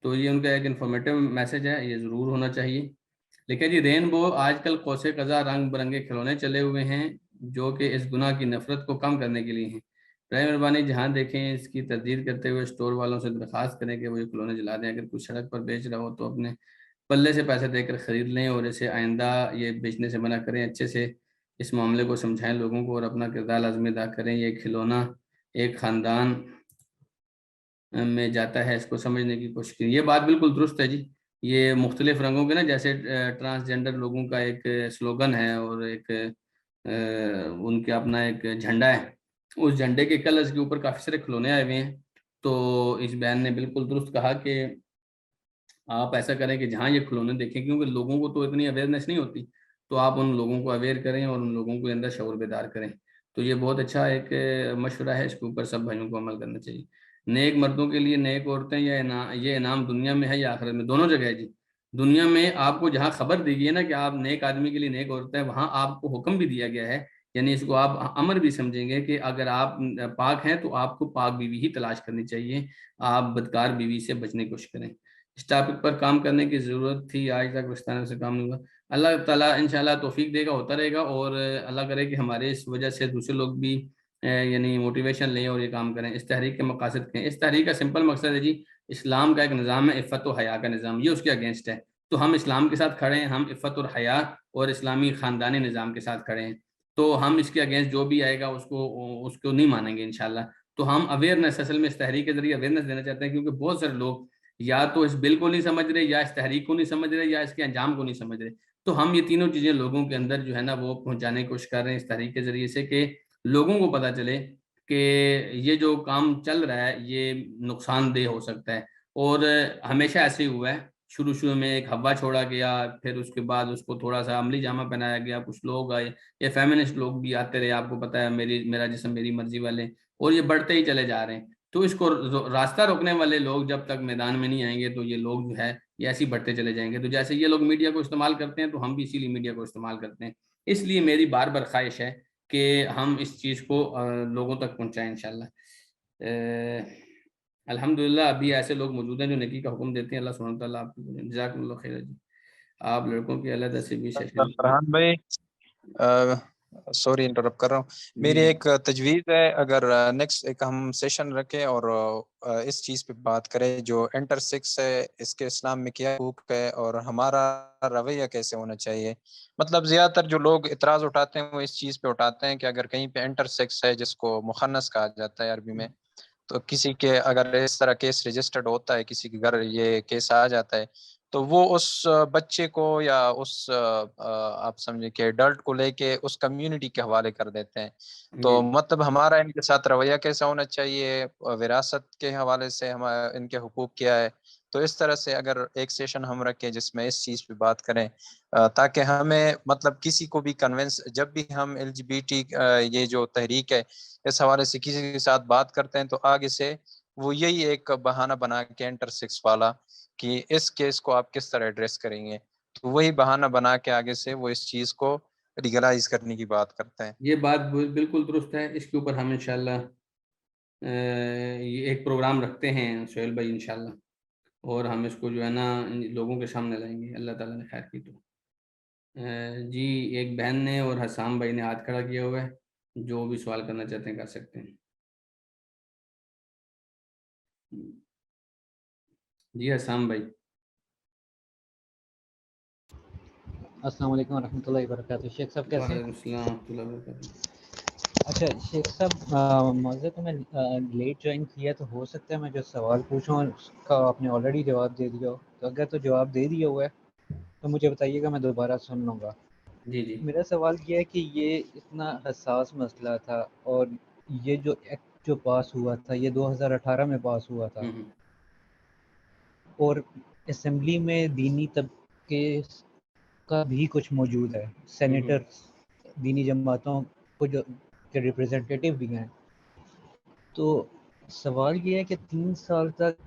تو یہ ان کا ایک انفارمیٹیو میسج ہے، یہ ضرور ہونا چاہیے. لکھا جی رینبو آج کل قوس قزح رنگ برنگے کھلونے چلے ہوئے ہیں جو کہ اس گناہ کی نفرت کو کم کرنے کے لیے ہیں. برائے مہربانی جہاں دیکھیں اس کی تردید کرتے ہوئے اسٹور والوں سے درخواست کریں کہ وہ یہ کھلونے جلا دیں. اگر کوئی سڑک پر بیچ رہا ہو تو اپنے پلے سے پیسے دے کر خرید لیں اور اسے آئندہ یہ بیچنے سے منع کریں. اچھے سے اس معاملے کو سمجھائیں لوگوں کو اور اپنا کردار لازمی ادا کریں. یہ کھلونا ایک خاندان میں جاتا ہے، اس کو سمجھنے کی کوشش کریں. یہ بات بالکل درست ہے جی. یہ مختلف رنگوں کے نا، جیسے ٹرانسجینڈر لوگوں کا ایک سلوگن ہے اور ایک ان کے اپنا ایک جھنڈا ہے، اس جھنڈے کے کلرز کے اوپر کافی سارے کھلونے آئے ہوئے ہیں. تو اس بہن نے بالکل درست کہا کہ آپ ایسا کریں کہ جہاں یہ کھلونے دیکھیں، کیونکہ لوگوں کو تو اتنی اویئرنیس نہیں ہوتی، تو آپ ان لوگوں کو اویئر کریں اور ان لوگوں کے اندر شعور بیدار کریں. تو یہ بہت اچھا ایک مشورہ ہے، اس کے اوپر سب بھائیوں کو عمل کرنا چاہیے. نیک مردوں کے لیے نیک عورتیں یہ انعام دنیا میں ہے یا آخرت میں؟ دونوں جگہ ہے جی. دنیا میں آپ کو جہاں خبر دی گئی ہے نا کہ آپ نیک آدمی کے لیے نیک عورتیں، وہاں آپ کو حکم بھی دیا گیا ہے، یعنی اس کو آپ امر بھی سمجھیں گے کہ اگر آپ پاک ہیں تو آپ کو پاک بیوی ہی تلاش کرنی چاہیے، آپ بدکار بیوی سے بچنے کی کوشش کریں. اس ٹاپک پر کام کرنے کی ضرورت تھی، آج تک پاکستان سے کام نہیں ہوا. اللہ تعالیٰ انشاءاللہ توفیق دے گا، ہوتا رہے گا. اور اللہ کرے کہ ہمارے اس وجہ سے دوسرے لوگ بھی یعنی موٹیویشن لیں اور یہ کام کریں. اس تحریک کے مقاصد ہیں، اس تحریک کا سمپل مقصد ہے جی اسلام کا ایک نظام ہے، عفت و حیا کا نظام، یہ اس کے اگینسٹ ہے. تو ہم اسلام کے ساتھ کھڑے ہیں، ہم عفت اور حیا اور اسلامی خاندانی نظام کے ساتھ کھڑے ہیں. تو ہم اس کے اگینسٹ جو بھی آئے گا اس کو نہیں مانیں گے انشاءاللہ. تو ہم اویئرنیس اصل میں اس تحریک کے ذریعے اویئرنیس دینا چاہتے ہیں، کیونکہ بہت سارے لوگ یا تو اس بل کو نہیں سمجھ رہے، یا اس تحریک کو نہیں سمجھ رہے، یا اس کے انجام کو نہیں سمجھ رہے. تو ہم یہ تینوں چیزیں لوگوں کے اندر جو ہے نا وہ پہنچانے کی کوشش کر رہے ہیں اس تحریک کے ذریعے سے، کہ لوگوں کو پتہ چلے کہ یہ جو کام چل رہا ہے یہ نقصان دہ ہو سکتا ہے. اور ہمیشہ ایسے ہی ہوا ہے شروع میں ایک ہوا چھوڑا گیا، پھر اس کے بعد اس کو تھوڑا سا عملی جامہ پہنایا گیا، کچھ لوگ آئے، یہ فیمنسٹ لوگ بھی آتے رہے، آپ کو پتہ ہے میرا جسم میری مرضی والے، اور یہ بڑھتے ہی چلے جا رہے ہیں. تو اس کو راستہ روکنے والے لوگ جب تک میدان میں نہیں آئیں گے تو یہ لوگ جو ہے یہ ایسے ہی بڑھتے چلے جائیں گے. تو جیسے یہ لوگ میڈیا کو استعمال کرتے ہیں تو ہم بھی اسی لیے میڈیا کو استعمال کرتے ہیں. اس لیے میری بار بار خواہش ہے کہ ہم اس چیز کو لوگوں تک پہنچائیں انشاءاللہ. الحمدللہ ابھی ایسے لوگ موجود ہیں جو نیکی کا حکم دیتے ہیں. اللہ سبحانہ وتعالیٰ آپ کو جزاکم اللہ خیر. جی آپ لڑکوں کی علیحدہ سے بھی سیشن. فرحان بھائی سوری انٹرپٹ کر رہا ہوں. میری ایک تجویز ہے، اگر نیکسٹ ایک ہم سیشن رکھیں اور اس چیز پہ بات کریں جو انٹر سکس ہے، اس کے اسلام میں کیا حقوق ہے اور ہمارا رویہ کیسے ہونا چاہیے. مطلب زیادہ تر جو لوگ اعتراض اٹھاتے ہیں وہ اس چیز پہ اٹھاتے ہیں کہ اگر کہیں پہ انٹر سکس ہے، جس کو مخنث کہا جاتا ہے عربی میں، تو کسی کے اگر اس طرح کیس رجسٹرڈ ہوتا ہے، کسی کے گھر یہ کیس آ جاتا ہے، تو وہ اس بچے کو یا اس آپ سمجھے کہ ایڈلٹ کو لے کے اس کمیونٹی کے حوالے کر دیتے ہیں. تو مطلب ہمارا ان کے ساتھ رویہ کیسا ہونا چاہیے، وراثت کے حوالے سے ان کے حقوق کیا ہے. تو اس طرح سے اگر ایک سیشن ہم رکھیں جس میں اس چیز پہ بات کریں، تاکہ ہمیں مطلب کسی کو بھی کنونس، جب بھی ہم LGBT یہ جو تحریک ہے اس حوالے سے کسی کے ساتھ بات کرتے ہیں تو آگے سے وہ یہی ایک بہانہ بنا کے انٹر سکس والا کہ اس کیس کو آپ کس طرح ایڈریس کریں گے، تو وہی بہانہ بنا کے آگے سے وہ اس چیز کو لیگلائز کرنے کی بات کرتے ہیں. یہ بات بالکل درست ہے. اس کے اوپر ہم انشاءاللہ یہ ایک پروگرام رکھتے ہیں سہیل بھائی انشاءاللہ، اور ہم اس کو جو ہے نا لوگوں کے سامنے لائیں گے اللہ تعالیٰ نے خیر کی تو. جی ایک بہن نے اور حسام بھائی نے ہاتھ کھڑا کیا ہوا ہے، جو بھی سوال کرنا چاہتے ہیں کر سکتے ہیں. جی حسام بھائی. السلام علیکم ورحمۃ اللہ وبرکاتہ. شیخ صاحب کیسے ہیں؟ وعلیکم السلام ورحمۃ اللہ وبرکاتہ. اچھا شیخ صاحب، موضوع کو میں لیٹ جوائن کیا تو ہو سکتا ہے میں جو سوال پوچھوں اس کا آپ نے آلریڈی جواب دے دیا ہو، تو اگر تو جواب دے دیا ہوا ہے تو مجھے بتائیے گا، میں دوبارہ سن لوں گا. جی جی. میرا سوال یہ ہے کہ یہ اتنا حساس مسئلہ تھا، اور یہ جو ایکٹ جو پاس ہوا تھا یہ 2018 میں پاس ہوا تھا، اور اسمبلی میں دینی طبقے کا بھی کچھ موجود ہے، سینیٹر دینی جماعتوں کو جو ریپرزینٹیٹیو بھی ہیں. تو سوال یہ ہے کہ 3 سال تک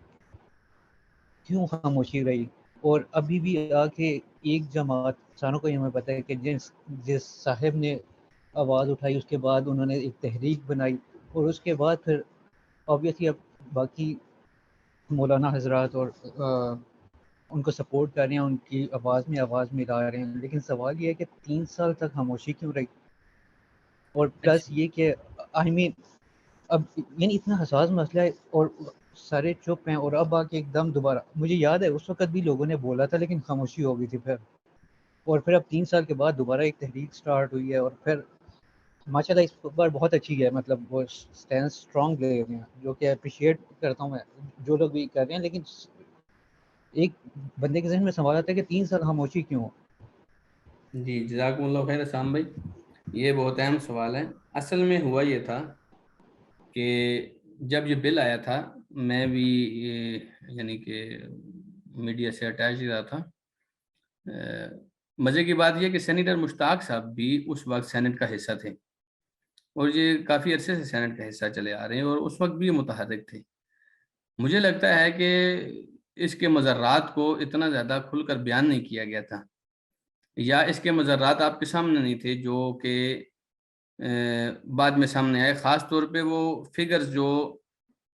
کیوں خاموشی رہی، اور ابھی بھی آ کے ایک جماعت کسانوں کو ہمیں پتہ ہے کہ جس صاحب نے آواز اٹھائی اس کے بعد انہوں نے ایک تحریک بنائی، اور اس کے بعد پھر آبویسلی اب باقی مولانا حضرات اور ان کو سپورٹ کر رہے ہیں، ان کی آواز میں آواز ملا رہے ہیں. لیکن سوال یہ ہے کہ 3 سال تک خاموشی کیوں رہی، اور پلس یہ کہ اب یعنی اتنا حساس مسئلہ ہے اور سارے چپ ہیں، اور اب آ کے ایک دم دوبارہ، مجھے یاد ہے اس وقت بھی لوگوں نے بولا تھا لیکن خاموشی ہو گئی تھی پھر اب 3 سال کے بعد دوبارہ ایک تحریک سٹارٹ ہوئی ہے، اور پھر ماشاء اللہ اس بار بہت اچھی ہے، مطلب وہ سٹینڈ اسٹرانگ لے رہے ہیں، جو کہ اپریشیٹ کرتا ہوں میں جو لوگ بھی کر رہے ہیں. لیکن ایک بندے کے ذہن میں سوال آتا ہے کہ 3 سال خاموشی کیوں؟ جی جزاکم اللہ خیر حسام بھائی، یہ بہت اہم سوال ہے. اصل میں ہوا یہ تھا کہ جب یہ بل آیا تھا میں بھی یعنی کہ میڈیا سے اٹیچ رہا تھا. مزے کی بات یہ کہ سینیٹر مشتاق صاحب بھی اس وقت سینٹ کا حصہ تھے، اور یہ کافی عرصے سے سینٹ کا حصہ چلے آ رہے ہیں، اور اس وقت بھی یہ متحرک تھے. مجھے لگتا ہے کہ اس کے مضرات کو اتنا زیادہ کھل کر بیان نہیں کیا گیا تھا، یا اس کے مضرات آپ کے سامنے نہیں تھے جو کہ بعد میں سامنے آئے. خاص طور پہ وہ فگرز جو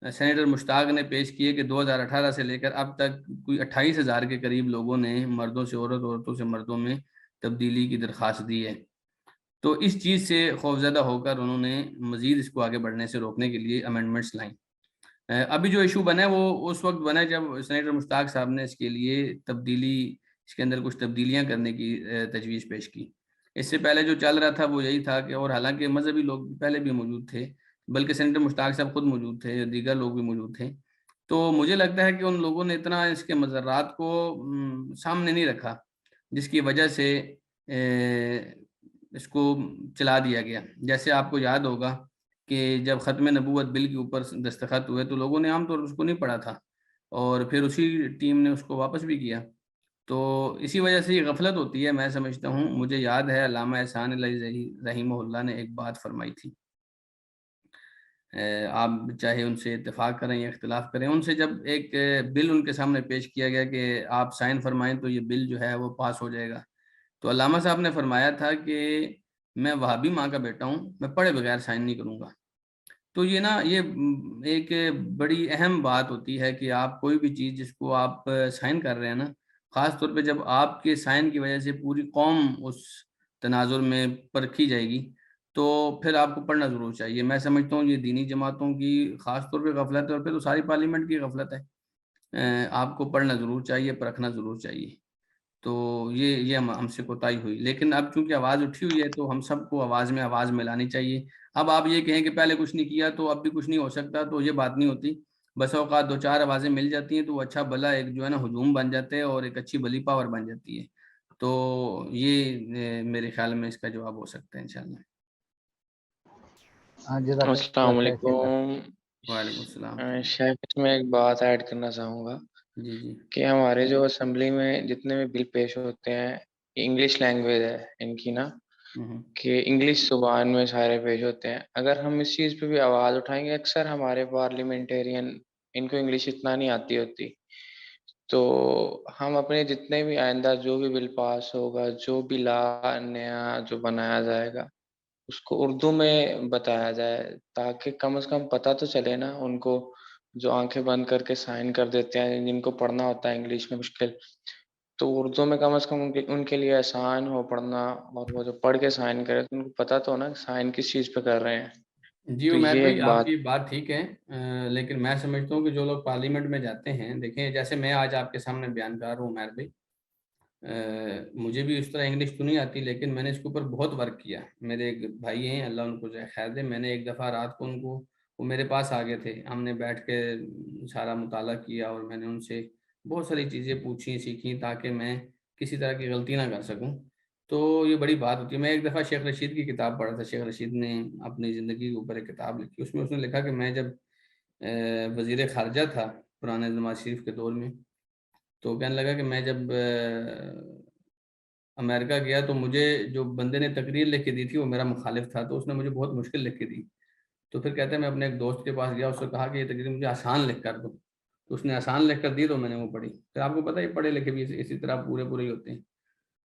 سینیٹر مشتاق نے پیش کیے کہ 2018 سے لے کر اب تک کوئی 28,000 کے قریب لوگوں نے مردوں سے عورت، عورتوں سے مردوں میں تبدیلی کی درخواست دی ہے. تو اس چیز سے خوفزدہ ہو کر انہوں نے مزید اس کو آگے بڑھنے سے روکنے کے لیے امینڈمنٹس لائیں. ابھی جو ایشو بنا ہے وہ اس وقت بنا ہے جب سینیٹر مشتاق صاحب نے اس کے لیے اس کے اندر کچھ تبدیلیاں کرنے کی تجویز پیش کی. اس سے پہلے جو چل رہا تھا وہ یہی تھا کہ، اور حالانکہ مذہبی لوگ پہلے بھی موجود تھے، بلکہ سینیٹر مشتاق صاحب خود موجود تھے، دیگر لوگ بھی موجود تھے، تو مجھے لگتا ہے کہ ان لوگوں نے اتنا اس کے مضرات کو سامنے نہیں رکھا، جس کی وجہ سے اس کو چلا دیا گیا. جیسے آپ کو یاد ہوگا کہ جب ختم نبوت بل کے اوپر دستخط ہوئے تو لوگوں نے عام طور پر اس کو نہیں پڑھا تھا، اور پھر اسی ٹیم نے اس کو واپس بھی کیا. تو اسی وجہ سے یہ غفلت ہوتی ہے، میں سمجھتا ہوں. مجھے یاد ہے علامہ احسان علیہ رحمہ اللہ نے ایک بات فرمائی تھی، آپ چاہے ان سے اتفاق کریں یا اختلاف کریں، ان سے جب ایک بل ان کے سامنے پیش کیا گیا کہ آپ سائن فرمائیں تو یہ بل جو ہے وہ پاس ہو جائے گا، تو علامہ صاحب نے فرمایا تھا کہ میں وہابی ماں کا بیٹا ہوں، میں پڑھے بغیر سائن نہیں کروں گا. تو یہ نا یہ ایک بڑی اہم بات ہوتی ہے کہ آپ کوئی بھی چیز جس کو آپ سائن کر رہے ہیں نا، خاص طور پہ جب آپ کے سائن کی وجہ سے پوری قوم اس تناظر میں پرکھی جائے گی، تو پھر آپ کو پڑھنا ضرور چاہیے. میں سمجھتا ہوں یہ دینی جماعتوں کی خاص طور پہ غفلت ہے، اور پھر تو ساری پارلیمنٹ کی غفلت ہے. آپ کو پڑھنا ضرور چاہیے، پرکھنا ضرور چاہیے. تو یہ ہم سے کوتاہی ہوئی، لیکن اب چونکہ آواز اٹھی ہوئی ہے تو ہم سب کو آواز میں آواز ملانی چاہیے. اب آپ یہ کہیں کہ پہلے کچھ نہیں کیا تو اب بھی کچھ نہیں ہو سکتا، تو یہ بات نہیں ہوتی. بس اوقات 2-4 آوازیں مل جاتی ہیں تو وہ اچھا بھلا ایک جو ہے نا ہجوم بن جاتے ہیں اور ایک اچھی بلی پاور بن جاتی ہے. تو یہ میرے خیال میں اس کا جواب ہو سکتا ہے انشاءاللہ. السلام علیکم. وعلیکم السلام. شیخ، اس میں ایک بات ایڈ کرنا چاہوں گا جی جی. کہ ہمارے جو اسمبلی میں جتنے بھی بل پیش ہوتے ہیں، انگلش لینگویج ہے ان کی نا، کہ انگلش زبان میں سارے پیش ہوتے ہیں. اگر ہم اس چیز پہ بھی آواز اٹھائیں گے، اکثر ہمارے پارلیمنٹیرین ان کو انگلش اتنا نہیں آتی ہوتی، تو ہم اپنے جتنے بھی آئندہ جو بھی بل پاس ہوگا، جو بھی لا نیا جو بنایا جائے گا، اس کو اردو میں بتایا جائے، تاکہ کم از کم پتہ تو چلے نا ان کو جو آنکھیں بند کر کے سائن کر دیتے ہیں، جن کو پڑھنا ہوتا ہے انگلش میں مشکل، تو اردو میں کم از کم ان کے لیے آسان ہو پڑھنا، اور وہ جو پڑھ کے سائن کرے تو ان کو پتہ تو ہو نا سائن کس چیز پہ کر رہے ہیں. جی تو عمیر یہ بھائی، ایک آپ کی بات ٹھیک ہے، لیکن میں سمجھتا ہوں کہ جو لوگ پارلیمنٹ میں جاتے ہیں، دیکھیں جیسے میں آج آپ کے سامنے بیان کر رہا ہوں عمیر بھائی، مجھے بھی اس طرح انگلش تو نہیں آتی، لیکن میں نے اس کے اوپر بہت ورک کیا. میرے ایک بھائی ہیں، اللہ ان کو خیر دے، میں نے ایک دفعہ رات کو ان کو، وہ میرے پاس آ گئے تھے، ہم نے بیٹھ کے سارا مطالعہ کیا اور میں نے ان سے بہت ساری چیزیں پوچھی سیکھی تاکہ میں کسی طرح کی غلطی نہ کر سکوں. تو یہ بڑی بات ہوتی ہے. میں ایک دفعہ شیخ رشید کی کتاب پڑھا تھا. شیخ رشید نے اپنی زندگی کے اوپر ایک کتاب لکھی، اس میں اس نے لکھا کہ میں جب وزیر خارجہ تھا پرانے نواز شریف کے دور میں، تو کہنے لگا کہ میں جب امریکہ گیا تو مجھے جو بندے نے تقریر لکھ کے دی تھی وہ میرا مخالف تھا، تو اس نے مجھے بہت مشکل لکھ کے دی. تو پھر کہتے ہیں میں اپنے ایک دوست کے پاس گیا، اس سے کہا کہ یہ تقریر مجھے آسان لکھ کر دو، تو اس نے آسان لکھ کر دی تو میں نے وہ پڑھی. پھر آپ کو پتہ ہے پڑھے لکھے بھی اسی طرح پورے ہی ہوتے ہیں.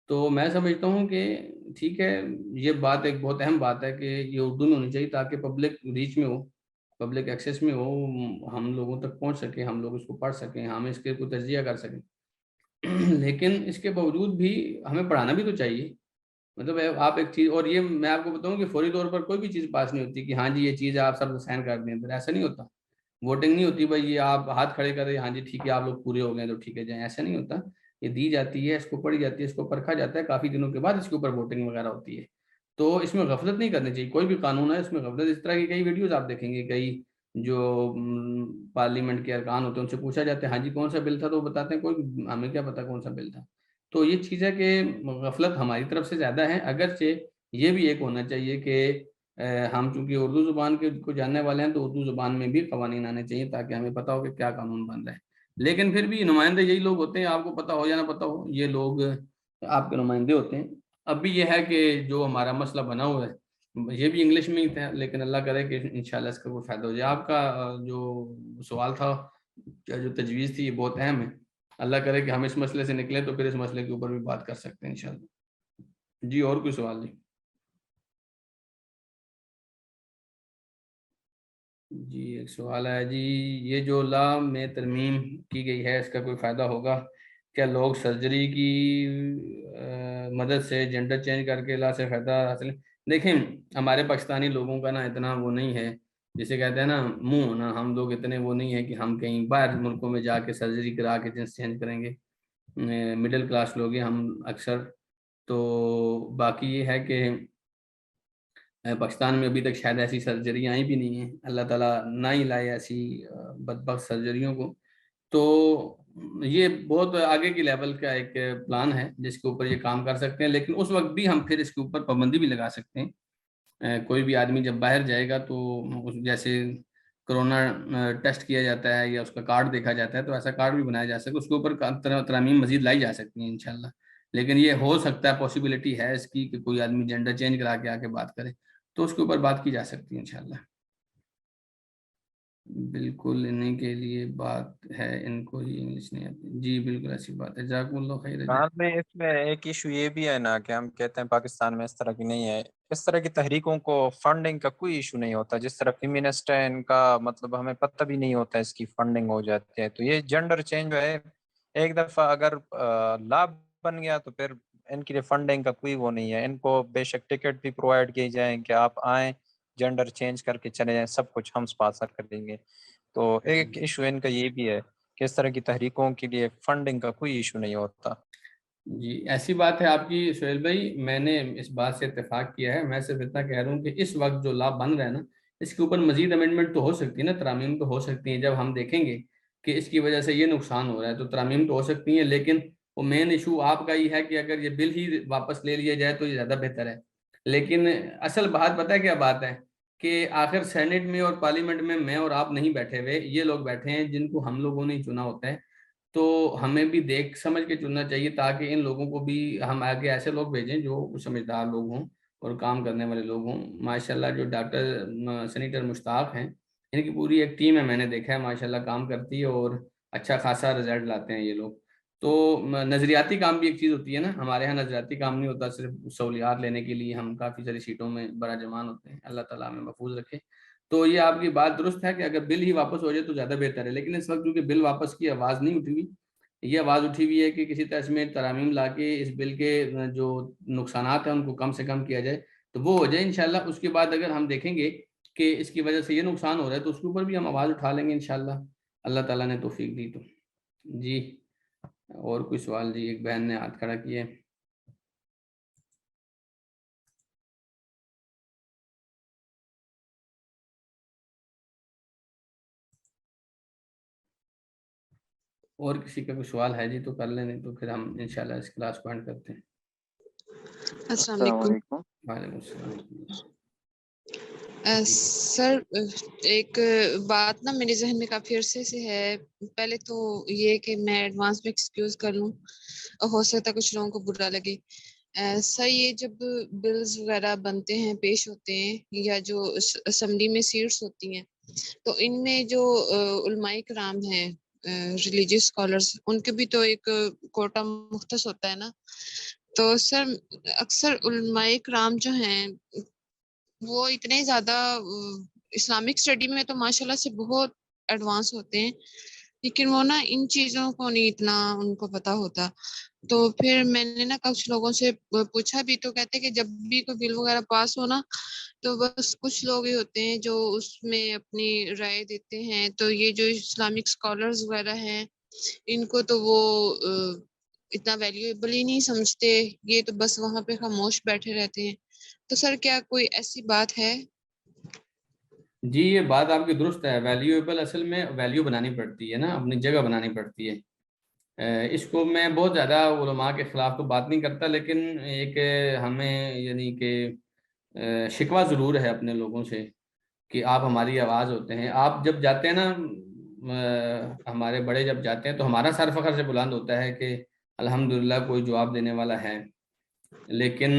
تو میں سمجھتا ہوں کہ ٹھیک ہے، یہ بات ایک بہت اہم بات ہے کہ یہ اردو میں ہونی چاہیے تاکہ پبلک ریچ میں ہو، پبلک ایکسیس میں ہو، ہم لوگوں تک پہنچ سکیں، ہم لوگ اس کو پڑھ سکیں، ہم اس کے کوئی تجزیہ کر سکیں. لیکن اس کے باوجود بھی ہمیں پڑھانا بھی تو چاہیے. مطلب آپ ایک چیز، اور یہ میں آپ کو بتاؤں کہ فوری طور پر کوئی بھی چیز پاس نہیں ہوتی کہ ہاں جی یہ چیز ہے آپ سب سائن کر دیں، پھر ایسا نہیں ہوتا. ووٹنگ نہیں ہوتی بھائی یہ آپ ہاتھ کھڑے کر دیں ہاں جی ٹھیک ہے آپ لوگ پورے ہو گئے تو ٹھیک ہے جائیں، ایسا نہیں ہوتا. یہ دی جاتی ہے، اس کو پڑھی جاتی ہے، اس کو پرکھا جاتا ہے، کافی دنوں کے بعد اس کے اوپر ووٹنگ وغیرہ ہوتی ہے. تو اس میں غفلت نہیں کرنی چاہیے. کوئی بھی قانون ہے اس میں غفلت، اس طرح کی کئی ویڈیوز آپ دیکھیں گے، کئی جو پارلیمنٹ کے ارکان ہوتے ہیں ان سے پوچھا جاتا ہے ہاں جی کون سا بل تھا، تو وہ بتاتے ہیں کوئی ہمیں کیا پتا کون سا بل تھا. تو یہ چیز ہے کہ غفلت ہماری طرف سے زیادہ ہے. اگرچہ یہ بھی ایک ہونا چاہیے کہ ہم چونکہ اردو زبان کو جاننے والے ہیں تو اردو زبان میں بھی قوانین آنے چاہیے تاکہ ہمیں پتہ ہو کہ کیا قانون بن رہا ہے. لیکن پھر بھی نمائندے یہی لوگ ہوتے ہیں، آپ کو پتہ ہو یا نہ پتہ ہو، یہ لوگ آپ کے نمائندے ہوتے ہیں. اب بھی یہ ہے کہ جو ہمارا مسئلہ بنا ہوا ہے یہ بھی انگلش میں ہی تھا، لیکن اللہ کرے کہ انشاءاللہ اس کا کوئی فائدہ ہو جائے. آپ کا جو سوال تھا، جو تجویز تھی، یہ بہت اہم ہے. اللہ کرے کہ ہم اس مسئلے سے نکلیں تو پھر اس مسئلے کے اوپر بھی بات کر سکتے ہیں انشاءاللہ. جی اور کوئی سوال نہیں؟ جی ایک سوال ہے جی، یہ جو لا میں ترمیم کی گئی ہے اس کا کوئی فائدہ ہوگا کیا؟ لوگ سرجری کی مدد سے جنڈر چینج کر کے لا سے فائدہ حاصل؟ دیکھیں ہمارے پاکستانی لوگوں کا نا اتنا وہ نہیں ہے، جسے کہتے ہیں نا منہ ہونا، ہم لوگ اتنے وہ نہیں ہے کہ ہم کہیں باہر ملکوں میں جا کے سرجری کرا کے جنس چینج کریں گے. مڈل کلاس لوگ ہیں ہم اکثر. تو باقی یہ ہے کہ پاکستان میں ابھی تک شاید ایسی سرجری آئی بھی نہیں ہیں، اللہ تعالیٰ نہ ہی لائے ایسی بدبخت سرجریوں کو. تو یہ بہت آگے کی لیول کا ایک پلان ہے جس کے اوپر یہ کام کر سکتے ہیں، لیکن اس وقت بھی ہم پھر اس کے اوپر پابندی بھی لگا سکتے ہیں. کوئی بھی آدمی جب باہر جائے گا تو جیسے کرونا ٹیسٹ کیا جاتا ہے یا اس کا کارڈ دیکھا جاتا ہے تو ایسا کارڈ بھی بنایا جا سکتا ہے, اس کے اوپر ترامیم مزید لائی جا سکتی ہیں انشاءاللہ. لیکن یہ ہو سکتا ہے, پاسبلٹی ہے اس کی کہ کوئی آدمی جینڈر چینج کرا کے آ کے بات کرے, تو اس کے اوپر بات کی جا سکتی ہے انشاءاللہ. بالکل انہیں کے لیے بات ہے, ان کو ہی انگلش نہیں آتی. جی بالکل ایسی بات ہے. جزاکم اللہ خیر. بعد میں اس میں ایک ایشو یہ بھی ہے نا کہ ہم کہتے ہیں پاکستان میں اس طرح کی نہیں ہے, اس طرح کی تحریکوں کو فنڈنگ کا کوئی ایشو نہیں ہوتا. جس طرح فیمینسٹ ہے ان کا مطلب ہمیں پتہ بھی نہیں ہوتا اس کی فنڈنگ ہو جاتی ہے. تو یہ جنڈر چینج ہے, ایک دفعہ اگر لا بن گیا تو پھر ان کے لیے فنڈنگ کا کوئی وہ نہیں ہے. ان کو بے شک ٹکٹ بھی پرووائڈ کیے جائیں کہ آپ آئیں, جنڈر چینج کر کے چلے جائیں, سب کچھ ہم اسپانسر کر دیں گے. تو ایک ایشو ان کا یہ بھی ہے کہ اس طرح کی تحریکوں کے لیے فنڈنگ کا کوئی ایشو نہیں ہوتا. جی ایسی بات ہے آپ کی سہیل بھائی, میں نے اس بات سے اتفاق کیا ہے. میں صرف اتنا کہہ رہا ہوں کہ اس وقت جو لا بن رہا ہے نا, اس کے اوپر مزید امینڈمنٹ تو ہو سکتی ہے نا, ترامیم تو ہو سکتی ہیں. جب ہم دیکھیں گے کہ اس کی وجہ سے یہ نقصان ہو رہا ہے تو ترامیم تو ہو سکتی ہیں, لیکن وہ مین ایشو آپ کا ہی ہے کہ اگر یہ بل ہی واپس لے لیا جائے تو یہ زیادہ بہتر ہے. لیکن اصل بات پتہ ہے کیا بات ہے کہ آخر سینٹ میں اور پارلیمنٹ میں اور آپ نہیں بیٹھے ہوئے, یہ لوگ بیٹھے ہیں جن کو ہم لوگوں نے چنا ہوتا ہے. تو ہمیں بھی دیکھ سمجھ کے چننا چاہیے تاکہ ان لوگوں کو بھی ہم آگے ایسے لوگ بھیجیں جو سمجھدار لوگ ہوں اور کام کرنے والے لوگ ہوں. ماشاءاللہ جو ڈاکٹر سینیٹر مشتاق ہیں, ان کی پوری ایک ٹیم ہے, میں نے دیکھا ہے ماشاءاللہ کام کرتی ہے اور اچھا خاصا رزلٹ لاتے ہیں یہ لوگ. تو نظریاتی کام بھی ایک چیز ہوتی ہے نا, ہمارے یہاں نظریاتی کام نہیں ہوتا, صرف سہولیات لینے کے لیے ہم کافی ساری سیٹوں میں براجمان ہوتے ہیں. اللہ تعالیٰ ہمیں محفوظ رکھے. تو یہ آپ کی بات درست ہے کہ اگر بل ہی واپس ہو جائے تو زیادہ بہتر ہے. لیکن اس وقت کیونکہ بل واپس کی آواز نہیں اٹھی ہوئی, یہ آواز اٹھی ہوئی ہے کہ کسی طرح میں ترامیم لا کے اس بل کے جو نقصانات ہیں ان کو کم سے کم کیا جائے, تو وہ ہو جائے انشاءاللہ. اس کے بعد اگر ہم دیکھیں گے کہ اس کی وجہ سے یہ نقصان ہو رہا ہے تو اس کے اوپر بھی ہم آواز اٹھا لیں گے انشاءاللہ, اللہ تعالیٰ نے توفیق دی تو. جی اور کوئی سوال؟ جی ایک بہن نے ہاتھ کھڑا کیا ہے. اور کسی کا کوئی سوال ہے جی تو کر لیں, نہیں تو پھر ہم انشاءاللہ اس کلاس کو اینڈ کرتے ہیں. السلام علیکم. وعلیکم السلام. سر ایک بات نا میرے ذہن میں کافی عرصے سے ہے. پہلے تو یہ کہ میں ایڈوانس میں ایکسکیوز کر لوں, ہو سکتا ہے کچھ لوگوں کو برا لگے. سر یہ جب بلز وغیرہ بنتے ہیں, پیش ہوتے ہیں, یا جو اسمبلی میں سیٹس ہوتی ہیں, تو ان میں جو علماء کرام ہیں, ریلیجیس اسکالرس, ان کے بھی تو ایک کوٹا مختص ہوتا ہے نا. تو سر اکثر علماء کرام جو ہیں وہ اتنے زیادہ اسلامک اسٹڈی میں تو ماشاءاللہ سے بہت ایڈوانس ہوتے ہیں, لیکن وہ نا ان چیزوں کو نہیں اتنا ان کو پتہ ہوتا. تو پھر میں نے نا کچھ لوگوں سے پوچھا بھی, تو کہتے کہ جب بھی کوئی بل وغیرہ پاس ہو نا, تو بس کچھ لوگ ہی ہوتے ہیں جو اس میں اپنی رائے دیتے ہیں. تو یہ جو اسلامک اسکالرز وغیرہ ہیں, ان کو تو وہ اتنا ویلیویبل ہی نہیں سمجھتے, یہ تو بس وہاں پہ خاموش بیٹھے رہتے ہیں. تو سر کیا کوئی ایسی بات ہے؟ جی یہ بات آپ کی درست ہے. ویلیویبل اصل میں ویلیو بنانی پڑتی ہے نا, اپنی جگہ بنانی پڑتی ہے. اس کو میں بہت زیادہ علماء کے خلاف تو بات نہیں کرتا, لیکن ایک ہمیں یعنی کہ شکوہ ضرور ہے اپنے لوگوں سے کہ آپ ہماری آواز ہوتے ہیں. آپ جب جاتے ہیں نا, ہمارے بڑے جب جاتے ہیں تو ہمارا سر فخر سے بلند ہوتا ہے کہ الحمدللہ کوئی جواب دینے والا ہے. لیکن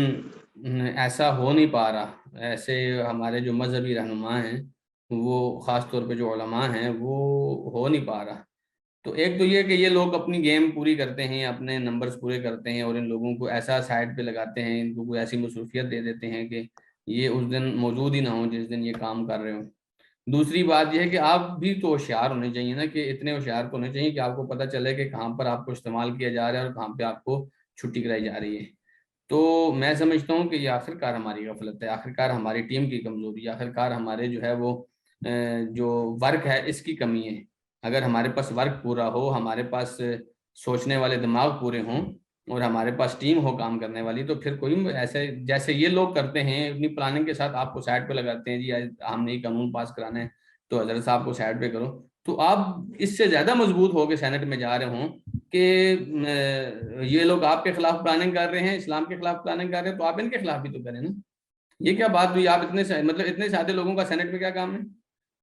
ایسا ہو نہیں پا رہا. ایسے ہمارے جو مذہبی رہنما ہیں, وہ خاص طور پہ جو علماء ہیں, وہ ہو نہیں پا رہا. تو ایک تو یہ کہ یہ لوگ اپنی گیم پوری کرتے ہیں, اپنے نمبرز پورے کرتے ہیں, اور ان لوگوں کو ایسا سائڈ پہ لگاتے ہیں, ان کو کوئی ایسی مصروفیت دے دیتے ہیں کہ یہ اس دن موجود ہی نہ ہوں جس دن یہ کام کر رہے ہوں. دوسری بات یہ ہے کہ آپ بھی تو ہوشیار ہونے چاہیے نا, کہ اتنے ہوشیار تو ہونے چاہیے کہ آپ کو پتہ چلے کہ کہاں پر آپ کو استعمال کیا جا رہا ہے اور کہاں پہ آپ کو چھٹی کرائی جا رہی ہے. تو میں سمجھتا ہوں کہ یہ آخرکار ہماری غفلت ہے, آخرکار ہماری ٹیم کی کمزوری, آخرکار ہمارے جو ہے وہ جو ورک ہے اس کی کمی ہے. اگر ہمارے پاس ورک پورا ہو, ہمارے پاس سوچنے والے دماغ پورے ہوں, اور ہمارے پاس ٹیم ہو کام کرنے والی, تو پھر کوئی ایسے جیسے یہ لوگ کرتے ہیں اپنی پلاننگ کے ساتھ آپ کو سائڈ پہ لگاتے ہیں, جی ہم نے قانون پاس کرانا ہے تو حضرت صاحب کو سائڈ پہ کرو, تو آپ اس سے زیادہ مضبوط ہو کے سینٹ میں جا رہے ہوں کہ یہ لوگ آپ کے خلاف پلاننگ کر رہے ہیں, اسلام کے خلاف پلاننگ کر رہے ہیں, تو آپ ان کے خلاف بھی تو کریں نا. یہ کیا بات ہوئی؟ آپ اتنے مطلب اتنے سادے لوگوں کا سینٹ میں کیا کام ہے؟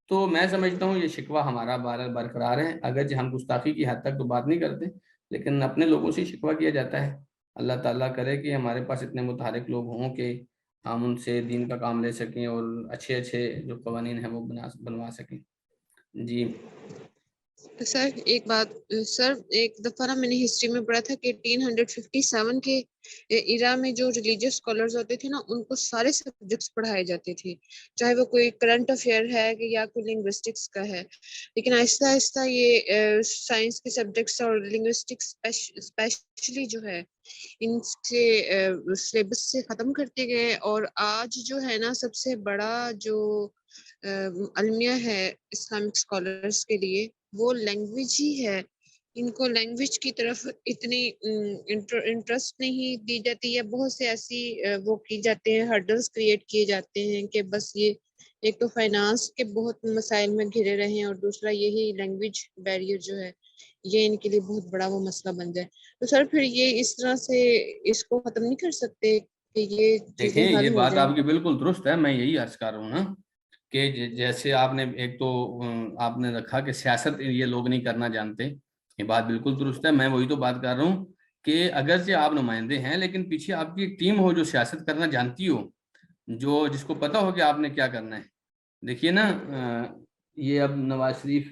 تو میں سمجھتا ہوں یہ شکوہ ہمارا برقرار ہے، اگرچہ ہم گستاخی کی حد تک تو بات نہیں کرتے، لیکن اپنے لوگوں سے شکوہ کیا جاتا ہے۔ اللہ تعالیٰ کرے کہ ہمارے پاس اتنے متحرک لوگ ہوں کہ ہم ان سے دین کا کام لے سکیں اور اچھے جو قوانین ہیں وہ بنوا سکیں۔ جی سر ایک بات، سر ایک دفعہ نا میں نے ہسٹری میں پڑھا تھا کہ 1857 کے ایرا میں جو ریلیجیس اسکالرز ہوتے تھے نا، ان کو سارے سبجیکٹس پڑھائے جاتے تھے، چاہے وہ کوئی کرنٹ افیئر ہے کہ یا کوئی لنگوسٹکس کا ہے، لیکن آہستہ آہستہ یہ سائنس کے سبجیکٹس اور لنگوسٹکس اسپیشلی جو ہے ان سے سلیبس سے ختم کرتے گئے، اور آج جو ہے نا سب سے بڑا جو المیہ ہے اسلامک اسکالرس کے لیے وہ لینگویج ہی ہے۔ ان کو لینگویج کی طرف اتنی انٹرسٹ نہیں دی جاتی ہے، بہت سے ایسی وہ کی جاتے ہیں، ہرڈلس کریٹ کیے جاتے ہیں کہ بس یہ ایک تو فائنانس کے بہت مسائل میں گھرے رہے ہیں، اور دوسرا یہی لینگویج بیریئر جو ہے یہ ان کے لیے بہت بڑا وہ مسئلہ بن جائے۔ تو سر پھر یہ اس طرح سے اس کو ختم نہیں کر سکتے کہ یہ چیزیں دیکھیں، حل یہ ہو بات جائیں؟ آپ کی بالکل درست ہے، میں یہی عرض کر رہا ہوں نا کہ جیسے آپ نے ایک تو آپ نے رکھا کہ سیاست یہ لوگ نہیں کرنا جانتے، یہ بات بالکل درست ہے، میں وہی تو بات کر رہا ہوں کہ اگرچہ آپ نمائندے ہیں لیکن پیچھے آپ کی ایک ٹیم ہو جو سیاست کرنا جانتی ہو، جس کو پتہ ہو کہ آپ نے کیا کرنا ہے۔ دیکھیے نا، یہ اب نواز شریف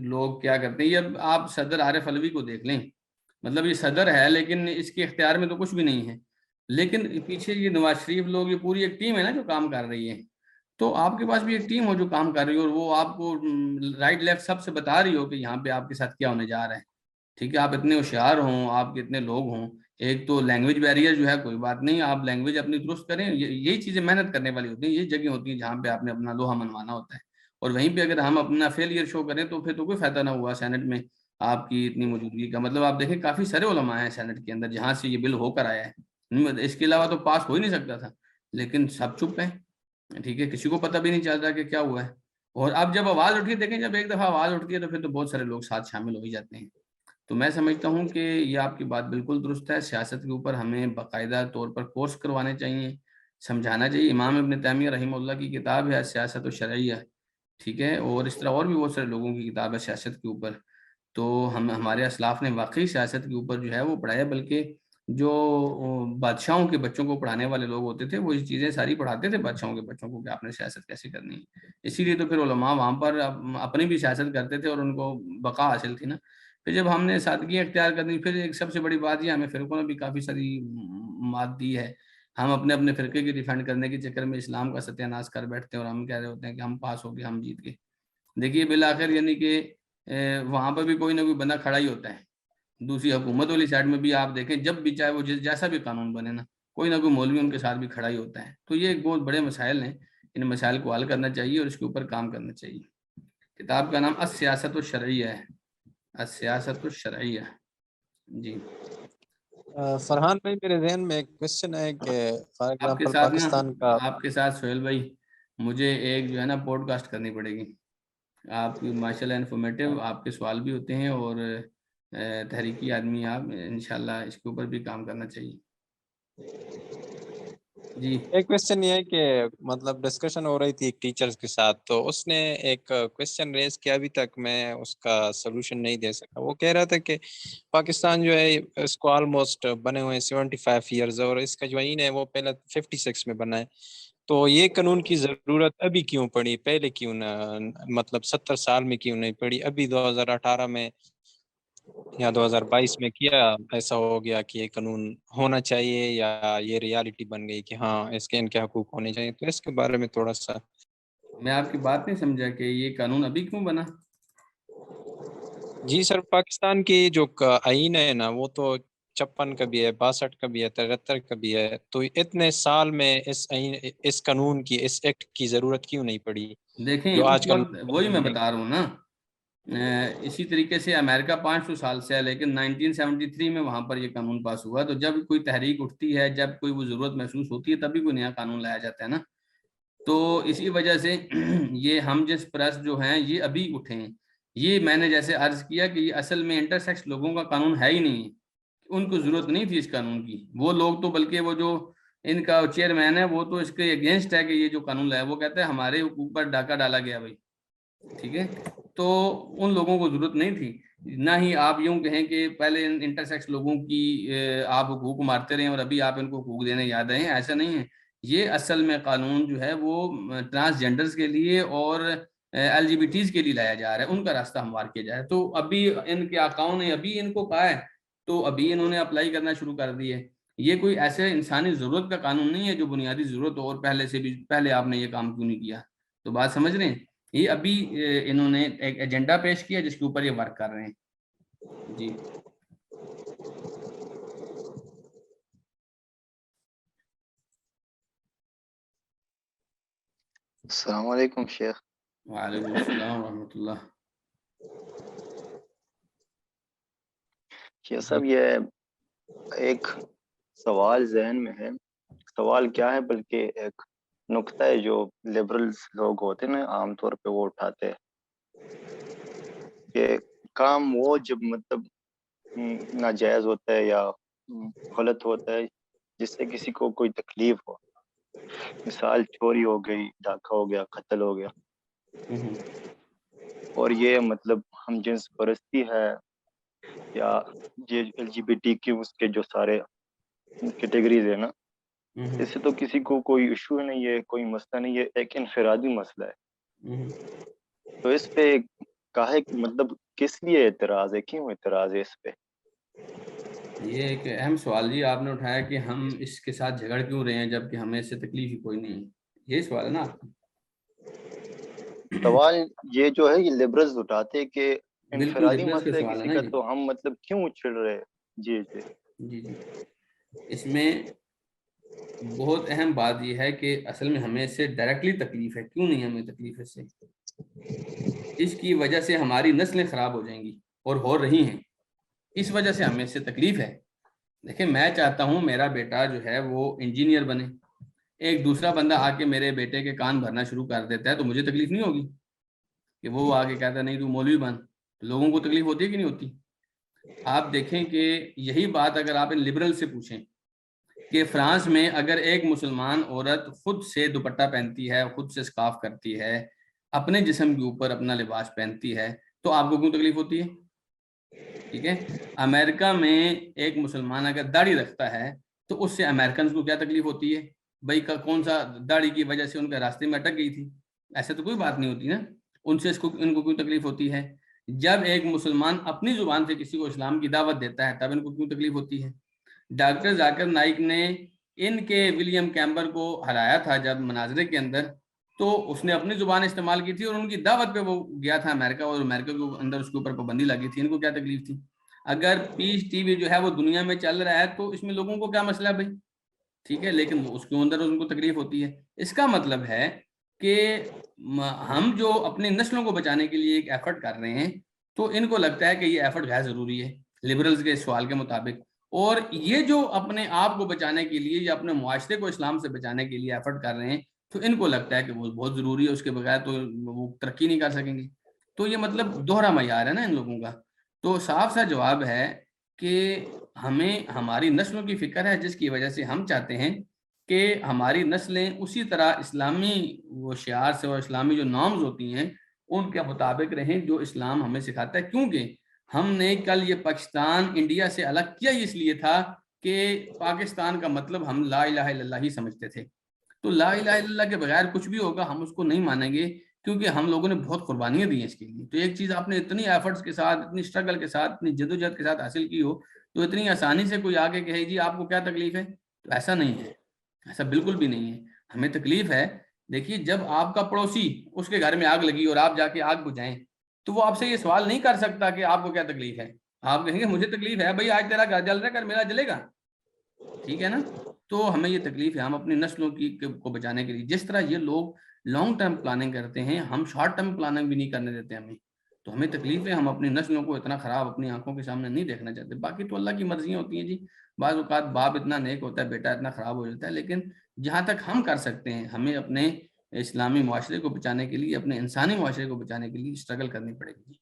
لوگ کیا کرتے ہیں، یہ اب آپ صدر عارف علوی کو دیکھ لیں، مطلب یہ صدر ہے لیکن اس کے اختیار میں تو کچھ بھی نہیں ہے، لیکن پیچھے یہ نواز شریف لوگ، یہ پوری ایک ٹیم ہے نا جو کام کر رہی ہے۔ تو آپ کے پاس بھی ایک ٹیم ہو جو کام کر رہی ہو، اور وہ آپ کو رائٹ لیفٹ سب سے بتا رہی ہو کہ یہاں پہ آپ کے ساتھ کیا ہونے جا رہا ہے، ٹھیک ہے، آپ اتنے ہوشیار ہوں، آپ کے اتنے لوگ ہوں، ایک تو لینگویج بیریئر جو ہے کوئی بات نہیں، آپ لینگویج اپنی درست کریں، یہی چیزیں محنت کرنے والی ہوتی ہیں، یہ جگہ ہوتی ہیں جہاں پہ آپ نے اپنا لوہا منوانا ہوتا ہے، اور وہیں پہ اگر ہم اپنا فیلئر شو کریں تو پھر تو کوئی فائدہ نہ ہوا سینٹ میں آپ کی اتنی موجودگی کا۔ مطلب آپ دیکھیں کافی سارے علماء ہیں سینٹ کے اندر جہاں سے یہ بل ہو کر آیا ہے، اس کے علاوہ تو پاس ہو ہی نہیں سکتا تھا، لیکن سب چپ ہیں، ٹھیک ہے، کسی کو پتہ بھی نہیں چلتا کہ کیا ہوا ہے۔ اور اب جب آواز اٹھی، دیکھیں جب ایک دفعہ آواز اٹھتی ہے تو پھر تو بہت سارے لوگ ساتھ شامل ہو ہی جاتے ہیں۔ تو میں سمجھتا ہوں کہ یہ آپ کی بات بالکل درست ہے، سیاست کے اوپر ہمیں باقاعدہ طور پر کورس کروانے چاہیے، سمجھانا چاہیے۔ امام ابن تیمیہ رحمہ اللہ کی کتاب ہے سیاست و شرعیہ، ٹھیک ہے، اور اس طرح اور بھی بہت سارے لوگوں کی کتاب ہے سیاست کے اوپر۔ تو ہمارے اسلاف نے واقعی سیاست کے اوپر جو ہے وہ پڑھایا، بلکہ جو بادشاہوں کے بچوں کو پڑھانے والے لوگ ہوتے تھے وہ یہ چیزیں ساری پڑھاتے تھے بادشاہوں کے بچوں کو کہ آپ نے سیاست کیسے کرنی ہے۔ اسی لیے تو پھر علماء وہاں پر اپنی بھی سیاست کرتے تھے اور ان کو بقا حاصل تھی نا۔ پھر جب ہم نے سادگی اختیار کرنی، پھر ایک سب سے بڑی بات یہ، ہمیں فرقوں نے بھی کافی ساری مات دی ہے، ہم اپنے فرقے کی ڈیفینڈ کرنے کے چکر میں اسلام کا ستیہ ناش کر بیٹھتے ہیں، اور ہم کہہ رہے ہوتے ہیں کہ ہم پاس ہو گئے، ہم جیت گئے۔ دیکھیے بالآخر یعنی کہ وہاں پر بھی کوئی نہ کوئی بندہ کھڑا ہی ہوتا ہے، دوسری حکومت والی سائڈ میں بھی آپ دیکھیں، جب بھی چاہے وہ جیسا بھی قانون بنے نا، کوئی نہ کوئی مولوی ان کے ساتھ بھی کھڑا ہی ہوتا ہے۔ تو یہ ایک بہت بڑے مسائل ہیں، ان مسائل کو حل کرنا چاہیے اور اس کے اوپر کام کرنا چاہیے۔ کتاب کا نام السیاست الشرعیہ ہے، السیاست الشرعیہ۔ جی فرحان بھائی، میرے ذہن میں ایک کوشچن ہے کہ فار آپ کے ایگزامپل ساتھ نا، پاکستان کا، آپ کے ساتھ سہیل بھائی مجھے ایک جو ہے نا پوڈ کاسٹ کرنی پڑے گی، آپ کی ماشاء اللہ انفارمیٹیو، آپ کے سوال بھی ہوتے ہیں اور تحریکی آدمی آپ، انشاءاللہ اس کے اوپر بھی کام کرنا چاہیے۔ جی ایک کوشچن یہ ہے کہ مطلب ڈسکشن ہو رہی تھی ایک ٹیچرز کے ساتھ، تو اس نے ایک کوشچن ریز کیا، ابھی تک میں اس کا سولوشن نہیں دے سکا۔ وہ کہہ رہا تھا کہ پاکستان جو ہے اس کو آلموسٹ بنے ہوئے 75 ایئرز، اور اس کا جو آئین ہے وہ پہلے 56 میں بنا ہے، تو یہ قانون کی ضرورت ابھی کیوں پڑی، پہلے کیوں نہ، مطلب 70 سال میں کیوں نہیں پڑی، ابھی 2018 میں یا 2022 میں کیا ایسا ہو گیا کہ یہ قانون ہونا چاہیے، یا یہ ریالٹی بن گئی کہ ہاں اس کے ان کے حقوق ہونے چاہیے؟ تو اس کے بارے میں تھوڑا سا۔ میں آپ کی بات نہیں سمجھا کہ یہ قانون ابھی کیوں بنا۔ جی سر، پاکستان کی جو آئین ہے نا وہ تو 56 کا بھی ہے، 62 کا بھی ہے، 73 کا بھی ہے، تو اتنے سال میں اس قانون کی، اس ایکٹ کی ضرورت کیوں نہیں پڑی دیکھیں جو اس آج کل؟ وقت وہی میں بتا رہا ہوں نا، اسی طریقے سے امریکہ 500 سال سے ہے، لیکن 1973 میں وہاں پر یہ قانون پاس ہوا۔ تو جب کوئی تحریک اٹھتی ہے، جب کوئی وہ ضرورت محسوس ہوتی ہے، تبھی کوئی نیا قانون لایا جاتا ہے نا۔ تو اسی وجہ سے یہ ہم جس پریس جو ہیں یہ ابھی اٹھے ہیں، یہ میں نے جیسے عرض کیا کہ یہ اصل میں انٹرسیکس لوگوں کا قانون ہے ہی نہیں، ان کو ضرورت نہیں تھی اس قانون کی۔ وہ لوگ تو بلکہ وہ جو ان کا چیئرمین ہے وہ تو اس کے اگینسٹ ہے کہ یہ جو قانون لایا، وہ کہتا ہے ہمارے حقوق پر ڈاکہ ڈالا گیا بھائی، ٹھیک ہے. تو ان لوگوں کو ضرورت نہیں تھی. نہ ہی آپ یوں کہیں کہ پہلے انٹرسیکس لوگوں کی آپ حقوق مارتے رہے اور ابھی آپ ان کو حقوق دینے یاد آئے ہیں. ایسا نہیں ہے. یہ اصل میں قانون جو ہے وہ ٹرانسجینڈرز کے لیے اور LGBTs کے لیے لایا جا رہا ہے, ان کا راستہ ہموار کیا جائے. تو ابھی ان کے آقاؤں نے ابھی ان کو کہا ہے, تو ابھی انہوں نے اپلائی کرنا شروع کر دی ہے. یہ کوئی ایسے انسانی ضرورت کا قانون نہیں ہے جو بنیادی ضرورت ہو اور پہلے سے بھی پہلے آپ نے یہ کام کیوں نہیں کیا. تو بات سمجھ رہے ہیں. یہ ابھی انہوں نے ایک ایجنڈا پیش کیا جس کے اوپر یہ ورک کر رہے ہیں. جی السلام علیکم شیخ. وعلیکم السلام ورحمۃ اللہ. شیخ صاحب یہ ایک سوال ذہن میں ہے. سوال کیا ہے بلکہ ایک نقطہ ہے جو لبرلز لوگ ہوتے ہیں نا عام طور پہ وہ اٹھاتے ہیں کہ کام وہ جب مطلب ناجائز ہوتا ہے یا غلط ہوتا ہے جس سے کسی کو کوئی تکلیف ہو. مثال چوری ہو گئی, ڈاکہ ہو گیا, قتل ہو گیا, اور یہ مطلب ہم جنس پرستی ہے یا یہ LGBTQ اس کے جو سارے کیٹیگریز ہے نا, اس سے تو کسی کو کوئی ایشو نہیں ہے, کوئی مسئلہ نہیں ہے, ایک انفرادی مسئلہ ہے. تو اس پہ کہا ہے مطلب کس لیے اعتراض ہے, کیوں اعتراض ہے اس پہ؟ یہ ایک اہم سوال جی آپ نے اٹھایا کہ ہم اس کے ساتھ جھگڑ کیوں رہے ہیں جبکہ ہمیں اس سے تکلیف ہی کوئی نہیں ہے. یہ سوال ہے نا آپ کا. سوال یہ جو ہے یہ لبرلز اٹھاتے کہ بالکل انفرادی لبرلز کا مسئلہ سوال ہے کسی نا کا یہ. تو ہم مطلب کیوں چھڑ رہے؟ جی جی جی جی اس میں بہت اہم بات یہ ہے کہ اصل میں ہمیں اس سے ڈائریکٹلی تکلیف ہے. کیوں نہیں ہمیں تکلیف اس سے؟ اس کی وجہ سے ہماری نسلیں خراب ہو جائیں گی اور ہو رہی ہیں. اس وجہ سے ہمیں اس سے تکلیف ہے. دیکھیں میں چاہتا ہوں میرا بیٹا جو ہے وہ انجینئر بنے, ایک دوسرا بندہ آ کے میرے بیٹے کے کان بھرنا شروع کر دیتا ہے تو مجھے تکلیف نہیں ہوگی کہ وہ آ کے کہتا ہے نہیں تو مولوی بن. لوگوں کو تکلیف ہوتی ہے کہ نہیں ہوتی؟ آپ دیکھیں کہ یہی بات اگر آپ ان لبرل سے پوچھیں کہ فرانس میں اگر ایک مسلمان عورت خود سے دوپٹہ پہنتی ہے, خود سے سکارف کرتی ہے, اپنے جسم کے اوپر اپنا لباس پہنتی ہے, تو آپ کو کیوں تکلیف ہوتی ہے؟ ٹھیک ہے. امریکہ میں ایک مسلمان اگر داڑھی رکھتا ہے تو اس سے امریکنز کو کیا تکلیف ہوتی ہے؟ بھائی کا کون سا داڑھی کی وجہ سے ان کے راستے میں اٹک گئی تھی, ایسے تو کوئی بات نہیں ہوتی نا. ان سے ان کو کیوں تکلیف ہوتی ہے؟ جب ایک مسلمان اپنی زبان سے کسی کو اسلام کی دعوت دیتا ہے تب ان کو کیوں تکلیف ہوتی ہے؟ ڈاکٹر ذاکر نائک نے ان کے ولیم کیمبر کو ہرایا تھا جب مناظرے کے اندر, تو اس نے اپنی زبان استعمال کی تھی اور ان کی دعوت پہ وہ گیا تھا امریکہ, اور امریکہ کے اندر اس کے اوپر پابندی لگی تھی. ان کو کیا تکلیف تھی؟ اگر پیس ٹی وی جو ہے وہ دنیا میں چل رہا ہے تو اس میں لوگوں کو کیا مسئلہ ہے بھائی؟ ٹھیک ہے, لیکن اس کے اندر ان کو تکلیف ہوتی ہے. اس کا مطلب ہے کہ ہم جو اپنی نسلوں کو بچانے کے لیے ایک ایفرٹ کر رہے ہیں تو ان کو لگتا ہے کہ یہ ایفرٹ غیر ضروری ہے لبرلز کے سوال کے مطابق. اور یہ جو اپنے آپ کو بچانے کے لیے یا اپنے معاشرے کو اسلام سے بچانے کے لیے ایفرٹ کر رہے ہیں تو ان کو لگتا ہے کہ وہ بہت ضروری ہے, اس کے بغیر تو وہ ترقی نہیں کر سکیں گے. تو یہ مطلب دوہرا معیار ہے نا ان لوگوں کا. تو صاف سا جواب ہے کہ ہمیں ہماری نسلوں کی فکر ہے, جس کی وجہ سے ہم چاہتے ہیں کہ ہماری نسلیں اسی طرح اسلامی وہ شعار سے اور اسلامی جو نارمز ہوتی ہیں ان کے مطابق رہیں جو اسلام ہمیں سکھاتا ہے. کیونکہ ہم نے کل یہ پاکستان انڈیا سے الگ کیا اس لیے تھا کہ پاکستان کا مطلب ہم لا الہ الا اللہ ہی سمجھتے تھے. تو لا الہ الا اللہ کے بغیر کچھ بھی ہوگا ہم اس کو نہیں مانیں گے, کیونکہ ہم لوگوں نے بہت قربانیاں دی ہیں اس کے لیے. تو ایک چیز آپ نے اتنی ایفرٹس کے ساتھ, اتنی اسٹرگل کے ساتھ, اتنی جدوجہد کے ساتھ حاصل کی ہو تو اتنی آسانی سے کوئی آگے کہے جی آپ کو کیا تکلیف ہے, تو ایسا نہیں ہے, ایسا بالکل بھی نہیں ہے. ہمیں تکلیف ہے. دیکھیے جب آپ کا پڑوسی اس کے گھر میں آگ لگی اور آپ جا کے آگ بجھائیں تو وہ آپ سے یہ سوال نہیں کر سکتا کہ آپ کو کیا تکلیف ہے. آپ کہیں گے مجھے تکلیف ہے بھائی, آج تیرا گھر جل رہا ہے, کل میرا جلے گا. ٹھیک ہے نا. تو ہمیں یہ تکلیف ہے, ہم اپنی نسلوں کی کو بچانے کے لیے, جس طرح یہ لوگ لانگ ٹرم پلاننگ کرتے ہیں ہم شارٹ ٹرم پلاننگ بھی نہیں کرنے دیتے ہمیں. تو ہمیں تکلیف ہے, ہم اپنی نسلوں کو اتنا خراب اپنی آنکھوں کے سامنے نہیں دیکھنا چاہتے. باقی تو اللہ کی مرضیاں ہوتی ہیں جی. بعض اوقات باپ اتنا نیک ہوتا ہے, بیٹا اتنا خراب ہو جاتا ہے, لیکن جہاں تک ہم کر سکتے ہیں ہمیں اپنے اسلامی معاشرے کو بچانے کے لیے, اپنے انسانی معاشرے کو بچانے کے لیے اسٹرگل کرنی پڑے گی.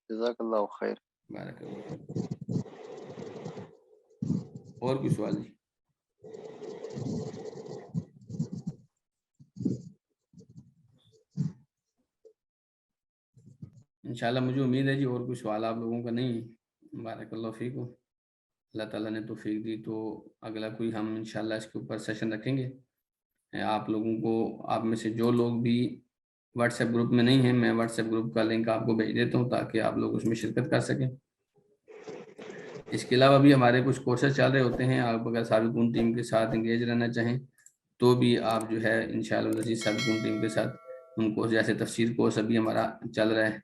جزاک اللہ خیر. بارک اللہ. اور کوئی سوال جی؟ انشاءاللہ مجھے امید ہے جی اور کوئی سوال آپ لوگوں کا نہیں ہے. بارک اللہ فیکم. اللہ تعالیٰ نے توفیق دی تو اگلا کوئی ہم انشاءاللہ اس کے اوپر سیشن رکھیں گے. آپ لوگوں کو, آپ میں سے جو لوگ بھی واٹس ایپ گروپ میں نہیں ہیں, میں واٹس ایپ گروپ کا لنک آپ کو بھیج دیتا ہوں تاکہ آپ لوگ اس میں شرکت کر سکیں. اس کے علاوہ بھی ہمارے کچھ کورسز چل رہے ہوتے ہیں. آپ اگر سابقون ٹیم کے ساتھ انگیج رہنا چاہیں تو بھی آپ جو ہے انشاءاللہ العزیز سابقون ٹیم کے ساتھ ان کو, جیسے تفسیر کورس ابھی ہمارا چل رہا ہے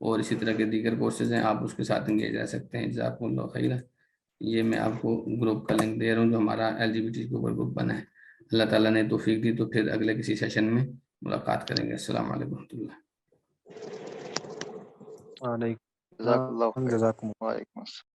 اور اسی طرح کے دیگر کورسز ہیں, آپ اس کے ساتھ انگیج رہ سکتے ہیں. جزاکم اللہ خیرا. یہ میں آپ کو گروپ کا لنک دے رہا ہوں جو ہمارا LGBT کے اوپر گروپ بنا ہے. اللہ تعالیٰ نے توفیق دی تو پھر اگلے کسی سیشن میں ملاقات کریں گے. السلام علیکم ورحمۃ اللہ. وعلیکم جزاک اللہ السلام. خیر. جزاکم وعلیکم السلام.